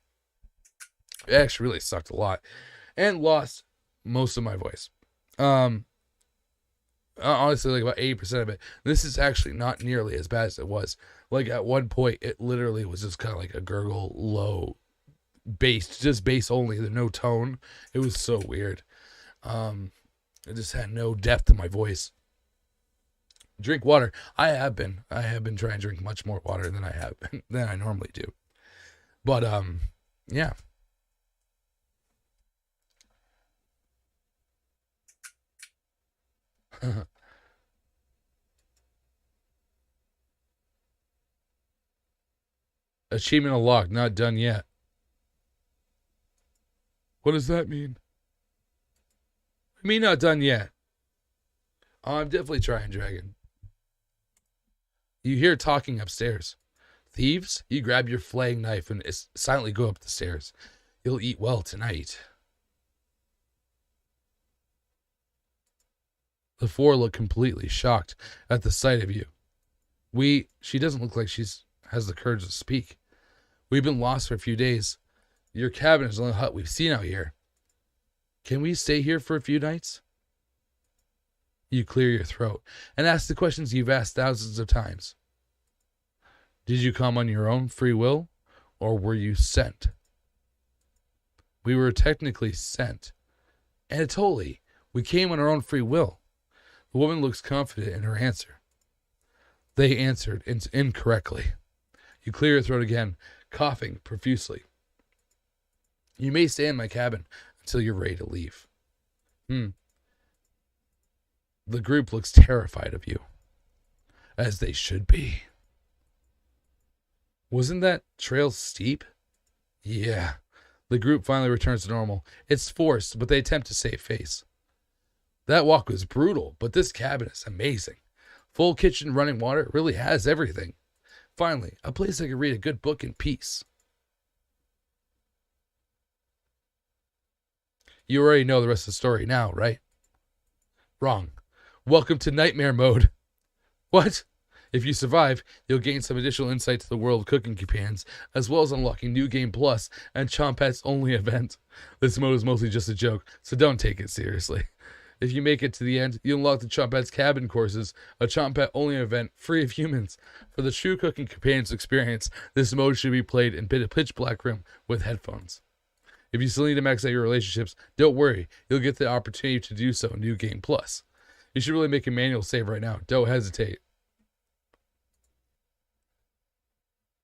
It actually really sucked a lot, and lost most of my voice. Honestly, like about 80% of it. This is actually not nearly as bad as it was. Like at one point, it literally was just kind of like a gurgle, low bass, just bass only. There's no tone. It was so weird. I just had no depth to my voice. Drink water. I have been trying to drink much more water than I normally do. But yeah. Achievement unlocked, not done yet. What does that mean? I mean not done yet. Oh, I'm definitely trying, Dragon. You hear talking upstairs. Thieves, you grab your flaying knife and silently go up the stairs. You'll eat well tonight. The four look completely shocked at the sight of you. She doesn't look like has the courage to speak. We've been lost for a few days. Your cabin is the only hut we've seen out here. Can we stay here for a few nights? You clear your throat and ask the questions you've asked thousands of times. Did you come on your own free will, or were you sent? We were technically sent. Anatoly, we came on our own free will. The woman looks confident in her answer. They answered incorrectly. You clear your throat again, coughing profusely. You may stay in my cabin until you're ready to leave. The group looks terrified of you, as they should be. Wasn't that trail steep? Yeah. The group finally returns to normal. It's forced, but they attempt to save face. That walk was brutal, but this cabin is amazing. Full kitchen, running water, it really has everything. Finally, a place I can read a good book in peace. You already know the rest of the story now, right? Wrong. Welcome to nightmare mode. What? If you survive, you'll gain some additional insight to the world of cooking companions, as well as unlocking New Game Plus and Chompet's only event. This mode is mostly just a joke, so don't take it seriously. If you make it to the end, you unlock the Chompet's Cabin courses, a Chompet only event free of humans. For the true cooking companions experience, this mode should be played in a pitch black room with headphones. If you still need to max out your relationships, don't worry, you'll get the opportunity to do so in New Game Plus. You should really make a manual save right now. Don't hesitate.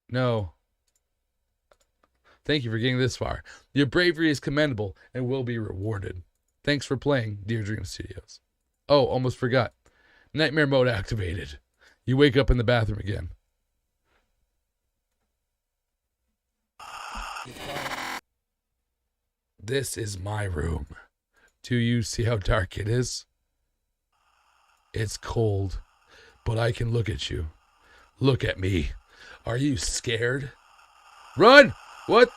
No. Thank you for getting this far. Your bravery is commendable and will be rewarded. Thanks for playing, Dear Dream Studios. Oh, almost forgot. Nightmare mode activated. You wake up in the bathroom again. This is my room. Do you see how dark it is? It's cold, but I can look at you. Look at me. Are you scared? Run! What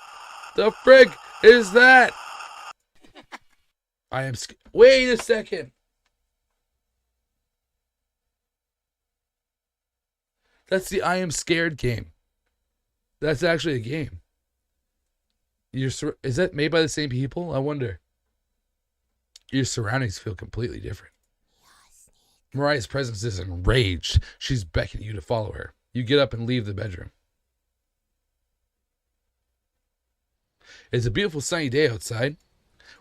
the frig is that? I am wait a second. That's the I Am Scared game. That's actually a game. Is that made by the same people? I wonder. Your surroundings feel completely different. Mariah's presence is enraged. She's beckoning you to follow her. You get up and leave the bedroom. It's a beautiful sunny day outside.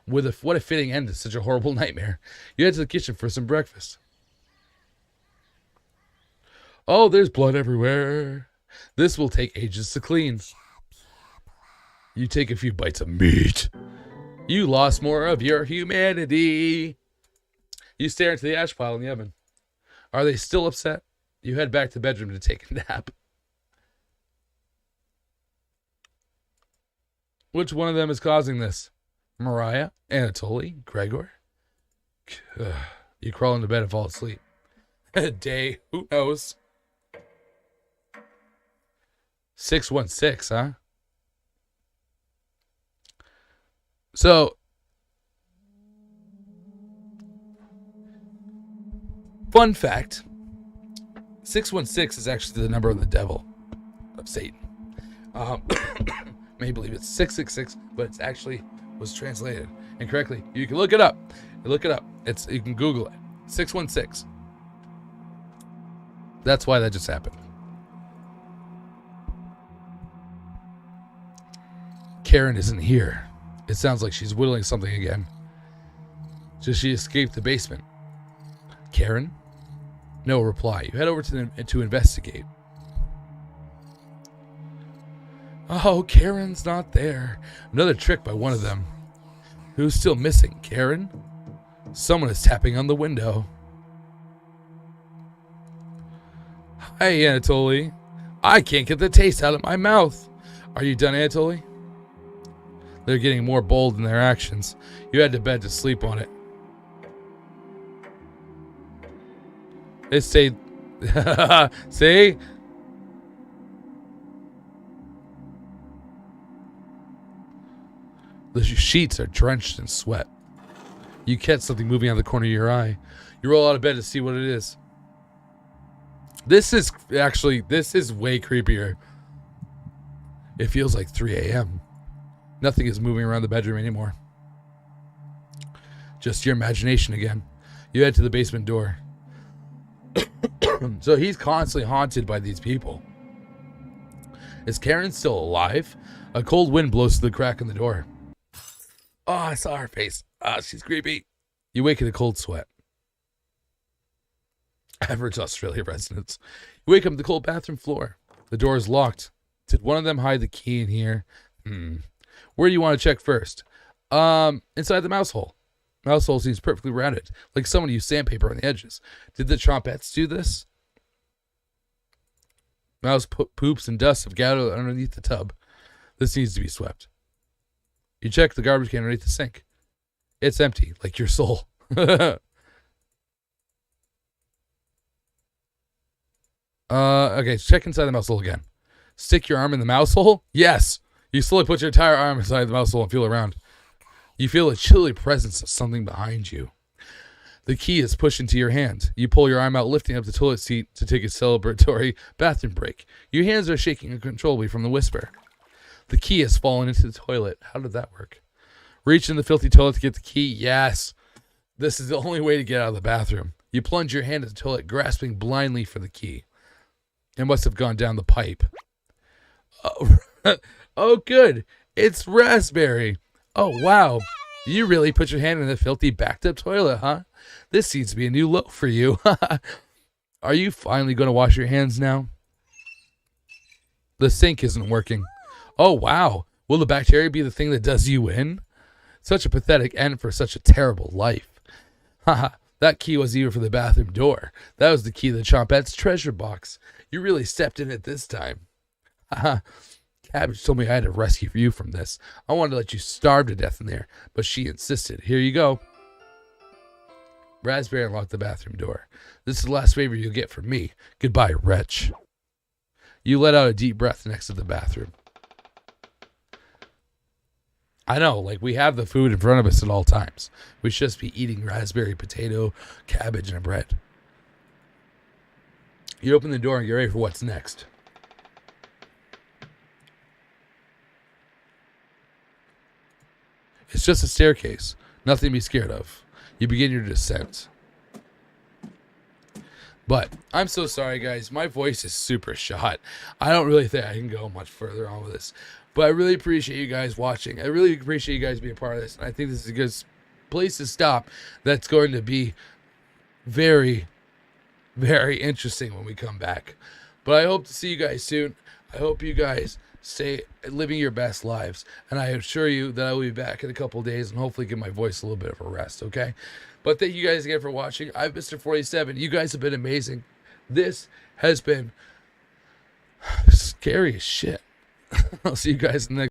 What a fitting end to such a horrible nightmare. You head to the kitchen for some breakfast. Oh, there's blood everywhere. This will take ages to clean. You take a few bites of meat. You lost more of your humanity. You stare into the ash pile in the oven. Are they still upset? You head back to the bedroom to take a nap. Which one of them is causing this? Mariah? Anatoly? Gregor? You crawl into bed and fall asleep. A day, who knows? 616, huh? So, fun fact, 616 is actually the number of the devil, of Satan. May believe it's 666, but it's actually was translated incorrectly. You can look it up. You can Google it. 616. That's why that just happened. Karen isn't here. It sounds like she's whittling something again. Does she escape the basement? Karen? No reply. You head over to investigate. Oh, Karen's not there. Another trick by one of them. Who's still missing? Karen? Someone is tapping on the window. Hi, Anatoly. I can't get the taste out of my mouth. Are you done, Anatoly? They're getting more bold in their actions. You head to bed to sleep on it. It's see? The sheets are drenched in sweat. You catch something moving out of the corner of your eye. You roll out of bed to see what it is. This is way creepier. It feels like 3 a.m. Nothing is moving around the bedroom anymore. Just your imagination again. You head to the basement door. So he's constantly haunted by these people. Is Karen still alive? A cold wind blows through the crack in the door. Oh, I saw her face. She's creepy. You wake in a cold sweat. Average Australia residents. You wake up on the cold bathroom floor. The door is locked. Did one of them hide the key in here? Where do you want to check first? Inside the mouse hole. Mouse hole seems perfectly rounded, like someone used sandpaper on the edges. Did the Trompettes do this? Mouse poops and dust have gathered underneath the tub. This needs to be swept. You check the garbage can underneath the sink. It's empty, like your soul. Okay, check inside the mouse hole again. Stick your arm in the mouse hole? Yes. You slowly put your entire arm inside the mouse hole and feel around. You feel a chilly presence of something behind you. The key is pushed into your hand. You pull your arm out, lifting up the toilet seat to take a celebratory bathroom break. Your hands are shaking uncontrollably from the whisper. The key has fallen into the toilet. How did that work? Reach in the filthy toilet to get the key? Yes. This is the only way to get out of the bathroom. You plunge your hand into the toilet, grasping blindly for the key. It must have gone down the pipe. Oh, good. It's Raspberry. Oh, wow. You really put your hand in the filthy backed-up toilet, huh? This seems to be a new look for you. Are you finally going to wash your hands now? The sink isn't working. Oh, wow. Will the bacteria be the thing that does you in? Such a pathetic end for such a terrible life. Haha, that key wasn't even for the bathroom door. That was the key to the Chompette's treasure box. You really stepped in it this time. Haha. Cabbage told me I had to rescue you from this. I wanted to let you starve to death in there, but she insisted. Here you go. Raspberry unlocked the bathroom door. This is the last favor you'll get from me. Goodbye, wretch. You let out a deep breath next to the bathroom. I know, like, we have the food in front of us at all times. We should just be eating raspberry, potato, cabbage, and bread. You open the door and get ready for what's next. It's just a staircase. Nothing to be scared of. You begin your descent. But I'm so sorry, guys. My voice is super shot. I don't really think I can go much further on with this. But I really appreciate you guys watching. I really appreciate you guys being a part of this. And I think this is a good place to stop. That's going to be very, very interesting when we come back. But I hope to see you guys soon. I hope you guys stay living your best lives. And I assure you that I will be back in a couple of days and hopefully give my voice a little bit of a rest, okay? But thank you guys again for watching. I'm Mr. 47. You guys have been amazing. This has been scary as shit. I'll see you guys in the next